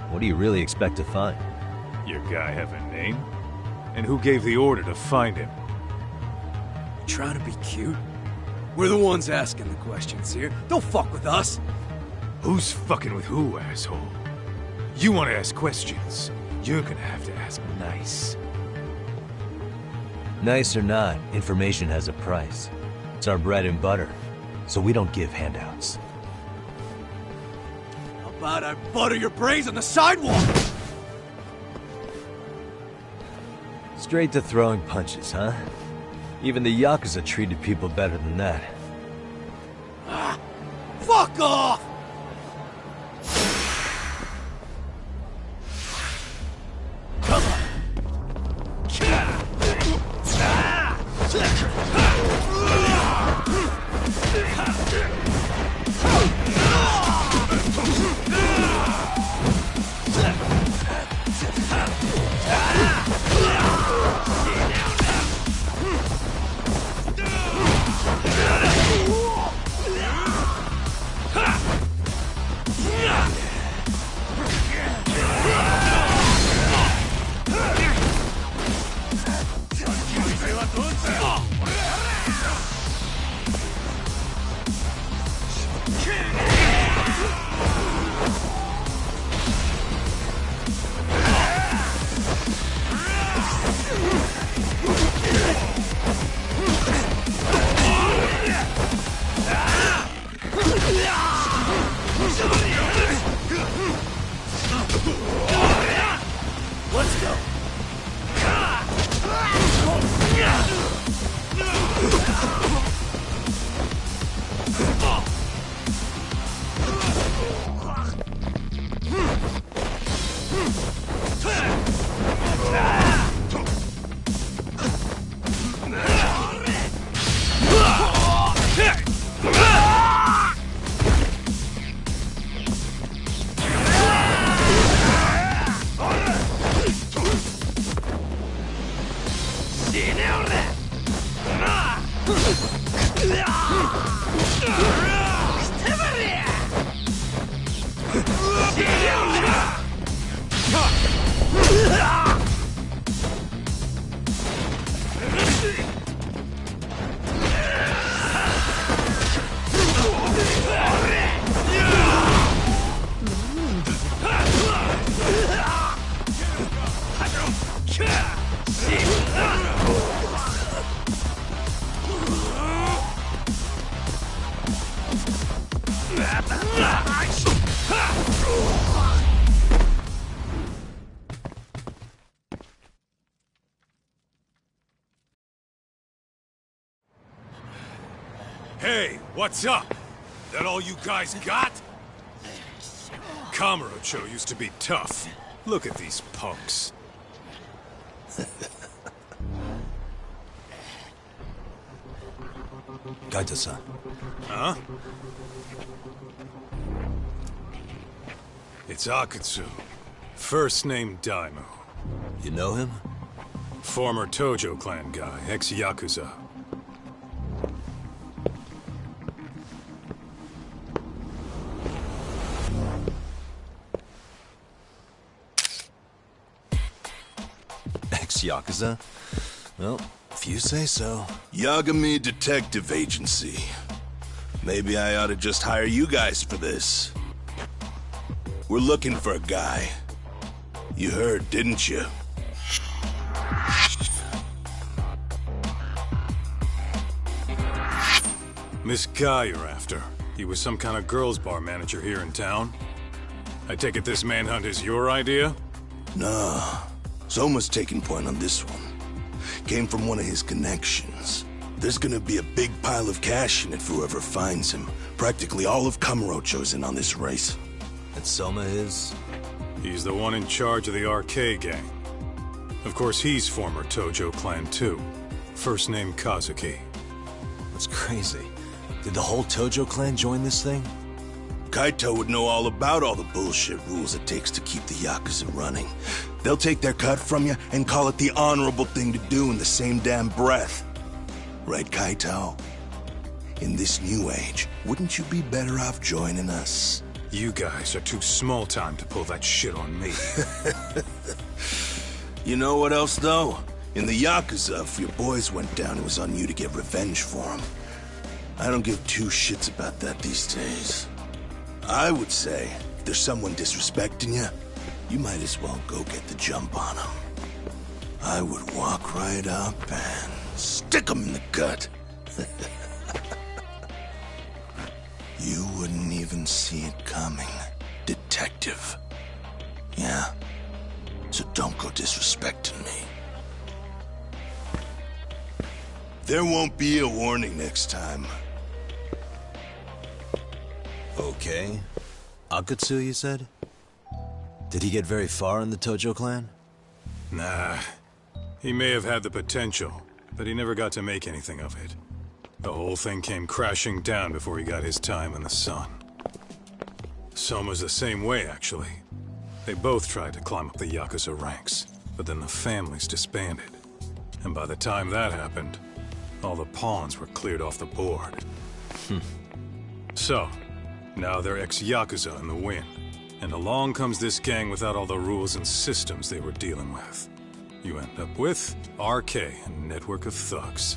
What do you really expect to find? Your guy have a name? And who gave the order to find him? You trying to be cute? We're the ones asking the questions here. Don't fuck with us! Who's fucking with who, asshole? You want to ask questions? You're gonna have to ask nice. Nice or not, information has a price. It's our bread and butter, so we don't give handouts. I'll about I butter your brains on the sidewalk? Straight to throwing punches, huh? Even the Yakuza treated people better than that. Fuck off! Let's go. Hey, what's up? That all you guys got? Kamurocho used to be tough. Look at these punks. Gaita-san. Huh? It's Akatsu. First name Daimyo. You know him? Former Tojo clan guy, ex-Yakuza. Ex-Yakuza? Well, if you say so. Yagami Detective Agency. Maybe I ought to just hire you guys for this. We're looking for a guy. You heard, didn't you? This guy you're after. He was some kind of girls' bar manager here in town. I take it this manhunt is your idea? Nah. Soma's taking point on this one. Came from one of his connections. There's gonna be a big pile of cash in it for whoever finds him. Practically all of Kamurocho's in on this race. And Soma is? He's the one in charge of the RK gang. Of course, he's former Tojo clan too. First name Kazuki. That's crazy. Did the whole Tojo clan join this thing? Kaito would know all about all the bullshit rules it takes to keep the Yakuza running. They'll take their cut from you and call it the honorable thing to do in the same damn breath. Right, Kaito? In this new age, wouldn't you be better off joining us? You guys are too small time to pull that shit on me. You know what else, though? In the Yakuza, if your boys went down, it was on you to get revenge for them. I don't give two shits about that these days. I would say, if there's someone disrespecting you, you might as well go get the jump on them. I would walk right up and stick them in the gut. You wouldn't even see it coming. Detective. Yeah. So don't go disrespecting me. There won't be a warning next time. Okay. Akatsu, you said? Did he get very far in the Tojo clan? Nah. He may have had the potential, but he never got to make anything of it. The whole thing came crashing down before he got his time in the sun. Soma's the same way, actually. They both tried to climb up the Yakuza ranks, but then the families disbanded. And by the time that happened, all the pawns were cleared off the board. So, now they're ex-Yakuza in the wind. And along comes this gang without all the rules and systems they were dealing with. You end up with RK, a network of thugs.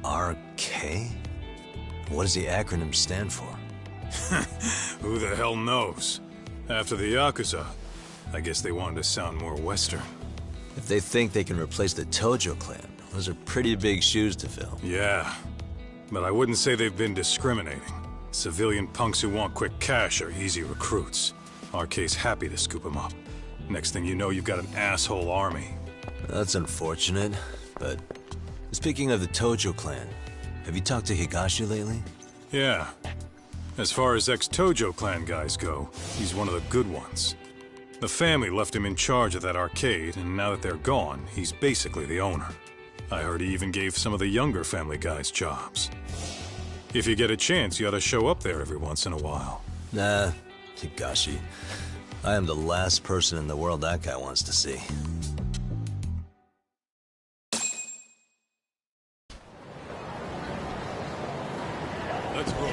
RK? What does the acronym stand for? Who the hell knows? After the Yakuza, I guess they wanted to sound more Western. If they think they can replace the Tojo clan, those are pretty big shoes to fill. Yeah, but I wouldn't say they've been discriminating. Civilian punks who want quick cash are easy recruits. RK's happy to scoop them up. Next thing you know, you've got an asshole army. That's unfortunate, but speaking of the Tojo clan, have you talked to Higashi lately? Yeah. As far as ex-Tojo clan guys go, he's one of the good ones. The family left him in charge of that arcade, and now that they're gone, he's basically the owner. I heard he even gave some of the younger family guys jobs. If you get a chance, you ought to show up there every once in a while. Nah, Higashi. I am the last person in the world that guy wants to see. Let's roll.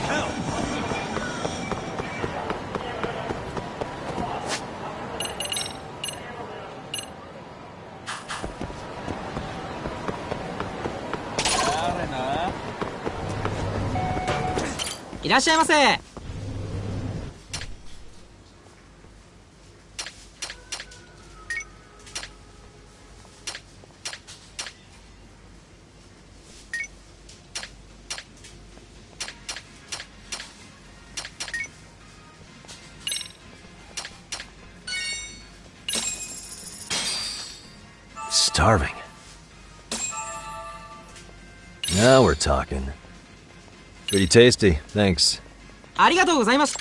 Hell!いらっしゃいませ。Starving. Now we're talking. Pretty tasty, thanks. ありがとうございます。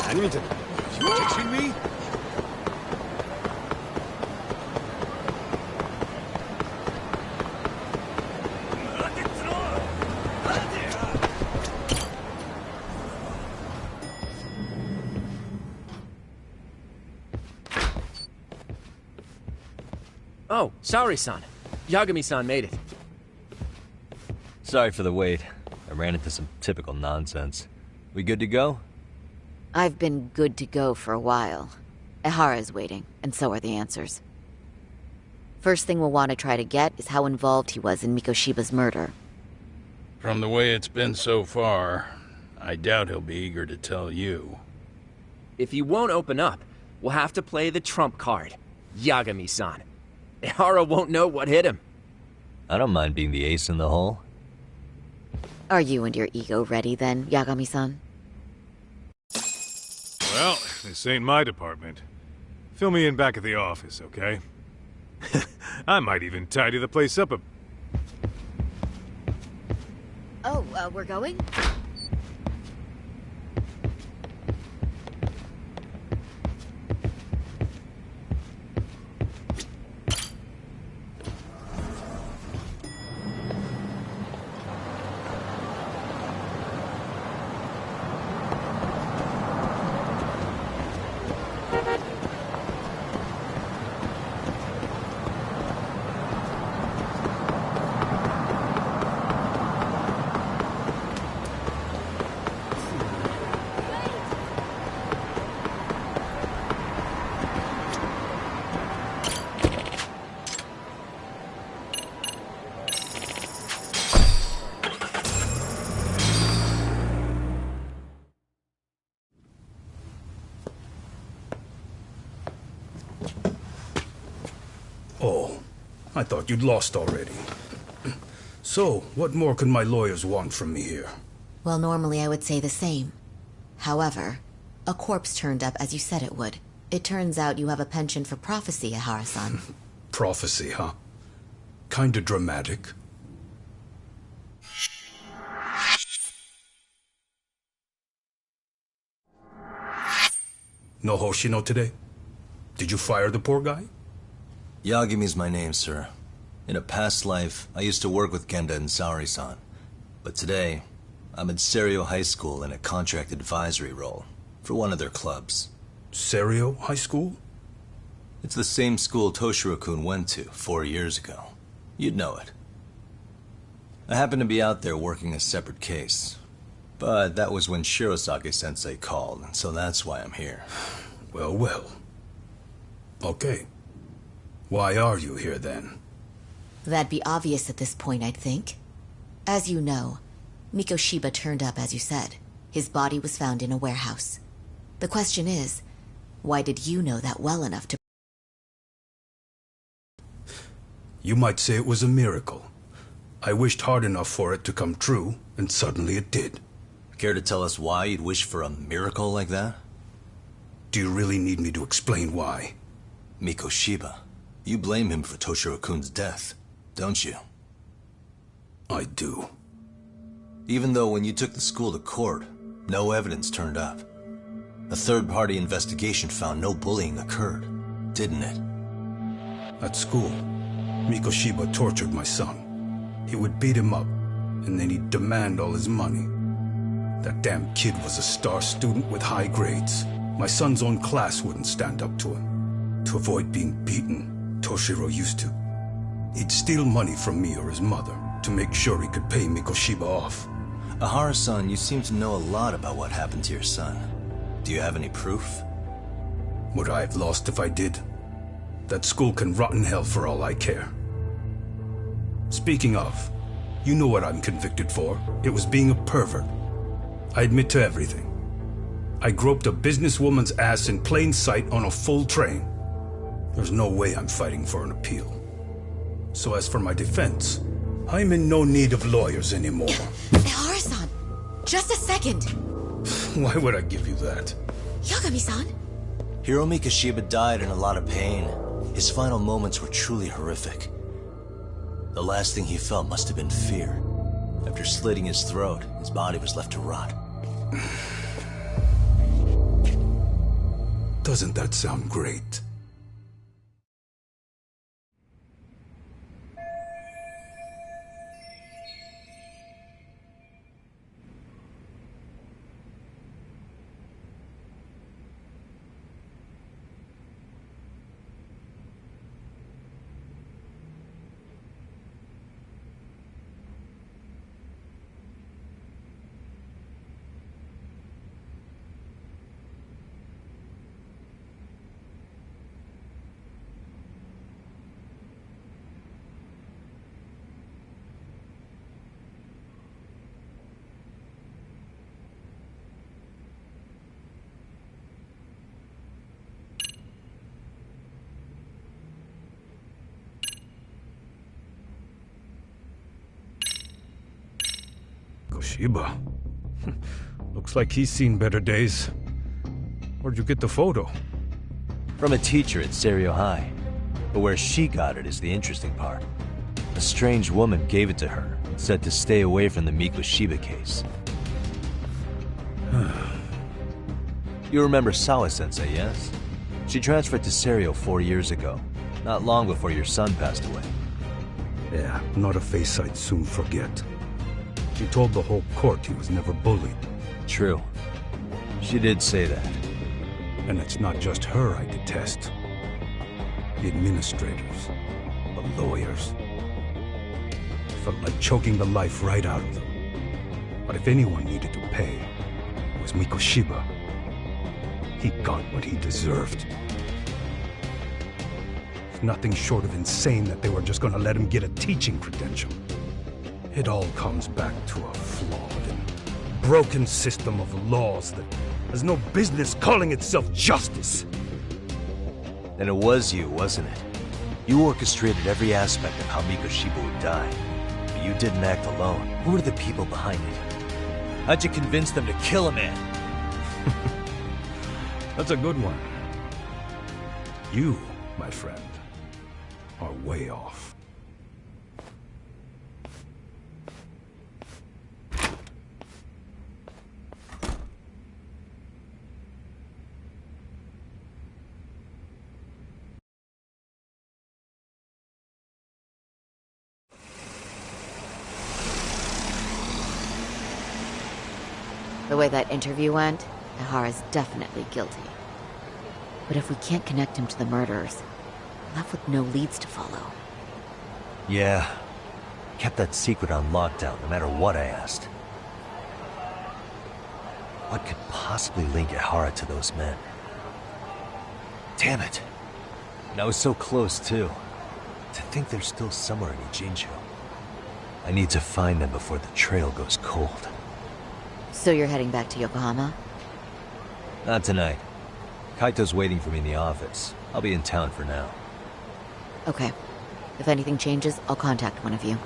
何見てんの? You picturing me? Oh, Saori-san. Yagami-san made it. Sorry for the wait. I ran into some typical nonsense. We good to go? I've been good to go for a while. Ehara's waiting, and so are the answers. First thing we'll want to try to get is how involved he was in Mikoshiba's murder. From the way it's been so far, I doubt he'll be eager to tell you. If he won't open up, we'll have to play the trump card. Yagami-san. Ehara won't know what hit him. I don't mind being the ace in the hole. Are you and your ego ready then, Yagami-san? Well, this ain't my department. Fill me in back at the office, okay? I might even tidy the place up a... Oh, we're going? I thought you'd lost already. So, what more could my lawyers want from me here? Well, normally I would say the same. However, a corpse turned up as you said it would. It turns out you have a penchant for prophecy, Ihara-san. Prophecy, huh? Kinda dramatic. No Hoshino today? Did you fire the poor guy? Yagumi's my name, sir. In a past life, I used to work with Genda and Saori-san. But today, I'm at Serio High School in a contract advisory role for one of their clubs. Serio High School? It's the same school Toshiro-kun went to 4 years ago. You'd know it. I happened to be out there working a separate case. But that was when Shirosake-sensei called, and so that's why I'm here. Well, well. Okay. Why are you here then? That'd be obvious at this point, I'd think. As you know, Mikoshiba turned up as you said. His body was found in a warehouse. The question is, why did you know that well enough to... You might say it was a miracle. I wished hard enough for it to come true, and suddenly it did. Care to tell us why you'd wish for a miracle like that? Do you really need me to explain why? Mikoshiba. You blame him for Toshiro-kun's death, don't you? I do. Even though when you took the school to court, no evidence turned up. A third-party investigation found no bullying occurred, didn't it? At school, Mikoshiba tortured my son. He would beat him up, and then he'd demand all his money. That damn kid was a star student with high grades. My son's own class wouldn't stand up to him. To avoid being beaten, Toshiro used to. He'd steal money from me or his mother to make sure he could pay Mikoshiba off. Ihara-san, you seem to know a lot about what happened to your son. Do you have any proof? Would I have lost if I did? That school can rot in hell for all I care. Speaking of, you know what I'm convicted for. It was being a pervert. I admit to everything. I groped a businesswoman's ass in plain sight on a full train. There's no way I'm fighting for an appeal. So as for my defense, I'm in no need of lawyers anymore. Ihara-san, just a second. Why would I give you that? Yagami-san? Hiro Mikoshiba died in a lot of pain. His final moments were truly horrific. The last thing he felt must have been fear. After slitting his throat, his body was left to rot. Doesn't that sound great? Mikoshiba. Looks like he's seen better days. Where'd you get the photo? From a teacher at Serio High. But where she got it is the interesting part. A strange woman gave it to her and said to stay away from the Mikoshiba case. You remember Sawa-sensei, yes? She transferred to Serio 4 years ago, not long before your son passed away. Yeah, not a face I'd soon forget. She told the whole court he was never bullied. True. She did say that. And it's not just her I detest. The administrators, the lawyers. It felt like choking the life right out of them. But if anyone needed to pay, it was Mikoshiba. He got what he deserved. It's nothing short of insane that they were just gonna let him get a teaching credential. It all comes back to a flawed and broken system of laws that has no business calling itself justice. Then it was you, wasn't it? You orchestrated every aspect of how Mikoshiba would die. But you didn't act alone. Who were the people behind it? How'd you convince them to kill a man? That's a good one. You, my friend, are way off. The way that interview went, Ihara's definitely guilty. But if we can't connect him to the murderers, we're left with no leads to follow. Yeah. Kept that secret on lockdown, no matter what I asked. What could possibly link Ihara to those men? Damn it. And I was so close, too. To think they're still somewhere in Ijincho. I need to find them before the trail goes cold. So you're heading back to Yokohama? Not tonight. Kaito's waiting for me in the office. I'll be in town for now. Okay. If anything changes, I'll contact one of you.